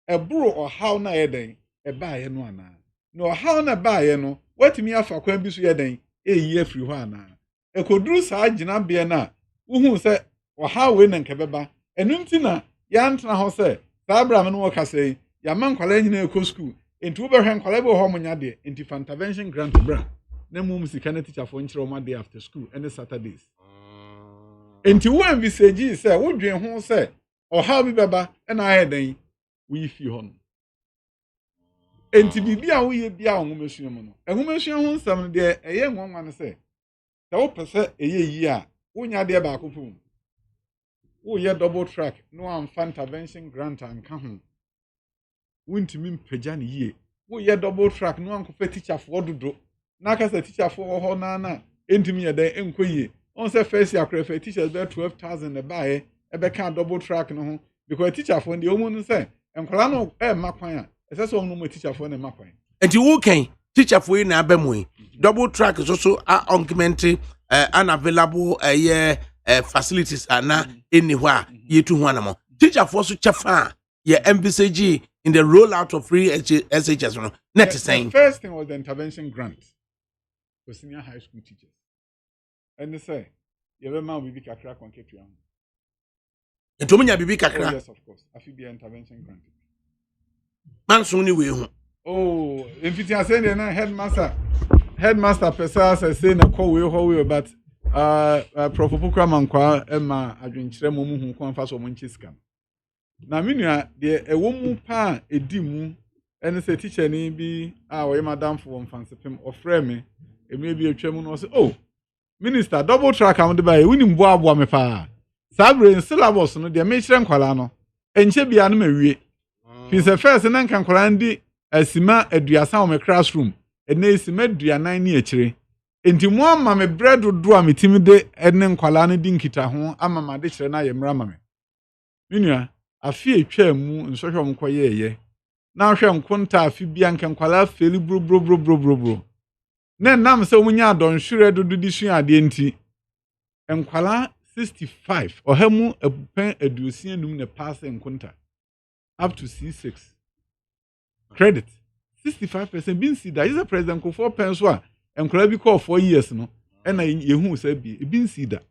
E bro or how na ye den e baaye no ana. No how na baaye no watimi afa kwan bi so ye den e yi afiri ho ana. E koduru saa gina bia na wo hu say o how we na nkebeba enunti na ya ntna ho se sabra me no wo kase ya man kwala nyina ekɔ school enti wo behwe nkwala be ho monya de enti for intervention grant bra na mum sika na teacher for nkyere o ma day after school any Saturdays enti wo envisage se wo dwen ho se o how bi beba na aye dan wo fi ho no enti bibia wo ye bia wo mesuam no enwomesuam ho nsam no de eye nwanwa no se wo pese eye yi a wo nya de ba akofo wo ye double track no am intervention grant and ho wontimi mpagya ne yie wo ye double track no am ko teacher for dodo na ka say teacher for ho na entimi ye den enkoyie on say first year credit teachers be 12,000 e baaye e be kan double track no ho because teacher for the omo no say enkola no e makwan a e say so no mo teacher for na makwan enti wo kan teacher for na abamu double track so augment unavailable facilities ana anywhere yetu ho anamo teacher for so chafa ye MBCG in the rollout of free SHS no net saying the first thing was the intervention grant for senior high school teachers and they say you have man bibi kakra konketu am entomunya bibi kakra yes of course afi be intervention grant manso ni we hu oh in fiti ase na headmaster pesa say na call we ho we but Prof. Pukra kwa ema adwenkyerɛ mo mu hu kon fa so mo nchiska na menua de ewo mu pa edi mu ene se teacher ni bi a wo madam for mfansepem ofrɛ me emi bi atwa mu no say oh minister double track am de bae woni mbo abo me pa sa brain syllabus no de me kyerɛ nkwala no enche bia no mawie fi se first na nkan nkwala ndi asima aduasa wo me classroom ene asima aduanan ni akyire enti mo ama me bread do a metimi de ene nkwala no di nkita ho ama ma de kyerɛ na ye mra ma me menua afi etwa mu nsohwe mo koyeye na hwe nkonta afi bia nkwala feli bro na nam se munya adonhwere dodo di sua ade enti nkwala 65 ohamu abupen aduosia num ne pass nkonta up to C6 credit 65% bin see that is a president ko 4 pence a nkwala bi call 4 years no na yehu se bi bin see that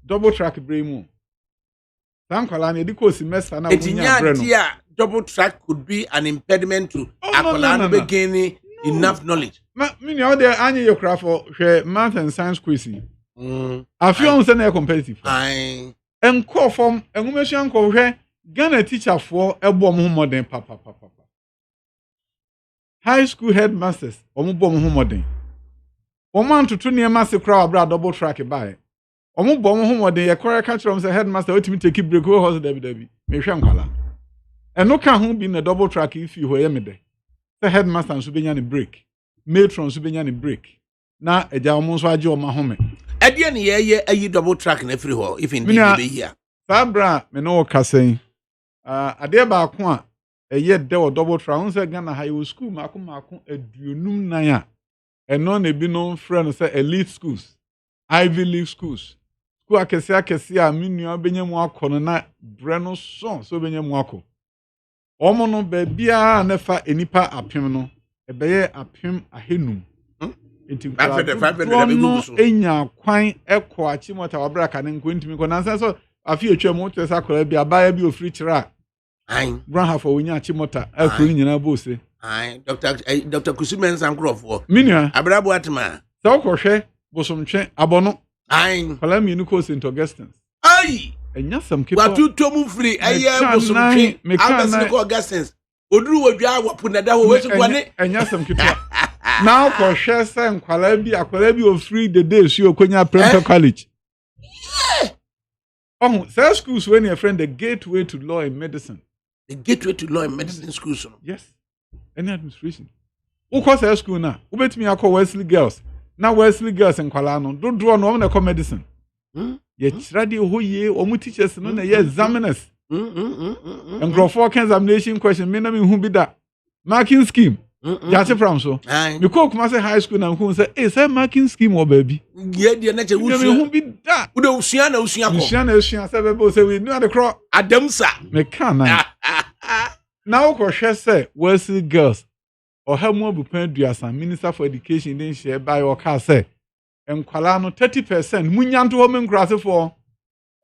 double track bremu nkwala na ediko semester na munya bre no double track could be an impediment to akwala no beginning enough knowledge Mini all there any your craft for math and science quiz. I feel on Sunday competitive. Aye. And call from and woman call her Ghana teacher for a bomb modern papa. High school headmasters, bomb modern. Woman to 2 near massive crowd, double track by. Bomb modern, a correct catcher of the headmaster, let me take a break horse, Debbie. May shankala. And no can be in a double track if you were me. The headmaster and Subinian break. Matron Subinian break. Now a Jalmons Wajo Mahome. At the end, yeah, double track in every hole, if indeed be here. Sabra, me no cassay. A dear Bakwa, a yet there were double trowns again. A high school, Makum, a dunum naya. And none a be known friend say elite schools, Ivy League schools. School Akesia, Minia Benyamwa, Conona, Breno son, so Benyamwako. Omono bebia nefa enipa apem no ebeye apem ahenum enti no enya kwan ekọ achimota wabraka ne nkwentimi ko nansa so afi etwa mo tesa akora bia baya bi ofiri kira ayin braha for onya achimota akuru nyina bose ayin Dr. Kusumen Sankrofo minia abrabo atma so kohwe bosomtwe abono ayin kala mi nu ko St. Augustine ayi enya sam kipo watu tomu free eye bosomtwe Augustine ko Augustine oduru wodwa wapunada ho wesu kwane enya sam kipo now kohwe se nkwala bi ofiri the day so okonya Prempeh College. Oh, sir schools when your friend the gateway to law and medicine. The gateway to law and medicine schools. Yes. Any administration. Who calls sir school now? Who bet me I call Wesley girls. Now Wesley girls in Kwalano. Don't draw no one call medicine. Yet radio who ye or mu teachers no na ye examiners. And grow for examination question. Me na me who be that marking scheme. That's from so. You call Kumasi High School now who say, "Is that marking scheme or baby?" Yeah, the next who be that? Who do Usiana? Say we know the crow. Adamsa. Me can now. Koshe say Wesley girls or her more bupen duasa Minister for Education then share by your car say. And Kwalano 30%. Munyanto women grass for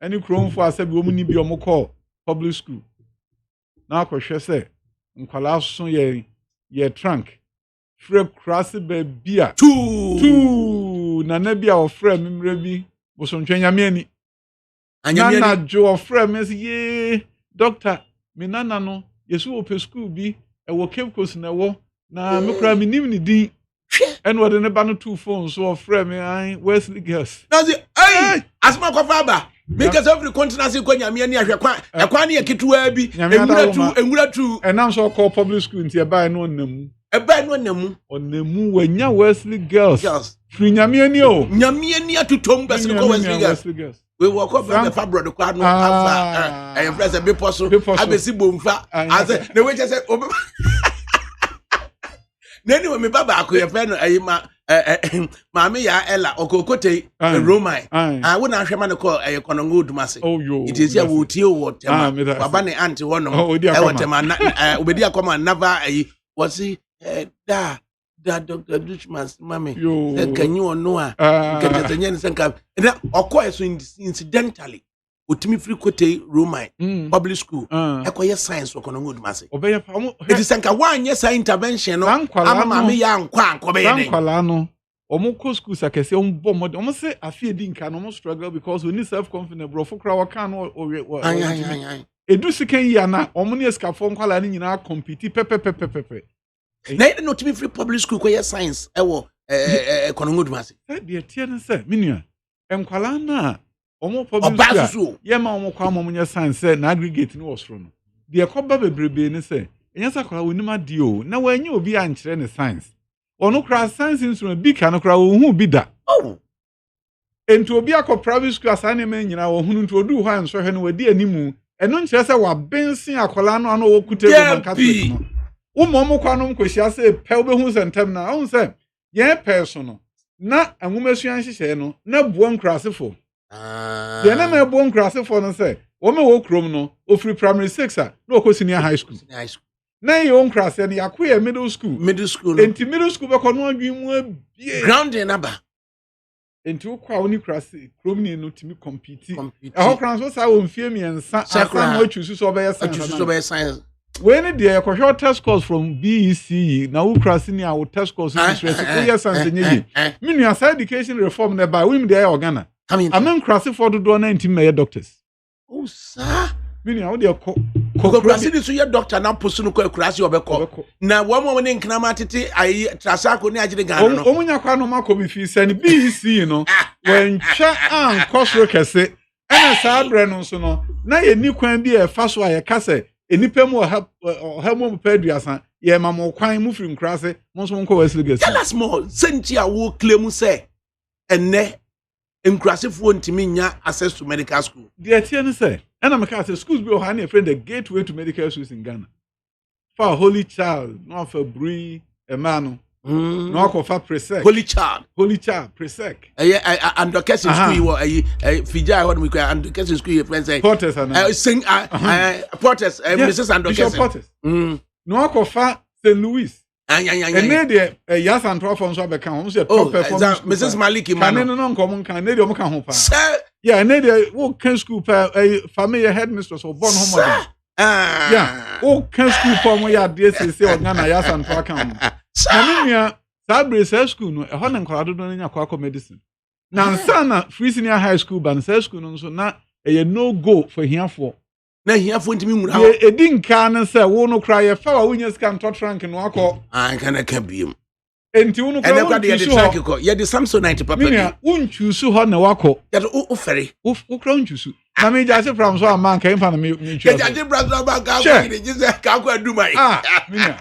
any chrome for say woman be your call public school. Now Koshe say Kwala son ye trunk. Free crossy beer. Two. Nanebia or frame mrebi. Boson Chenyamieni. Nana Joe of frame is ye doctor. Minana no. Yesu ope school bi. E wo Cape Coast na wo. Na mekra minim ni din. And what the banner 2 phones so frame me Wesley girls. Now the hey asma kofaba. Because every continent say kwanya me ani ahwekwa ekwa na yeketuwa bi enwura tu and now so call public school nti e buy no namu onamu wanya Wesley girls free nyame ani o nyame ani atotom bese ko Wesley girls we work up the fabric kwa no afa e fresh be poso abesi bomfa ase the way say nani we me baba akoye fe no ayima Mami ya Ella okokote Romai. Wona ahwema ne ko ekonongo dumase. It is ya wutie wo tema. Baba ne anti wono. E tema na obedi akoma never was he da Dr. Duchman's mami. Can you know a can tanya ne senka. Na okoye so incidentally otimi free kote Romai public school ekoye science okonongo dumase. Obeya it is senka wanye sa intervention no ama mami ya nkwa ankobe ne. Kwala no omo school sakese ombo mod omo say afie di nka no omo struggle because we need self confidence bro for crowd kan o edu sikan yi ana omo ne escafo nkwala ni nyina compete pepe na no to be free public school ko science ewo konongo dumase de tie ne say menua enkwala na omo public school ye ma omo kwa omo nya science na aggregate ni osro no de ekoba bebrebe ni say enya sakwala wonima di o na wanya obi ankyere ne science ono kra science instrument bi ka no kra wo hu bi da enti obi akọ private school asane me nyina wo hunu nti odu hwan so hwe no wadi animu eno nkyere se wa bensin akola no ano wo kute no catholic no wo mo kwa no mkohia se pe obehu sentem na wo se ye personal na anwumasua nhyehyɛ no na buo nkrasefo ye na me buo nkrasefo no se wo me wo krom no ofri primary 6 a na okɔ senior high school na ye nkrase no yakoye middle school enti middle school be kono adwemu abie grounding naba enti ukwa oni krase krom ni no timi compete e ho kran so sa wo mfie miensa asa no achusu so be science when the short test scores from BEC now who crossing our test scores in stress 4 years and meaning as education reform by women there Ghana. I mean crossing for the 19 mayor doctors. Oh sir. Meaning how they crossing so your doctor now pursue ko cross your beko. Na one moment in Knama tete I trasako ni agire Ghana no. Omunya kwa no mako bi fi send BEC no when cha an cost kese ana sabre no so no na ye ni kwan bi e fa so aye kase enipa mu ha mu peduasa ye ma mo kwan mu firi nkrase mo so nko Wesley Gesi. Tell us more senti a wo claim say enne nkrasefo ntimi nya access to medical school. The tie no say and I'm say schools be o friend the gateway to medical schools in Ghana. For Holy Child, no for Bri Emmanuel. No for Presec. Holy Child, Presec. And the case school Fija what we call and the case school friends say Porters and sing Porters Mrs. and the Porters. No for St. Louis. And there yes and 12 from so be kan we say top performance. Mrs. Maliki man. No come kan na dey o kan ho pa. Sir. Yeah, and there wo kan school pa family headmistress of born home model. Yeah, wo kan school pa mo ya dey say Ghana yes and 12 kan. Na me sabre school no e ho na nkwado do nya kwa medicine. Na nsa free senior high school ban school no so na e no go for hiafo. Na hiafo ntimi nwura. E di nka na say wo no kra ye fa wa wonya sika nto rank no akọ. An kana ka biem. Enti wo no kra wo de track ko ye de Samsung 90 papa. Me unchusu ho na wakọ. Ya o fere. Wo kra unchusu. Na me jase from so am kan fa na me twa. Ya de brother ba ka ko ni je ka ko adumai. Me na.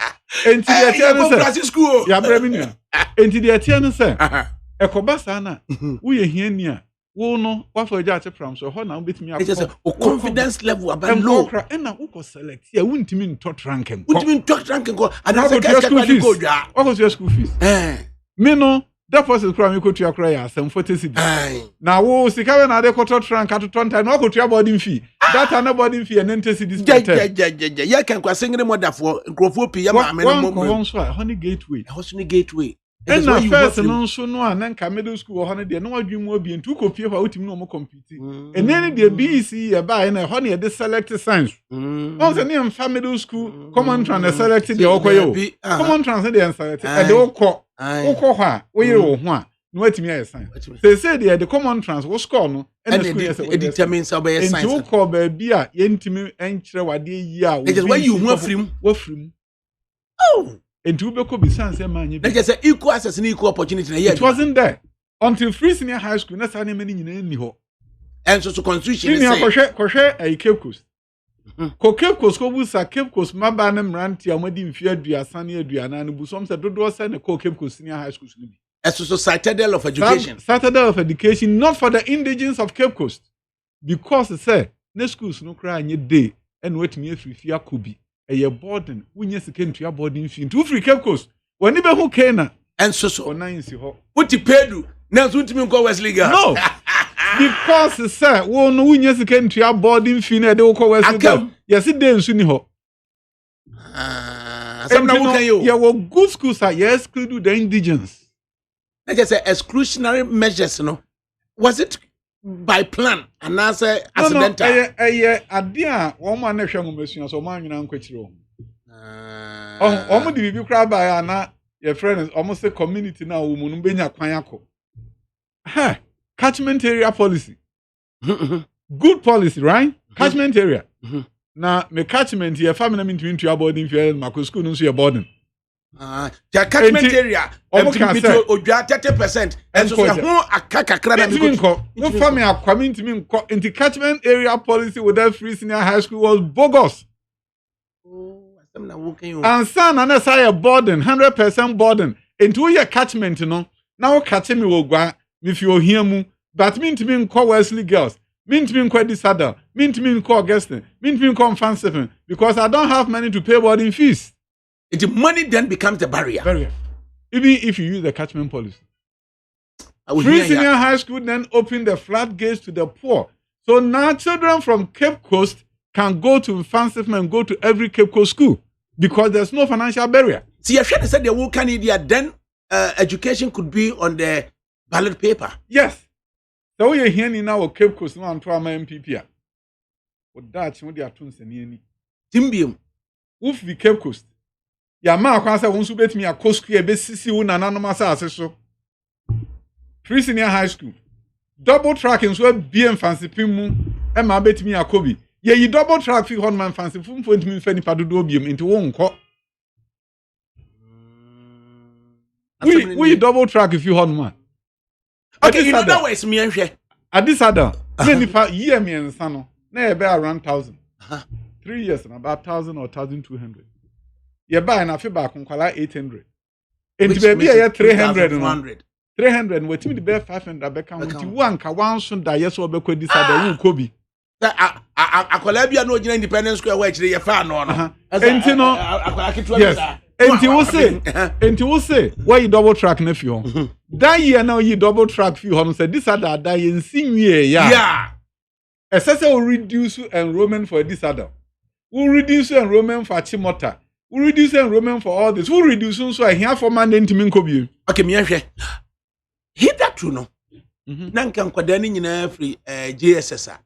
Enti de tie no say. Ya bra me nua. Enti de tie no say. Ekoba sa na wo ye hiani a wo no wa fa jase from so ho na betimi akọ. O confidence level about low. E na wo ko select ya wuntimi ntot ranking. Wuntimi ntot ranking ko and say ka ka ko dwa. What was your school fees? Me no deposit kra me ko tua kra ya asem 40 cedis. Na wo sika we na de ko tot rank at 20 na ko tua boarding fee. That na boarding fee and 90 cedis. Ya kan kwa singre modafo nkrofo pi ya ma me no mo. One so honey gateway. Honey gateway. And na first no so no an ka middle school honey de no adwum obi ntu ko pie fa utimi no mo compete. And then the BEC e ba na honey de select science. On say na middle school common trans select the okoyo. Common trans de select e de okọ ha wo yire wo ho a no atimi aye science. Say the common trans wo score no and it determines how be science. Ntu ko ba bia ye ntimi enkyere wade yi a. It is when you hu afrim. Oh. And you become business man. They just say equal access and equal opportunity. It wasn't there until free senior high school. That's how many in ho. And so constitution is saying, a Cape Coast. Cape Coast, Cape Coast, my banam ranty, and wedding fear, Duasani, Duana, and Busom said, "Do send a Cape Coast Senior High School." As a citadel of education. Citadel of education, not for the indigenous of Cape Coast. Because it said, no schools no cry in your day, and wait me if you could be. A year boarding, when you came to your boarding fee, 2 free Cape Coast. When you who came and so 9 see ho. What you pay do? Now, what you go Wesley? No, because sir, when you came to your boarding fee, they will call Wesley. Yes, it didn't soon ho. Yeah, well, good schools are yes, exclude the indigenous. I just say exclusionary measures, no. Was it by plan and answer accidental? Idea one man nation machine so man nyina nkwachiro. Omo di bibi kra ba na your friend is almost a community now wo no benya kwan akọ. Catchment area policy. Good policy, right? Catchment area. Na me catchment here family me ntimi ntua boarding fee ma ko school no so your boarding. The catchment area odwa 30% and so ho akakakra na me go. Wo family akwami ntimi nko into catchment area policy with that free senior high school was bogus. And son na say a boarding 100% boarding into your catchment no. Now catch me wo gwa me fi ohia mu but me ntimi nko Wesley girls. Me ntimi nko Disadal. Me ntimi nko Augustine. Me ntimi nko Fancy because I don't have money to pay boarding fees. The money then becomes the barrier. Even if you use the catchment policy. Free senior high school then open the floodgates to the poor. So now children from Cape Coast can go to Fancy and go to every Cape Coast school because there's no financial barrier. See, I should have said the whole Canada, then education could be on the ballot paper. Yes. So we are hearing now Cape Coast now and to our MPP. What that you are doing, Timbium. Woof the Cape Coast. Yama Kwasa won't bet me a coast clear BCC un anonymous so. Free senior high school. Double tracking so BM fancy pimu. Emma bet me a Kobe. Ye you double track fi man fancy fun point me fanny padudo bium into one co. We double track if you man. Okay, in other words, me and she. At this other, many year me and son, na about around 1,000. 3 years and about 1,000 or 1,200. You buy and I feel back on 800. And baby, I 300. 300, what me the bear 500 back on one can soon die. Yes, or because this other will Kobe. A Columbia no Independence Square, which they are fan on. And you know, yes. And you will say, why you double track nephew? That year now you double track few home said this other die in same year, yeah. SSA will reduce enrollment for this other. We'll reduce enrollment for Chimota. We'll reduce enrollment for all this. We'll reduce so I hear for man to Minkobu. Okay, me hit that true no. Nankan kwadani nyina free JSSR.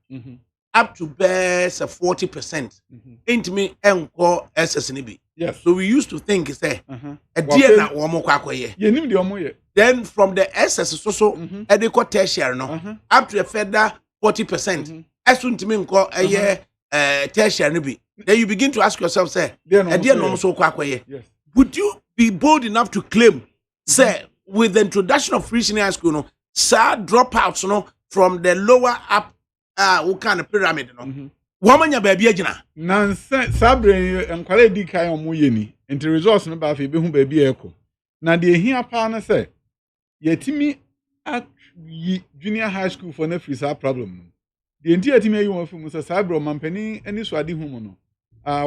Up to best 40%. Ain't me enko SSNB. Yes. So we used to think say a dear na womo kwakoye. Ye nim de omo. Then from the SS so edeko tertiary no up to a further 40%. Esuntimi nko tertiary no bi. Then you begin to ask yourself say a dear no so kwakoye. Yes. Would you be bold enough to claim say with the introduction of free senior high school no dropouts no from the lower up who kind of pyramid no woman ya baby agina nanse sabre enkwale di kai omo yeni enti results no ba fa be hu baby eko na de ehia pa na say yetimi junior high school for na free sa problem de enti yetimi ayi won fun say sabre mampani ani so ade hu mo no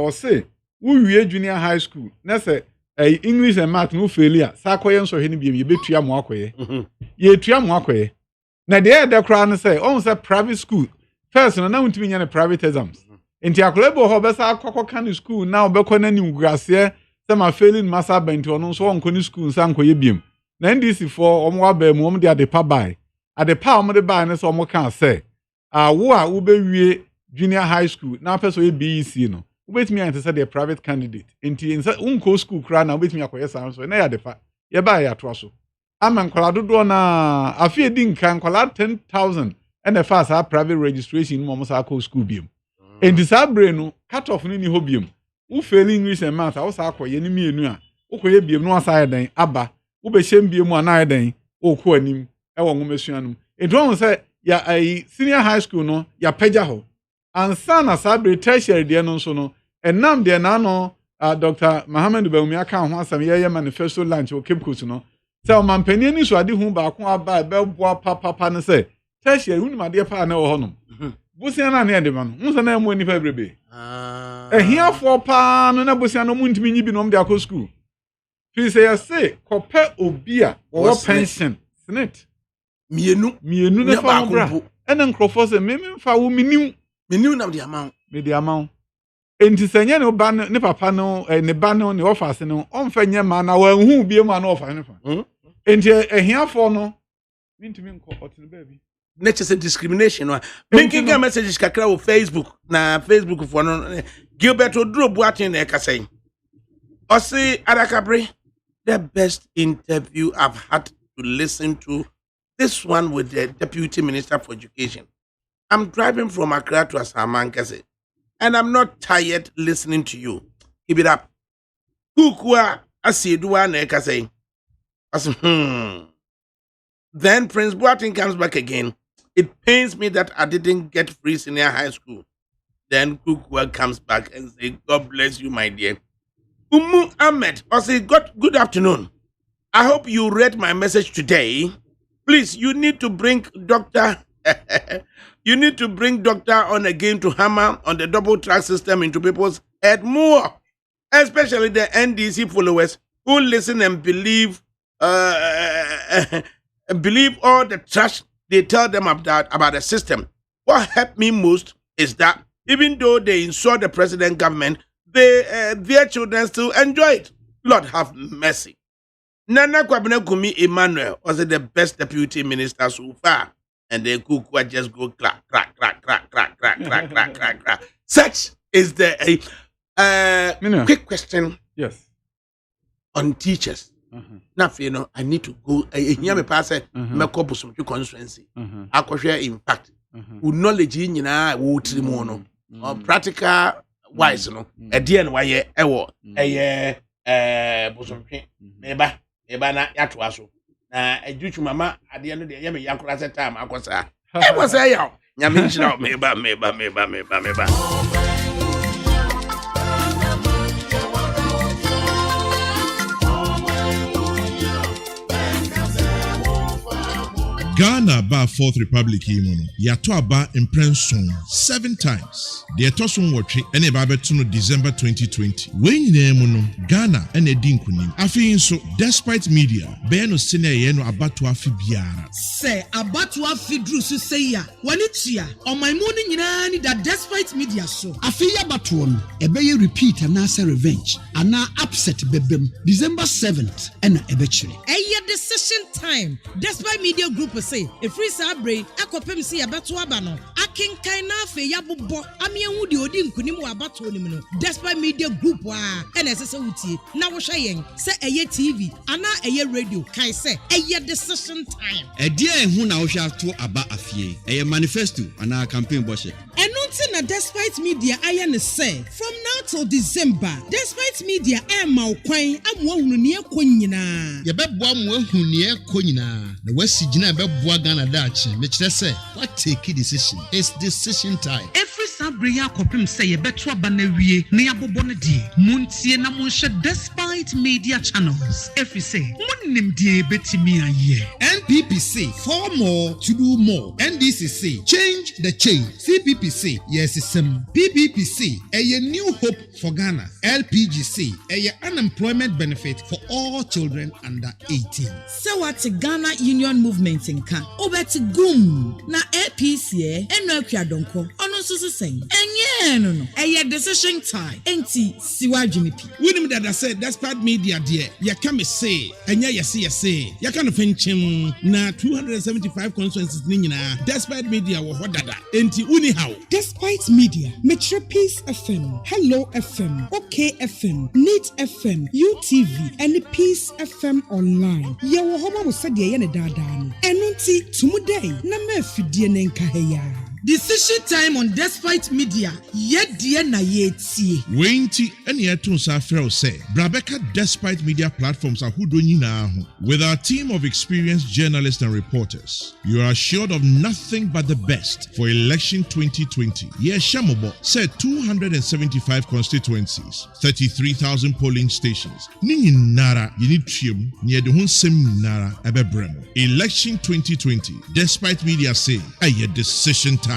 wo say wo wie junior high school na say English and math no failure sa koye so hene biem ye betua mo akoye ye tua mo akoye na de de kra no say on say private school first no na untimi nya private exams enti akolebo ho be sa akoko kan school na obekọ na nimgrase say ma failing master bent ono so onko ni school sa nkoye biem na ndc for omo aba mu omo de adepa bai adepa omo de bai na so omo kan say wo be wie junior high school na person e BEC no ubetimi ante say the private candidate enti unko school kra na ubetimi akoye san so na ya defa ye ba ya to so ama nkwala dodo na afie di nkan nkwala 10,000 and the first private registration mo sa ko school biem enti sa bre no cut off ni ho biem u fail English and math a sa akoye ni mienu a ukoye biem no asa ya dan aba u be hyem biem a na ya dan o ko anim e wo ngomesuanum enti won say ya senior high school no ya pagya ho ansa na sabre tertiary de no so no enam de na no Dr. Mohammed Bawumia aka ho asam ye manifesto launch o Cape Coast no say o mampani ni so ade hu ba ko aba be boa papa no say tertiary hu ma de pa na wo honom busia na na de ma no nso na mu ni fa brebe here for pa no na busia no mu ntimi nyi bi no de akọ school fi say kope obi a wo pension senate mienu na fa bra ena nkrofo say me fa wo menu na the amount enti senye ne ba ne papa no ne ba no ne office no onfa nye ma na wanhu bie ma na office no fa enti ehiafo no mintimi nko otene baby nature say discrimination no making a messages kakra wo Facebook for no Gilbert Oduro Boatin na ekasai o say Adakabri the best interview I've had to listen to, this one with the Deputy Minister for Education. I'm driving from Accra to Asamankase, and I'm not tired listening to you. Keep it up. Kukua asidua neka say. Then Prince Boateng comes back again. It pains me that I didn't get free senior high school. Then Kukua comes back and say, God bless you, my dear. Umu Ahmed, I say, good afternoon. I hope you read my message today. Please, you need to bring Dr. You need to bring Doctor on again to hammer on the double track system into people's head more, especially the NDC followers who listen and believe all the trash they tell them about the system. What helped me most is that even though they insult the president government, their children still enjoy it. Lord have mercy. Nana Kwabena Kumi Emmanuel was the best deputy minister so far. And then Kukua just go crack. Such is the Quick question. Yes. On teachers. Now, you know, I need to go. Here, me pass a make up some constituency. I share impact. With knowledge in na wo trimono. Or practical wise, no. A dear why ewo. Bosomtwe. Meba na yatu aso. Na ejuchu mama at the end of the year me yakura set time akosa. E was say yaw. Nyame nchira meba. Ghana ba Fourth Republic imono yato aba imprenson 7 times. The etoson watwe ene ba beto no December 2020. When nyina mu no Ghana ene di nkunim. Afi nso despite media be no sene ye no abato afi biara. Say abato afi dru so say ya. Wani tua on my morning nyina ni that despite media so. Afi ya bato no ebe ye repeat ana say revenge ana upset bebem December 7th ena ebe chire. Eye decision time. Despite media group say a free sabre akopem say abato aba no akenkan na afi ya bobbo amienhu de odi nkunim wa abato nim no. Despite media group ena sese wutie na wo hwe yen say eye TV ana eye radio kai say eye decision time. Edi ehun na wo hwe ato aba afie. Eye manifesto ana campaign boshe. Enunti na despite media aye ne say from now till December despite media ma okwan amwo hunu ne ekonyina. Ye beboa mo ehun ne ekonyina na wasigina beboa Ghana dachi me kire say what take decision. It's decision time. Every sabre ya kopim say ye beto aba na wie ne abobo ne die muntie na munhye despite media channels. Every say munnim die betimi aye. NPPC for more to do more. NDCC change the change. CPPC yes sim. PPPC a new hope for Ghana. LPGC a unemployment benefit for all children under 18. So what Ghana Union Movement in Ka obeti gum na APC eno akwa donko ono susu sen enye no eye decision time enti siwa dwinipi Winim that I said despite media dear ya can me say enye yesi ya kan fenchim na 275 constituencies ni nyina despite media wo hodada enti uni how despite media Metro Peace FM Hello FM OK FM Neat FM UTV and Peace FM online ye wo homa mo sade ye ne dada no enunti tumuday na mafidie ne nka heya. Decision time on despite media yet dear na yetie. Wenti ene eton sa frɛ say Brabeka despite media platforms ahudo nyina ho. With our team of experienced journalists and reporters, you are assured of nothing but the best for election 2020. Yes, Shamobo said 275 constituencies, 33,000 polling stations. Nini nara yini triem near the hunsem nara ebebremo. Election 2020 despite media say a decision time.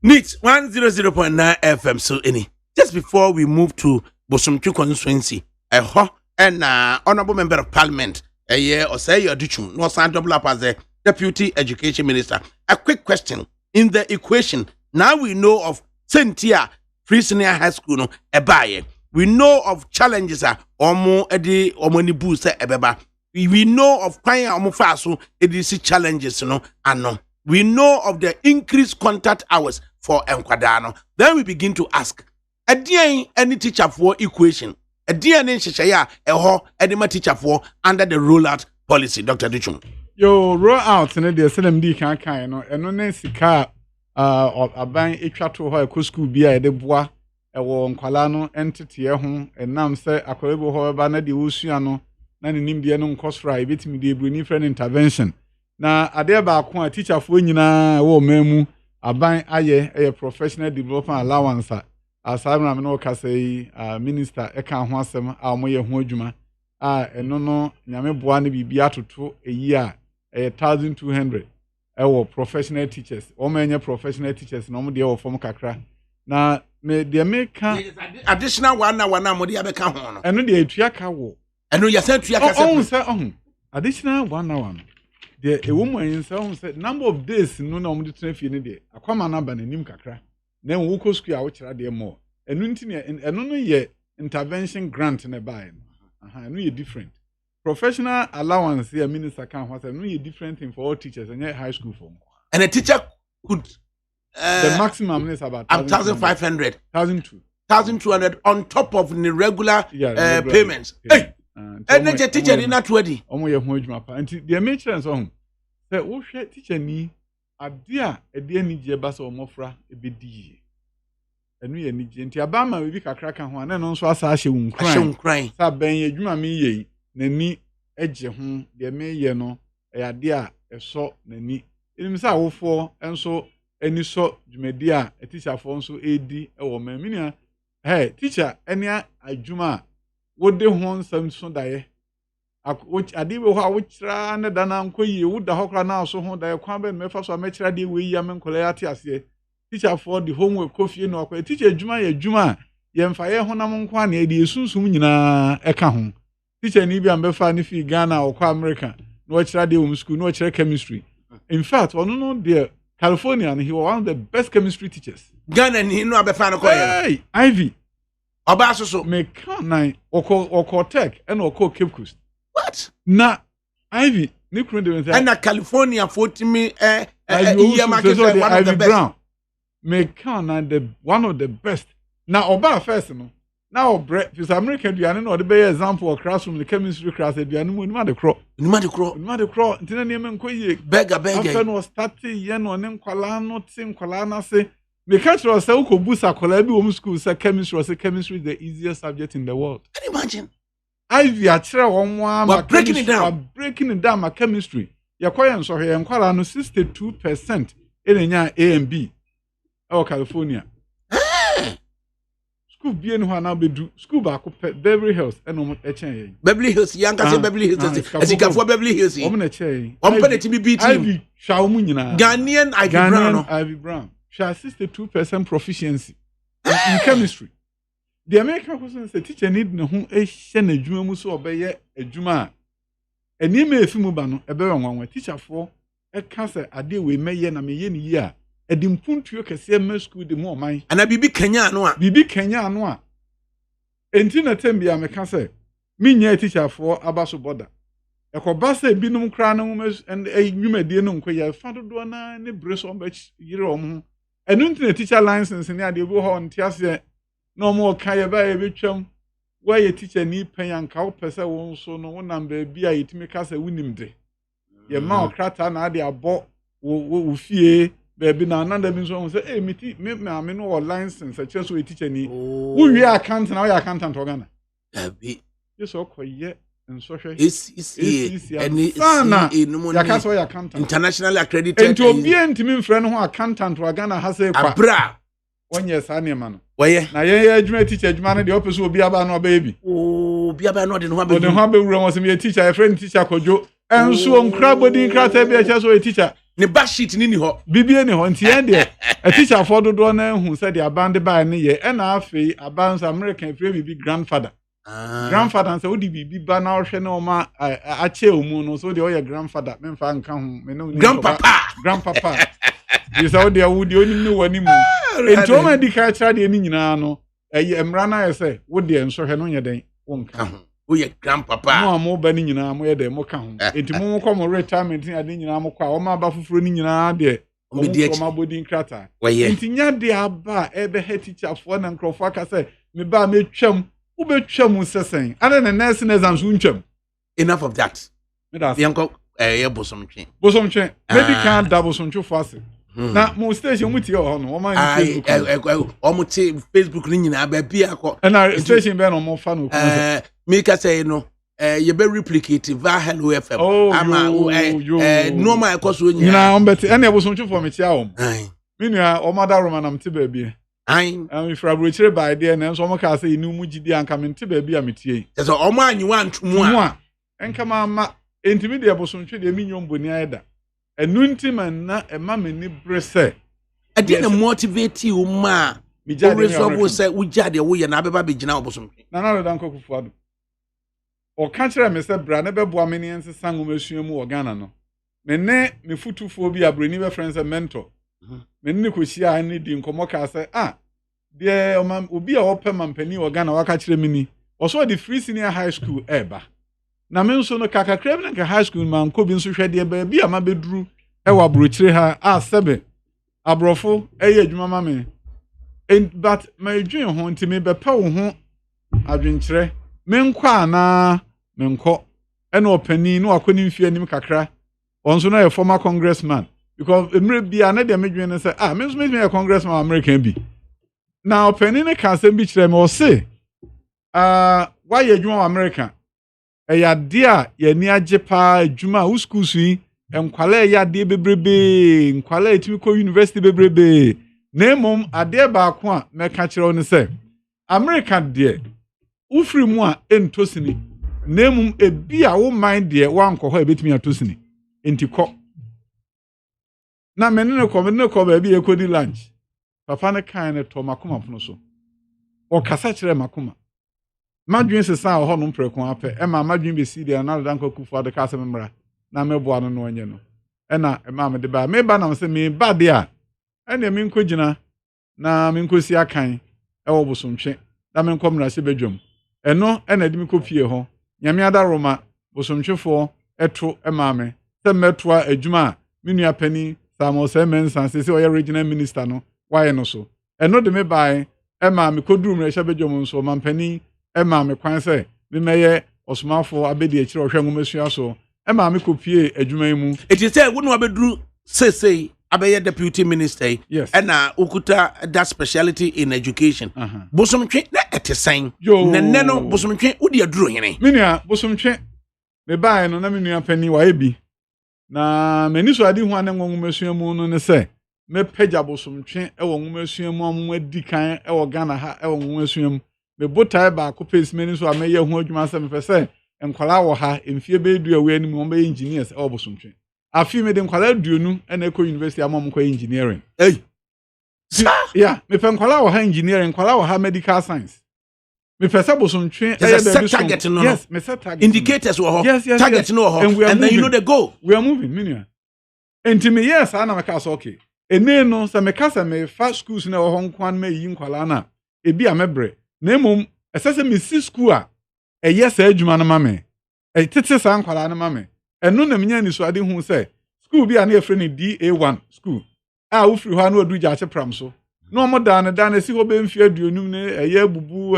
Neat 100.9 FM. So any just before we move to Bosomtwe constituency, and honorable member of parliament, a year or say your duty, no sign double up as the deputy education minister. A quick question in the equation. Now we know of Sentia Free Senior High School, no a buyer. We know of challenges omo edi omo ni bu se ebeba. We know of kwanya omo faso edi si challenges no ano. We know of the increased contact hours for enkwadano. Then we begin to ask, adian any teacher for equation? Adian en sheshaya eho edema teacher for under the rollout policy, Dr. Dichum. Yo roll out ne de SNMD kan no eno ne sika aban etwa to ho e school bia e de boa ewo nkwala no entity ho enam se akorebo ho ba na de wosua no na ne nimde no nkosra e betimi de ebru ni friend intervention na ade ba ko a teacher fo nyina wo mamu aban aye e professional development allowance asabra me no kasai minister e kan ho asem a mo ye ho adwuma eno no nyame boa ne bibia toto eyi a 1200 ewo professional teachers o menye professional teachers no mo de wo form kakra na me de meka additional one mo de abeka ho no eno de atua ka wo eno ya san tua ka se additional 1 hour de ewo mo yin se number of days no na mo de tena fie ne de akwama na ba nanim kakra na wo ko school a wo kira de mo eno ntini eno no ye intervention grant na buy eno ye different professional allowance here minister can have no different thing for all teachers and high school for. And a teacher could the maximum is about 1,500, 1,200 on top of the regular payments. Hey, and then the teacher in that wedding. And the mentions on say, oh, teacher ni adia a dear Niger bass or mofra a bidi. And we are Niger. Abama will be a cracker one and also as I should cry. Sab ben ye, Juma me ye, Neni edge home, the may yeno, a idea, a so, Neni. It is our four, and so any so, Jumedia, a teacher for so AD or Meminia. Hey, teacher, any a Juma, what they want some Sunday. Which I did which ran the Danam you would the hawker now so home that come and make us a match ready with Yaman Coleati. Teacher for the homework coffee no teacher Juma, Yam Fire Honamon Quani, the Sunsumina Ekahum. Teacher Nibia Befa if Ghana or America, no radio school, no chemistry. In fact, no dear California, and he was one of the best chemistry teachers. Ghana and he no Befano. Hey, Ivy. Abaso make nine or call tech and or call Cape Coast. What? Na Ivy, and a California 40 me Ivy Brown. Make the one of the best. Now Oba first no. Now because American you know the best example of classroom the chemistry class you know the crow. No the crow. Ntina name nkoye. Beggar. After no start ye no nem kwala no tin kwala na say me catch us say ukobusa kwala bi home school say chemistry is the easiest subject in the world. Can you imagine? Ivy achira one breaking it down my chemistry. Yakoya nso he enkwala no 62% enenya A and B. Oh California. School be no na bedu. School ba ko Beverly Hills eno echen. Beverly Hills yanka say Beverly Hills. Esika for Beverly Hills. Omo na echen. Omo pe ti BT. Ivy sha omo nyina. Ghanaian Ivy Brown. Sha 62% proficiency in chemistry. The American person say teacher need no ho ehye na adwuma mu so obeye adwuma a eni me efi mu ba no ebe wanwan teacher for e ka say ade we meye na meye ni yi a edimpuntuo kese ma school de mu oman ana bibi Kenya ano a enti na tembia me ka say minya teacher for abaso border e ko ba say binum kra na mu and adwuma die no nkoya fa dodo na ne brace on ba yire om enu nti na teacher license ni ade bo ho ntiase no more kaya ba e betwam why ye teacher ni pen anka wo pese wo nso no wo number bia yitimi ka se wunim de ye ma okrata na ade abo wo fie baby na nanda bi nso say eh me no license a so teacher ni wo wi account na wo accountant organa abi ye so koye nso hwe ya ka so accountant internationally accredited enti obi entimi mfre no ho accountant organa ha say kwa abra onye sa ne ma no waye na ye adwuma teacher adwuma no de opeso obi aba no baby obi aba no de no ha be wura mo se me teacher friend teacher kojo enso onkra body nkrata bi a che so teacher ne back sheet ni ho bibie ni ho ntie de a teacher for dodo na hu se de abande ba ne ye e na afei abans American free bibi grandfather grandfather say odi bibi ba na ohwe na o ma a che omu no so de o ye grandfather me mfa nka hu me no grandpapa you saw the woody only knew one mu ento ma di ka kira de ni nyina no emra na ye say wo de enso hwe no nye den wonka wo ye grandpapa mo amo ba ni nyina mo ye de mo ka ho enti mo ko mo retirement ni ade nyina mo kwa o ma ba fufuro ni nyina de o ma body nkrata enti nya de aba ebe he teacher for na nkrofo aka say me ba me twam wo be twam sesen ana na nurse na exams untwam enough of that me da yanko ye bosomtwe medical double somtwe fast na mo station mu tie ho no o man Facebook o mo tie Facebook ni nyina ba bia akọ na station be no mo fa no me ka say no ye be replicate va Hello FM ama no ma akọ so nyina o beti ene bo somtwe for me tia o me nua o mother roman am te ba bia am ifra brochire ba ide na so mo ka say inu mu gidi anka me te ba bia me tie so o ma anyiwa ntomu a enka ma entimi de bo somtwe de mi nyom boni aida enunti man na ema mani brese ade na motivate you ma resolve say ujade wo ye na abeba begina obosom na dan kokufu ado o ka kire me say bra na beboa me ne nsesa ngomasuo mu ogana no me futufo bi abrani be friends mentor me ne kohia ne di nkomo ka say de obi a opema mpani ogana waka kire me ni oso the free senior high school eba na me nso no kakakra na ka high school man ko bi nso hwede ba bi ama beduru e wa brochire ha a sebe abrofo eye adwuma ma me but my dream ho ntimi be pa wo ho adwenkyere me nkọ ana me nkọ e na opani no akoni mfie anim kakra onso na ye former congressman because emre bia na de medwen ne say me nso me congressman American bi na opani ne ka asem bi kire me o say why ye adwuma America ya dia ye ni agye pa adwuma wo school su yi enkwala ya de bebrebe enkwala etimi ko university bebrebe na mom ade ba ko a meka kire oni say America de ufiri mu a entosini na mom ebi a wo mind de wankọ ho ebetimi atosini enti kọ na menene ko ba bi ekodi lunch papa ne kan ne to makoma pono so o kasa kire makoma madwin sesa ho no mprekon ape e ma madwin be si dia na dan kwakufu ade ka asem mra na mebo ano no onye no e na e ma me de ba me ba na se me ba de a e na me nkogina na me nkosi akan e wo bosomtwe na me nkomra se bedwom e no e na de me kopie ho nyame ada roma bosomtwefo eto e ma me se metoa adwuma me nua pani Samuel Semensan se o regional minister no why no so e no de me bai e ma me koduru mra bedwom nso mampani e ma me kwan se me meye osomafo abedi akire ohwe ngomasua so e ma me kopie adwuma mu eti say wo no abeduru say abeye deputy minister yes. na ukuta that speciality in education bosomtwe na etesen nenne no bosomtwe udi aduru hene menua bosomtwe me bai no na menua pani wa ebi na mani so ade hu anan ngomasua mu no ne se me pagya bosomtwe e wo ngomasua mu amwa dikan e wo Ghana ha e wo ngomasua mu me botai ba ko pesmeni so ameye hu adwuma se me pese enkwala wo ha emfie be du awe ani mo be engineers e obosomtwe afi me de enkwala duonu e na eko university amom ko engineering yeah me pe enkwala wo ha engineering enkwala wo ha medical science me pese bosomtwe e set target no yes me set target indicators wo ho yes, target no ho and then you know the goal we are moving minia enti me yes ana me ka so okay ene no se me ka se me fa schools na wo ho nkwan ma yi nkwala na ebi a mebre na mum esese me si school a yes adwuma no ma me tete san kwala no ma me eno na menya ni so ade hu se school bi a na efre ni DA1 school a wo firi ho na odu gya che pram so no mo da na si ho be mfi aduonum ne bubu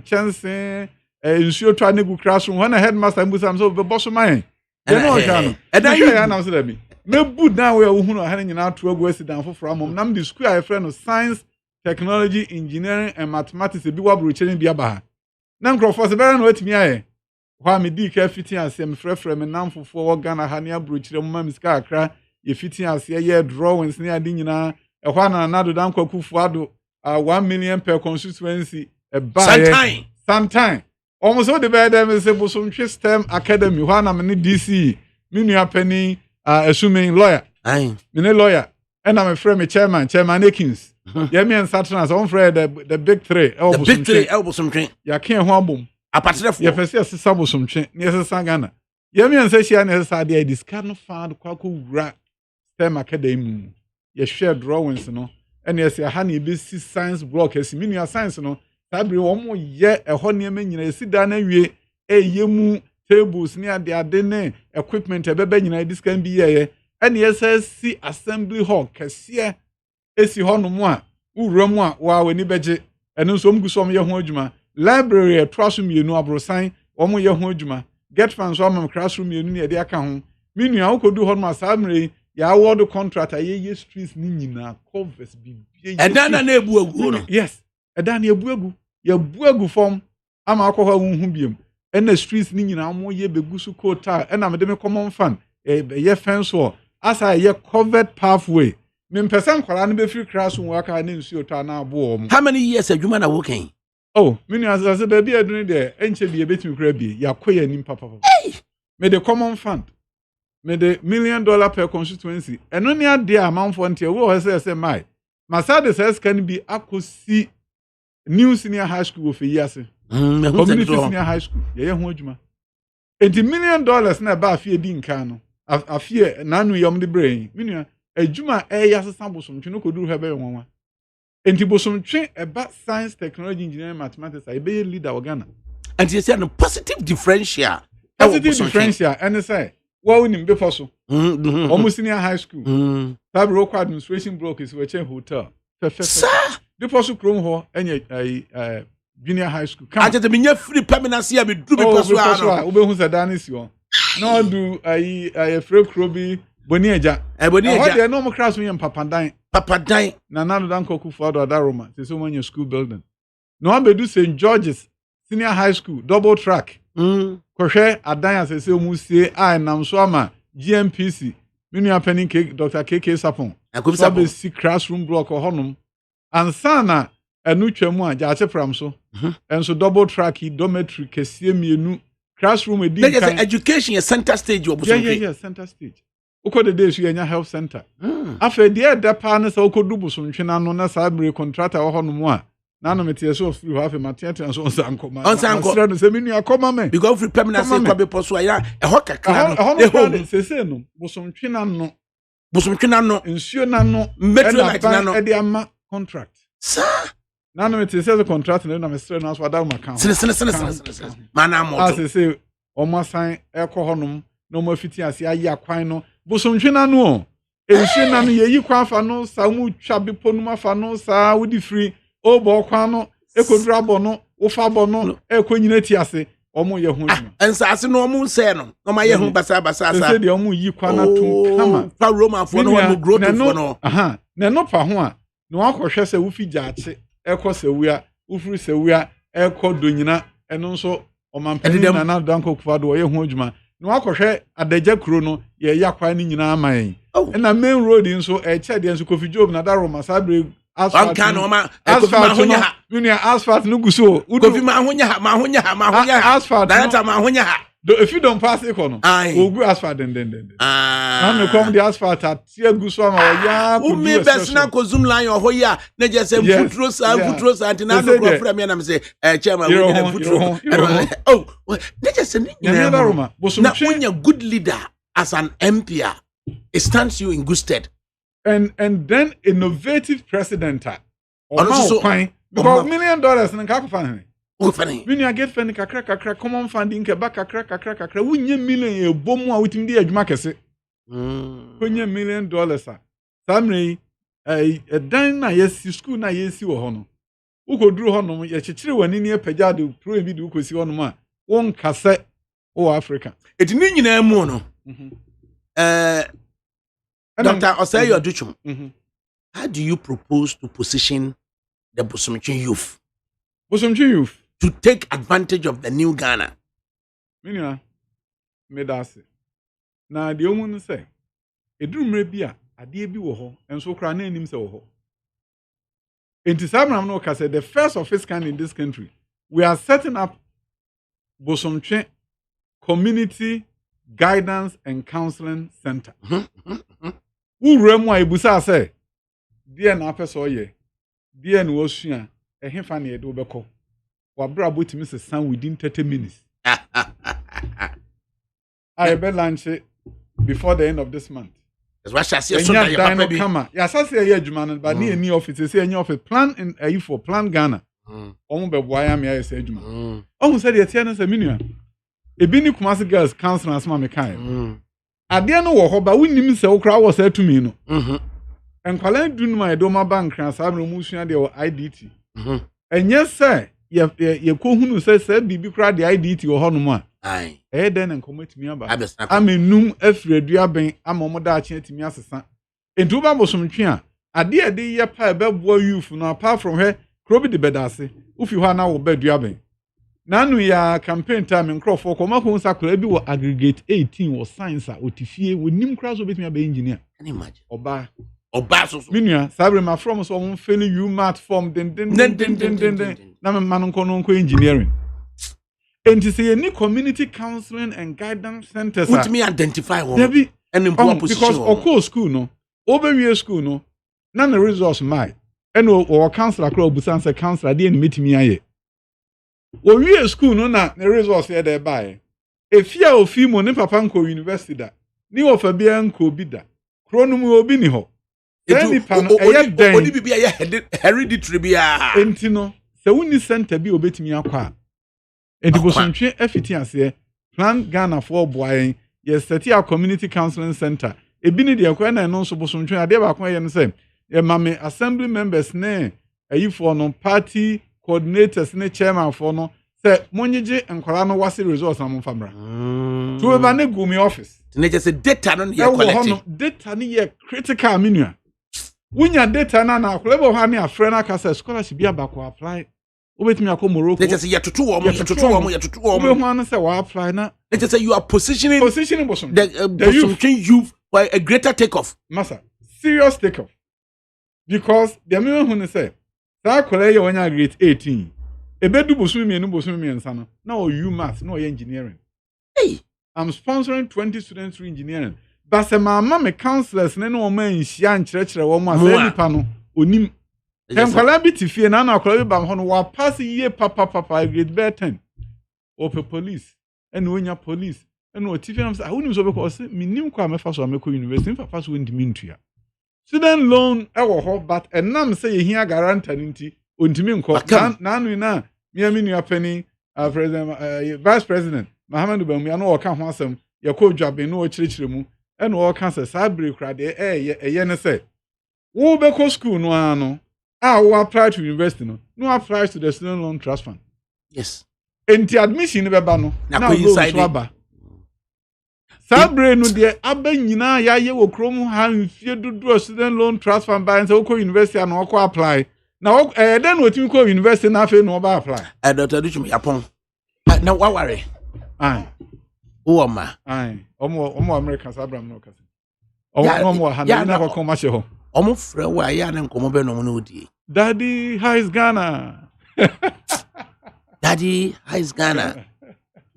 chance nsuo twa ne gu classroom ho na headmaster mbusam so be bosso man de no ka no da ya na so da bi me bu na we wo hu no ha nyina to agu asidan foforo amom nam the school a friend no science technology engineering and mathematics bi wa brochering bi aba ha na nkrofo se bere no atimi aye ho me di ka fitin ase me frefre me nam fofo wo Ghana ha ne abrochire mo miska akra ye fitin ase ye drawings ne ade nyina e ho na do dan kwakufu ado 1 million per constituency e buy sometime almost all the better me say bosomtwe STEM academy ho na me ne DC me nua pani assuming lawyer me ne lawyer and I'm a friend chairman Ekins yeah, me and Saturn on Friday the big three. The big three, Elbosomtwe. Ya can't home. A patron for your first year, Sabosomtwe, yes, Sangana. Yeah, me and say she has idea this can't find Kwaku Rat STEM Academy. You share drawings, no, and yes, a honey busy science block, as meaning your science, no. Tabri one more year, a honey man, you sit down and we a yemu tables near the Adene equipment, a baby, this can be a and yes, see assembly hall, cassia. Esi ho no mo a uwura mu a wa wani beje eno so mgu so mo ye ho adwuma library e classroom yenu abrosan wo mo ye ho adwuma get fans so am classroom yenu ne de aka ho menu a ukodu ho no asamre ya award contract ye streets ni nyina covers bibie edana na ebu agu no yes edana ebu agu ya bu agu form ama akọ ho hu biem ena streets ni nyina mo ye begu su kota ena me de me common fan ye fence wall asa ye covered pathway me person kwala no be free classroom waka na nsuo to na abo mo. How many years adwuma na working? Oh, me as ba bi adunu de enche bi ebetimi kra bi yakoya nim papa. Me the common fund. Me the $1 million per constituency. Eno ne ade amanfo nte wo say my. Masade says can be akosi new senior high school of yease. Community senior high school. Ye ho adwuma. $1 million na ba afie di nkan no. Afie nanu yom de brain. Me adwuma yasesa bosomtwe no koduru hebe wonwa enti bosomtwe eba science technology engineering mathematics I be leader Ghana and you say no positive differential positive differential and say well in before so almost senior high school Tabro administration block is a hotel before so chrome ho and junior high school I just mean free permanency I be do because we are who said danis you no do I free krobi Boniaja what the normal class we papa dine na nanu dan koku for other Roma say so when your school building no be do St. George's senior high school double track kohwe adan asese mu sie I nam so ama GMPC minu apeni cake Dr. KK Sapon so be see classroom block honum ansa na enu twam a jaache pram so enso double track dormitory kesie mienu classroom edi kan education is center stage yeah center stage uko the days you enya health center afa de da pa na sa uko dubu so ntwe na no na sa bre contractor honum a na no metie so free half matiate so onsa nkoma onsa no se minu akoma me because free permanency kwa be poso ya e ho kakra no e ho sese no bosomtwe na no nsuo na no metrolite na no e de ama contract sa na no metie se contract na mestre na so adam account sene mana mo as say o masan e ko honum no mo fiti ase ayi akwan no bosomtwe na no nsuo na no ye yi kwa fa no sa mu twa bepo no afa no sa wodi free o bo kwa no ekodura bo no wo fa bo no ekonyina ti ase omo ye ho juma ensa ase no omo se no no ma ye ho basa se de omo yi kwa na to kama fa Roma fo no wo grow to fo no na no pa ho a no akohwe se wo fi jaache eko sewia wo furu sewia eko donyina eno nso omampani na danko kufado wo ye ho juma no akohwe adagya kuro no ye yakwa ni nyina amayen na main road nso eche de nso Kofi Job na Daroma sabre asphalt asphalt no guso Kofi ma honya asphalt director ma honya if you don't pass econo ogu asphalt den na me come the asphalt at tie guso ma ya ku me besna ko zoom line ohoya na je say futuro antina no go frame me na me say chairman we need futuro oh na je say na Daroma na unya good leader as an MP it stands you in good stead. And then innovative president because $1 million in kakufani. When you get funny kakra common funding ke back kakra wunye million e bomu a witim di adwuma kese. Wunye $1 million sa. Samre dan na yesi school na yesi wo ho no. Ukoduru ho no ye chichire wani ne pagya de pro bi de ukosi ho no ma won kase o Africa. Eti ni nyina mu no. Dr. Osayo Aduchum, how do you propose to position the Bosomtwe youth? To take advantage of the new Ghana? Minya, medase. Na the omun say, edumre bia ade bi wo ho, enso kra na anim se wo ho. Enti Sabram no ka say the first of its kind in this country, we are setting up Bosomtwe Community Guidance and Counseling Center. Uremu a ibusa say, dear na apeso ye, dear no osua, ehemfa na edo beko. Wabra botimi se san within 30 minutes. I be launch before the end of this month. That's why I say so that you have to come. Ya say ye adwuma no, but ni office say any office plan in for plan Ghana. Omo be boya me say adwuma. Omo say the tia na say minua. Ebi ni Kumasi girls council asma me kan. Ade no wo ho ba wonim se wo kra wo say to me no. Enkwala dunu ma edoma bank na sabro mu sua de wo IDT. Enye say ye ko hunu say bibi kra de IDT wo ho no ma. Ai. Den enkomo timi aba. Amenum afredua ben amomo da ache timi asesa. Entu ba bosomtwe a ade ye pa e bebo youth no apart from her krobi de bedase. Ufi ho na wo bedua ben. Nanu ya campaign time nkrofo ko mako nsakura bi wo aggregate 18 wo science a otifie wo nim kra so betimi aba engineer. Can you imagine? Oba so minua sabre ma from so won feel you mat form den na me man nko engineering. Enti say any community counseling and guidance centers put me identify one and important position because oko school no obewie school no na the resource my and o counselor kra obusan say counselor dey metimi aye. We school no na the resource here there by. If you are fi mo ne papa nko university da. Ni wo fa bia nko bi da. Kro no mu obi ni ho. Any pan den. Odi bibia ye hereditary bia. Enti no, se woni center bi obetimi akwa. Enti bosomtwe afiti ase Plan Ghana for boy. Yes, set a community counseling center. Ebi ni de kwa na no so bosomtwe ade ba kwa ye no say e mame assembly members ne ayi for no party coordinators ne chairman for no say monyege enkwara no wase results na mo famra. To eba ne go me office. Ne just say data no ye collect. Data ni ye critical menua. Wunya data na na akwara ha ne afre na ka say scholarship bi abako apply. Obetimi akọ Morocco. Ne just say yatoto wo mo ho an say wa apply na. Ne just say you are positioning bosom. The youth for a greater takeoff. Massa, serious takeoff. Because the minimum who say, that college when you grade 18, a bed do bosumi and sana. No, you math, no engineering. Hey, I'm sponsoring 20 students through engineering. But say my mama counselors, no man, she and church, or one panel, unim. Can calamity fear nana college bam wa pass a year papa grade bear 10. Open police, and when you're police. And what if I wouldn't so because minim kwa me fa so ameko university fa so ntimi ntua student loan e wo ho but enam say ye hia guarantor nti ontimi nko na anu na me nua pani president vice president Mahamadu Bamia no ka ho asem ye ko dwabe no kirikire mu e no o ka say sabre kra de ye ne say wo be ko school no ano wo apply to university no apply to the student loan trust fund. Yes, enti admission be ba no na go inside Sabre no de aba nyina ya ye wo krom ha mfie dodo student loan trust fund by say wo university and wo apply na then wo timi ko university na afi no ba apply Dr. Duchum Yapon na wa ware wo ma omo American Abraham no kase omo ha na ko ko ma she ho omo frɛ wa ya na nkomo be no no die Daddy, how is Ghana? Daddy, how is Ghana?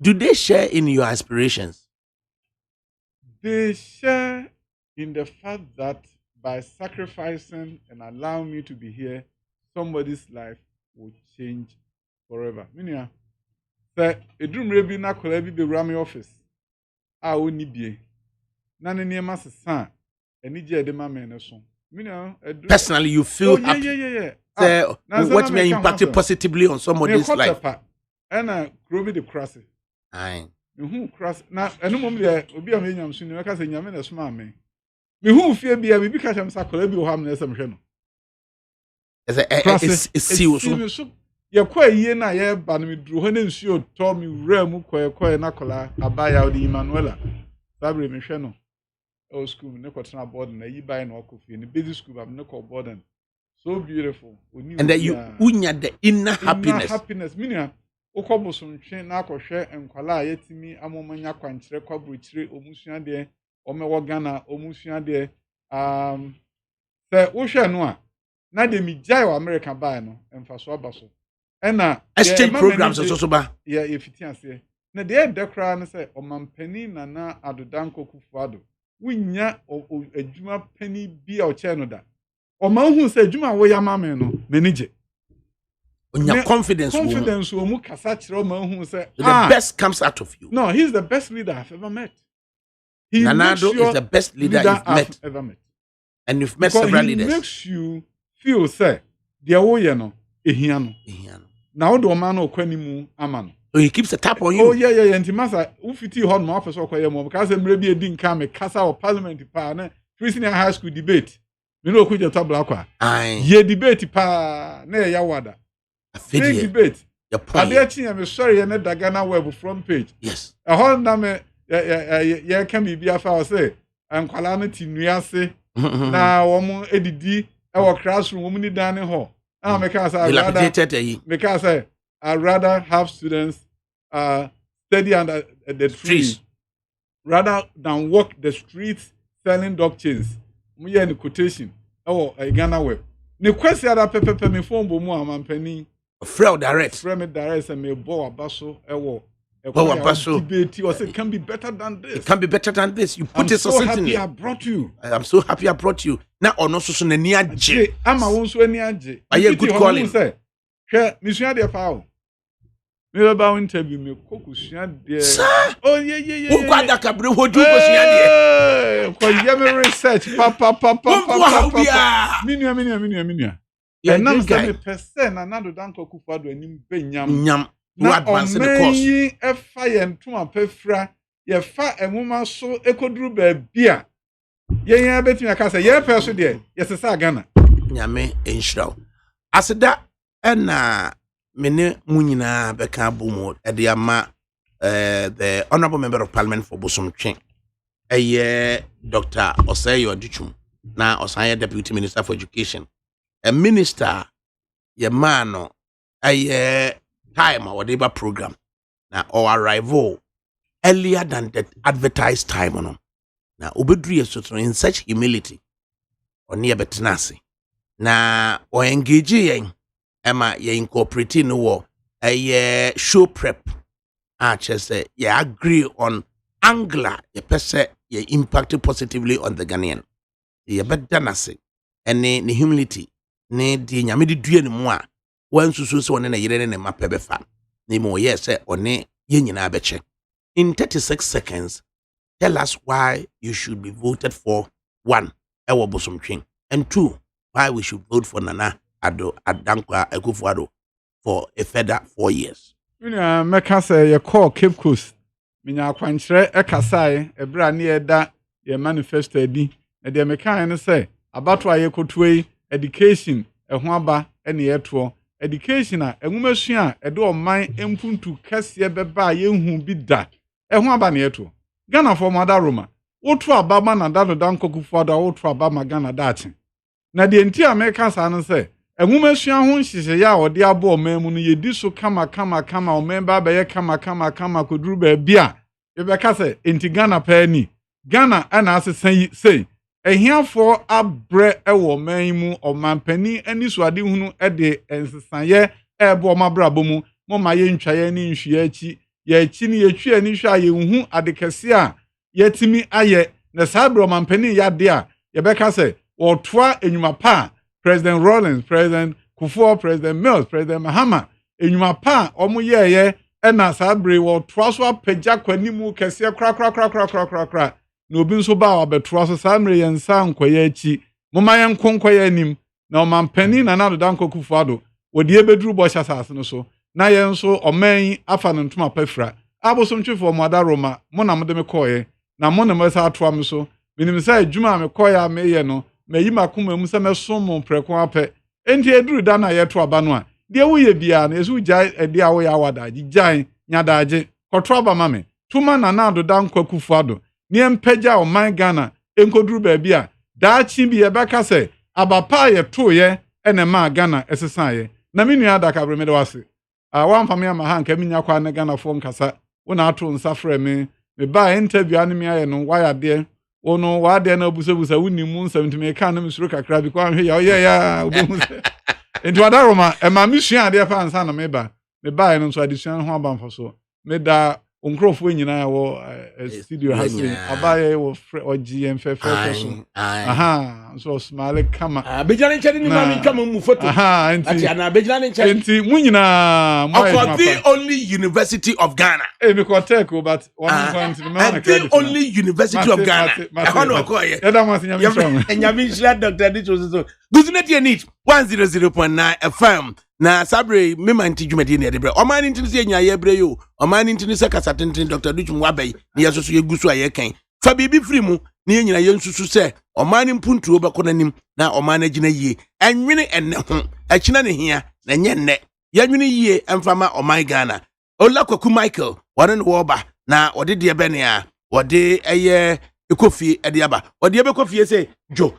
Do they share in your aspirations? They share in the fact that by sacrificing and allowing me to be here, somebody's life will change forever. Minia, say edrum rebi na kolebi be rami office. A oni bie. Na ne niema sesa eni je de ma me ne so. Minia, personally you feel happy. Yeah. Say what may impact positively on somebody's life. And grow the cross. Aye. Me cross na enu mom de obi am enyam so ni we ka say nyame na soma me hu fie bia me bi ka cham sakola bi ho am na esem hwe no it's serious so ye kwa yie na ye ba no me duru ho na nsuo to me wura mu koye na kola abaya odi Emmanuela sabre me hwe no o school ne ko tena board na yi bai na okofie ni basic school am ne ko board so beautiful and that you unya the inner happiness minia okobosomtwe na akohwe enkwala yetimi amomanya kwankyere kwabrochire omusua de omewo Ghana omusua de se wo hwe no a na de mi jai wa America bai no emfaso abaso ena exchange programs so ba ye fitiase na de dekra no se omampani na adodanko kufuado wunya adwuma pani bi a o che no da omanhu se adwuma wo ya mame no manage your confidence will mu kasa kire omanhu se the best comes out of you. No, he's the best leader I've ever met. Nanado is the best leader you've ever met. And you've met several leaders. He makes you feel say the wo ye no ehia no. Na wo do man no kwani mu ama no. So he keeps a tap on you. Oh yeah enti masa wo fiti ho no afeso okoye mo because mre bi edi nka me kasa o parliament pa na senior high school debate. Me no okuje tabla kwa. Ye debate pa na ya wada. Big debate. Adechi am sorry na da Ghana web front page. Yes. A whole na me ya can be afa say ankwala no tinuase na wo mo edidi e wo classroom wo ni dan ho. Ah me ka say I'd rather have students study under the trees rather than walk the streets selling dog chains. Mo ye ni quotation e Ghana web. Ni kwesi ada pepepe me phone bo mu amampani Frel direct. Frame direct and me bo abaso ewo. Debate or say it can be better than this. It can be better than this. You put it so happy I brought you. I'm so happy I brought you. Now ono so na ni age. Ama won so ani age. Aye good calling. Hwe misua de fa o. Me ba interview me kokusua de. Oh yeah. Who got ADAKABRI ho du kosua de. Ko ye research papa. Minua. And now 7% na nado danko kufuado anim be nyam. no advance the course yi efa ye ntoma pefra ye fa enwoma so ekoduru ba bia ye betumi aka say ye pe so de ye sesa Ghana nyame enhiraw aseda na mene munyina beka bomo ede ama the honorable member of parliament for Bosomtwe Dr. Osayo Adichum na Osanya deputy minister for education a minister ye mano time our deba program na our arrival earlier than the advertised time no na obedru yeso in such humility oni ebetenase na o engage yen ema ye incorporate no wo show prep just say you agree on angler ye pese ye impact positively on the Ghanaian ye bedanase ene ne humility ne di nyame di due ne mu a wansusu se one na yire ne mapɛ befa ne mo ye se one ye nyina beche in 36 seconds tell us why you should be voted for 1 ewo Bosomtwe and 2 why we should vote for Nana Dankwa Akufo-Addo for a further 4 years. Meka say ye call Cape Coast. Minya akwankyerɛ ɛkasae ebra ne ɛda ye manifesto adi. Na de meka ne say abato aye kotue education ɛho aba ɛne ɛto. Education a enwumasua a ɛde ɔman empuntu kɛse bɛba ye hu bi da. Ɛho aba ne ɛto. Ghana for mother Roma. Wotu ababa na dado Dankwa Akufo-Addo wotu ababa Ghana dache. Na de enti a meka sa no say enwumasua ho nhyehyɛ ya ɔde abo ɔman mu no yedi so kama ɔman ba bɛyɛ kama koduru ba bia yɛbɛka sɛ enti Ghana pani Ghana ana asesa yi sei ehiafo abrɛ ɛwɔ ɔman mu ɔman pani ani so ade hunu ɛde ensesaye ɛbɔ ɔmabrabɔ mu moma yɛ ntwaye ne nhwie akyi yɛ akyi ne yɛtwi ani hwɛ a yɛhu adekɛse a yɛtimi ayɛ na saa brɛ ɔman pani yade a yɛbɛka sɛ wɔtoa enyuma pa President Rollins, President Kufuor, President Mills, President Mahama, enyuma pa omo yeye ena sabre wo toaso apagya kwanimu kese kra na obi nso ba obetoaso samre yensa nkoye achi moma yen konkoye anim na omampani na nado Dankwa Akufo-Addo wodi ebeduru bo hyasase no so na yen so oman afa no ntoma pafra Abosomtwefo Mother Roma mo na mode me koye na mo na mesa atoa me so minim say adwuma me koye a meye no meyi makoma mu se mesom preko apɛ enti eduru da na yeto aba no a de wo ye bia na esu gya ede a wo ya wada gyan nyadaaje kɔtɔ aba ma me tuma na nado Dankwa Akufo-Addo ne empagya o man Ghana enkoduru ba bia daachi bi ye bɛka sɛ abapa ye to ye ene ma Ghana ɛsesan na me nua ADAKABRI me de wase wan fami ama ha nka minya kwa na Ghana fo nkasa wo na ato nsa frɛ me ba interview ane me aye no waya de ono wade na obusebusa wunimu nsɛmtime ka na misuro kakra bi kwa hwe ya obehu enti wadaroma ma misua ade fa ansa na me ba no so adesua ho abanfo so me da onkrofo nyina ya wo studio hasi abaye wo GM fefe so aha so smile kama bejane nchede ni mami kama mu photo enti ana bejane nchede enti mu nyina of the only university of Ghana me kotek but one point me na credit the only university of Ghana hono koye eda mo asenya mi strong enyami shira Dr. Adichum so guzuneti need 100.9 FM na sabre mema nti dwumadi na debre omani nti se nya ye bre yo omani nti se kasa tenten Dr. Adichum wabai na yesoso yegusu aye kan fa bibi firi mu na yenyina yensusu se omani mpuntuo beko nanim na omani agina yie enwene enne ho akina ne hia na nye nne yanwene yie emfama omani Ghana Olakwaku Michael wane no woba na ode de bene a ode eye ekofie ede aba ode ebekofie se jo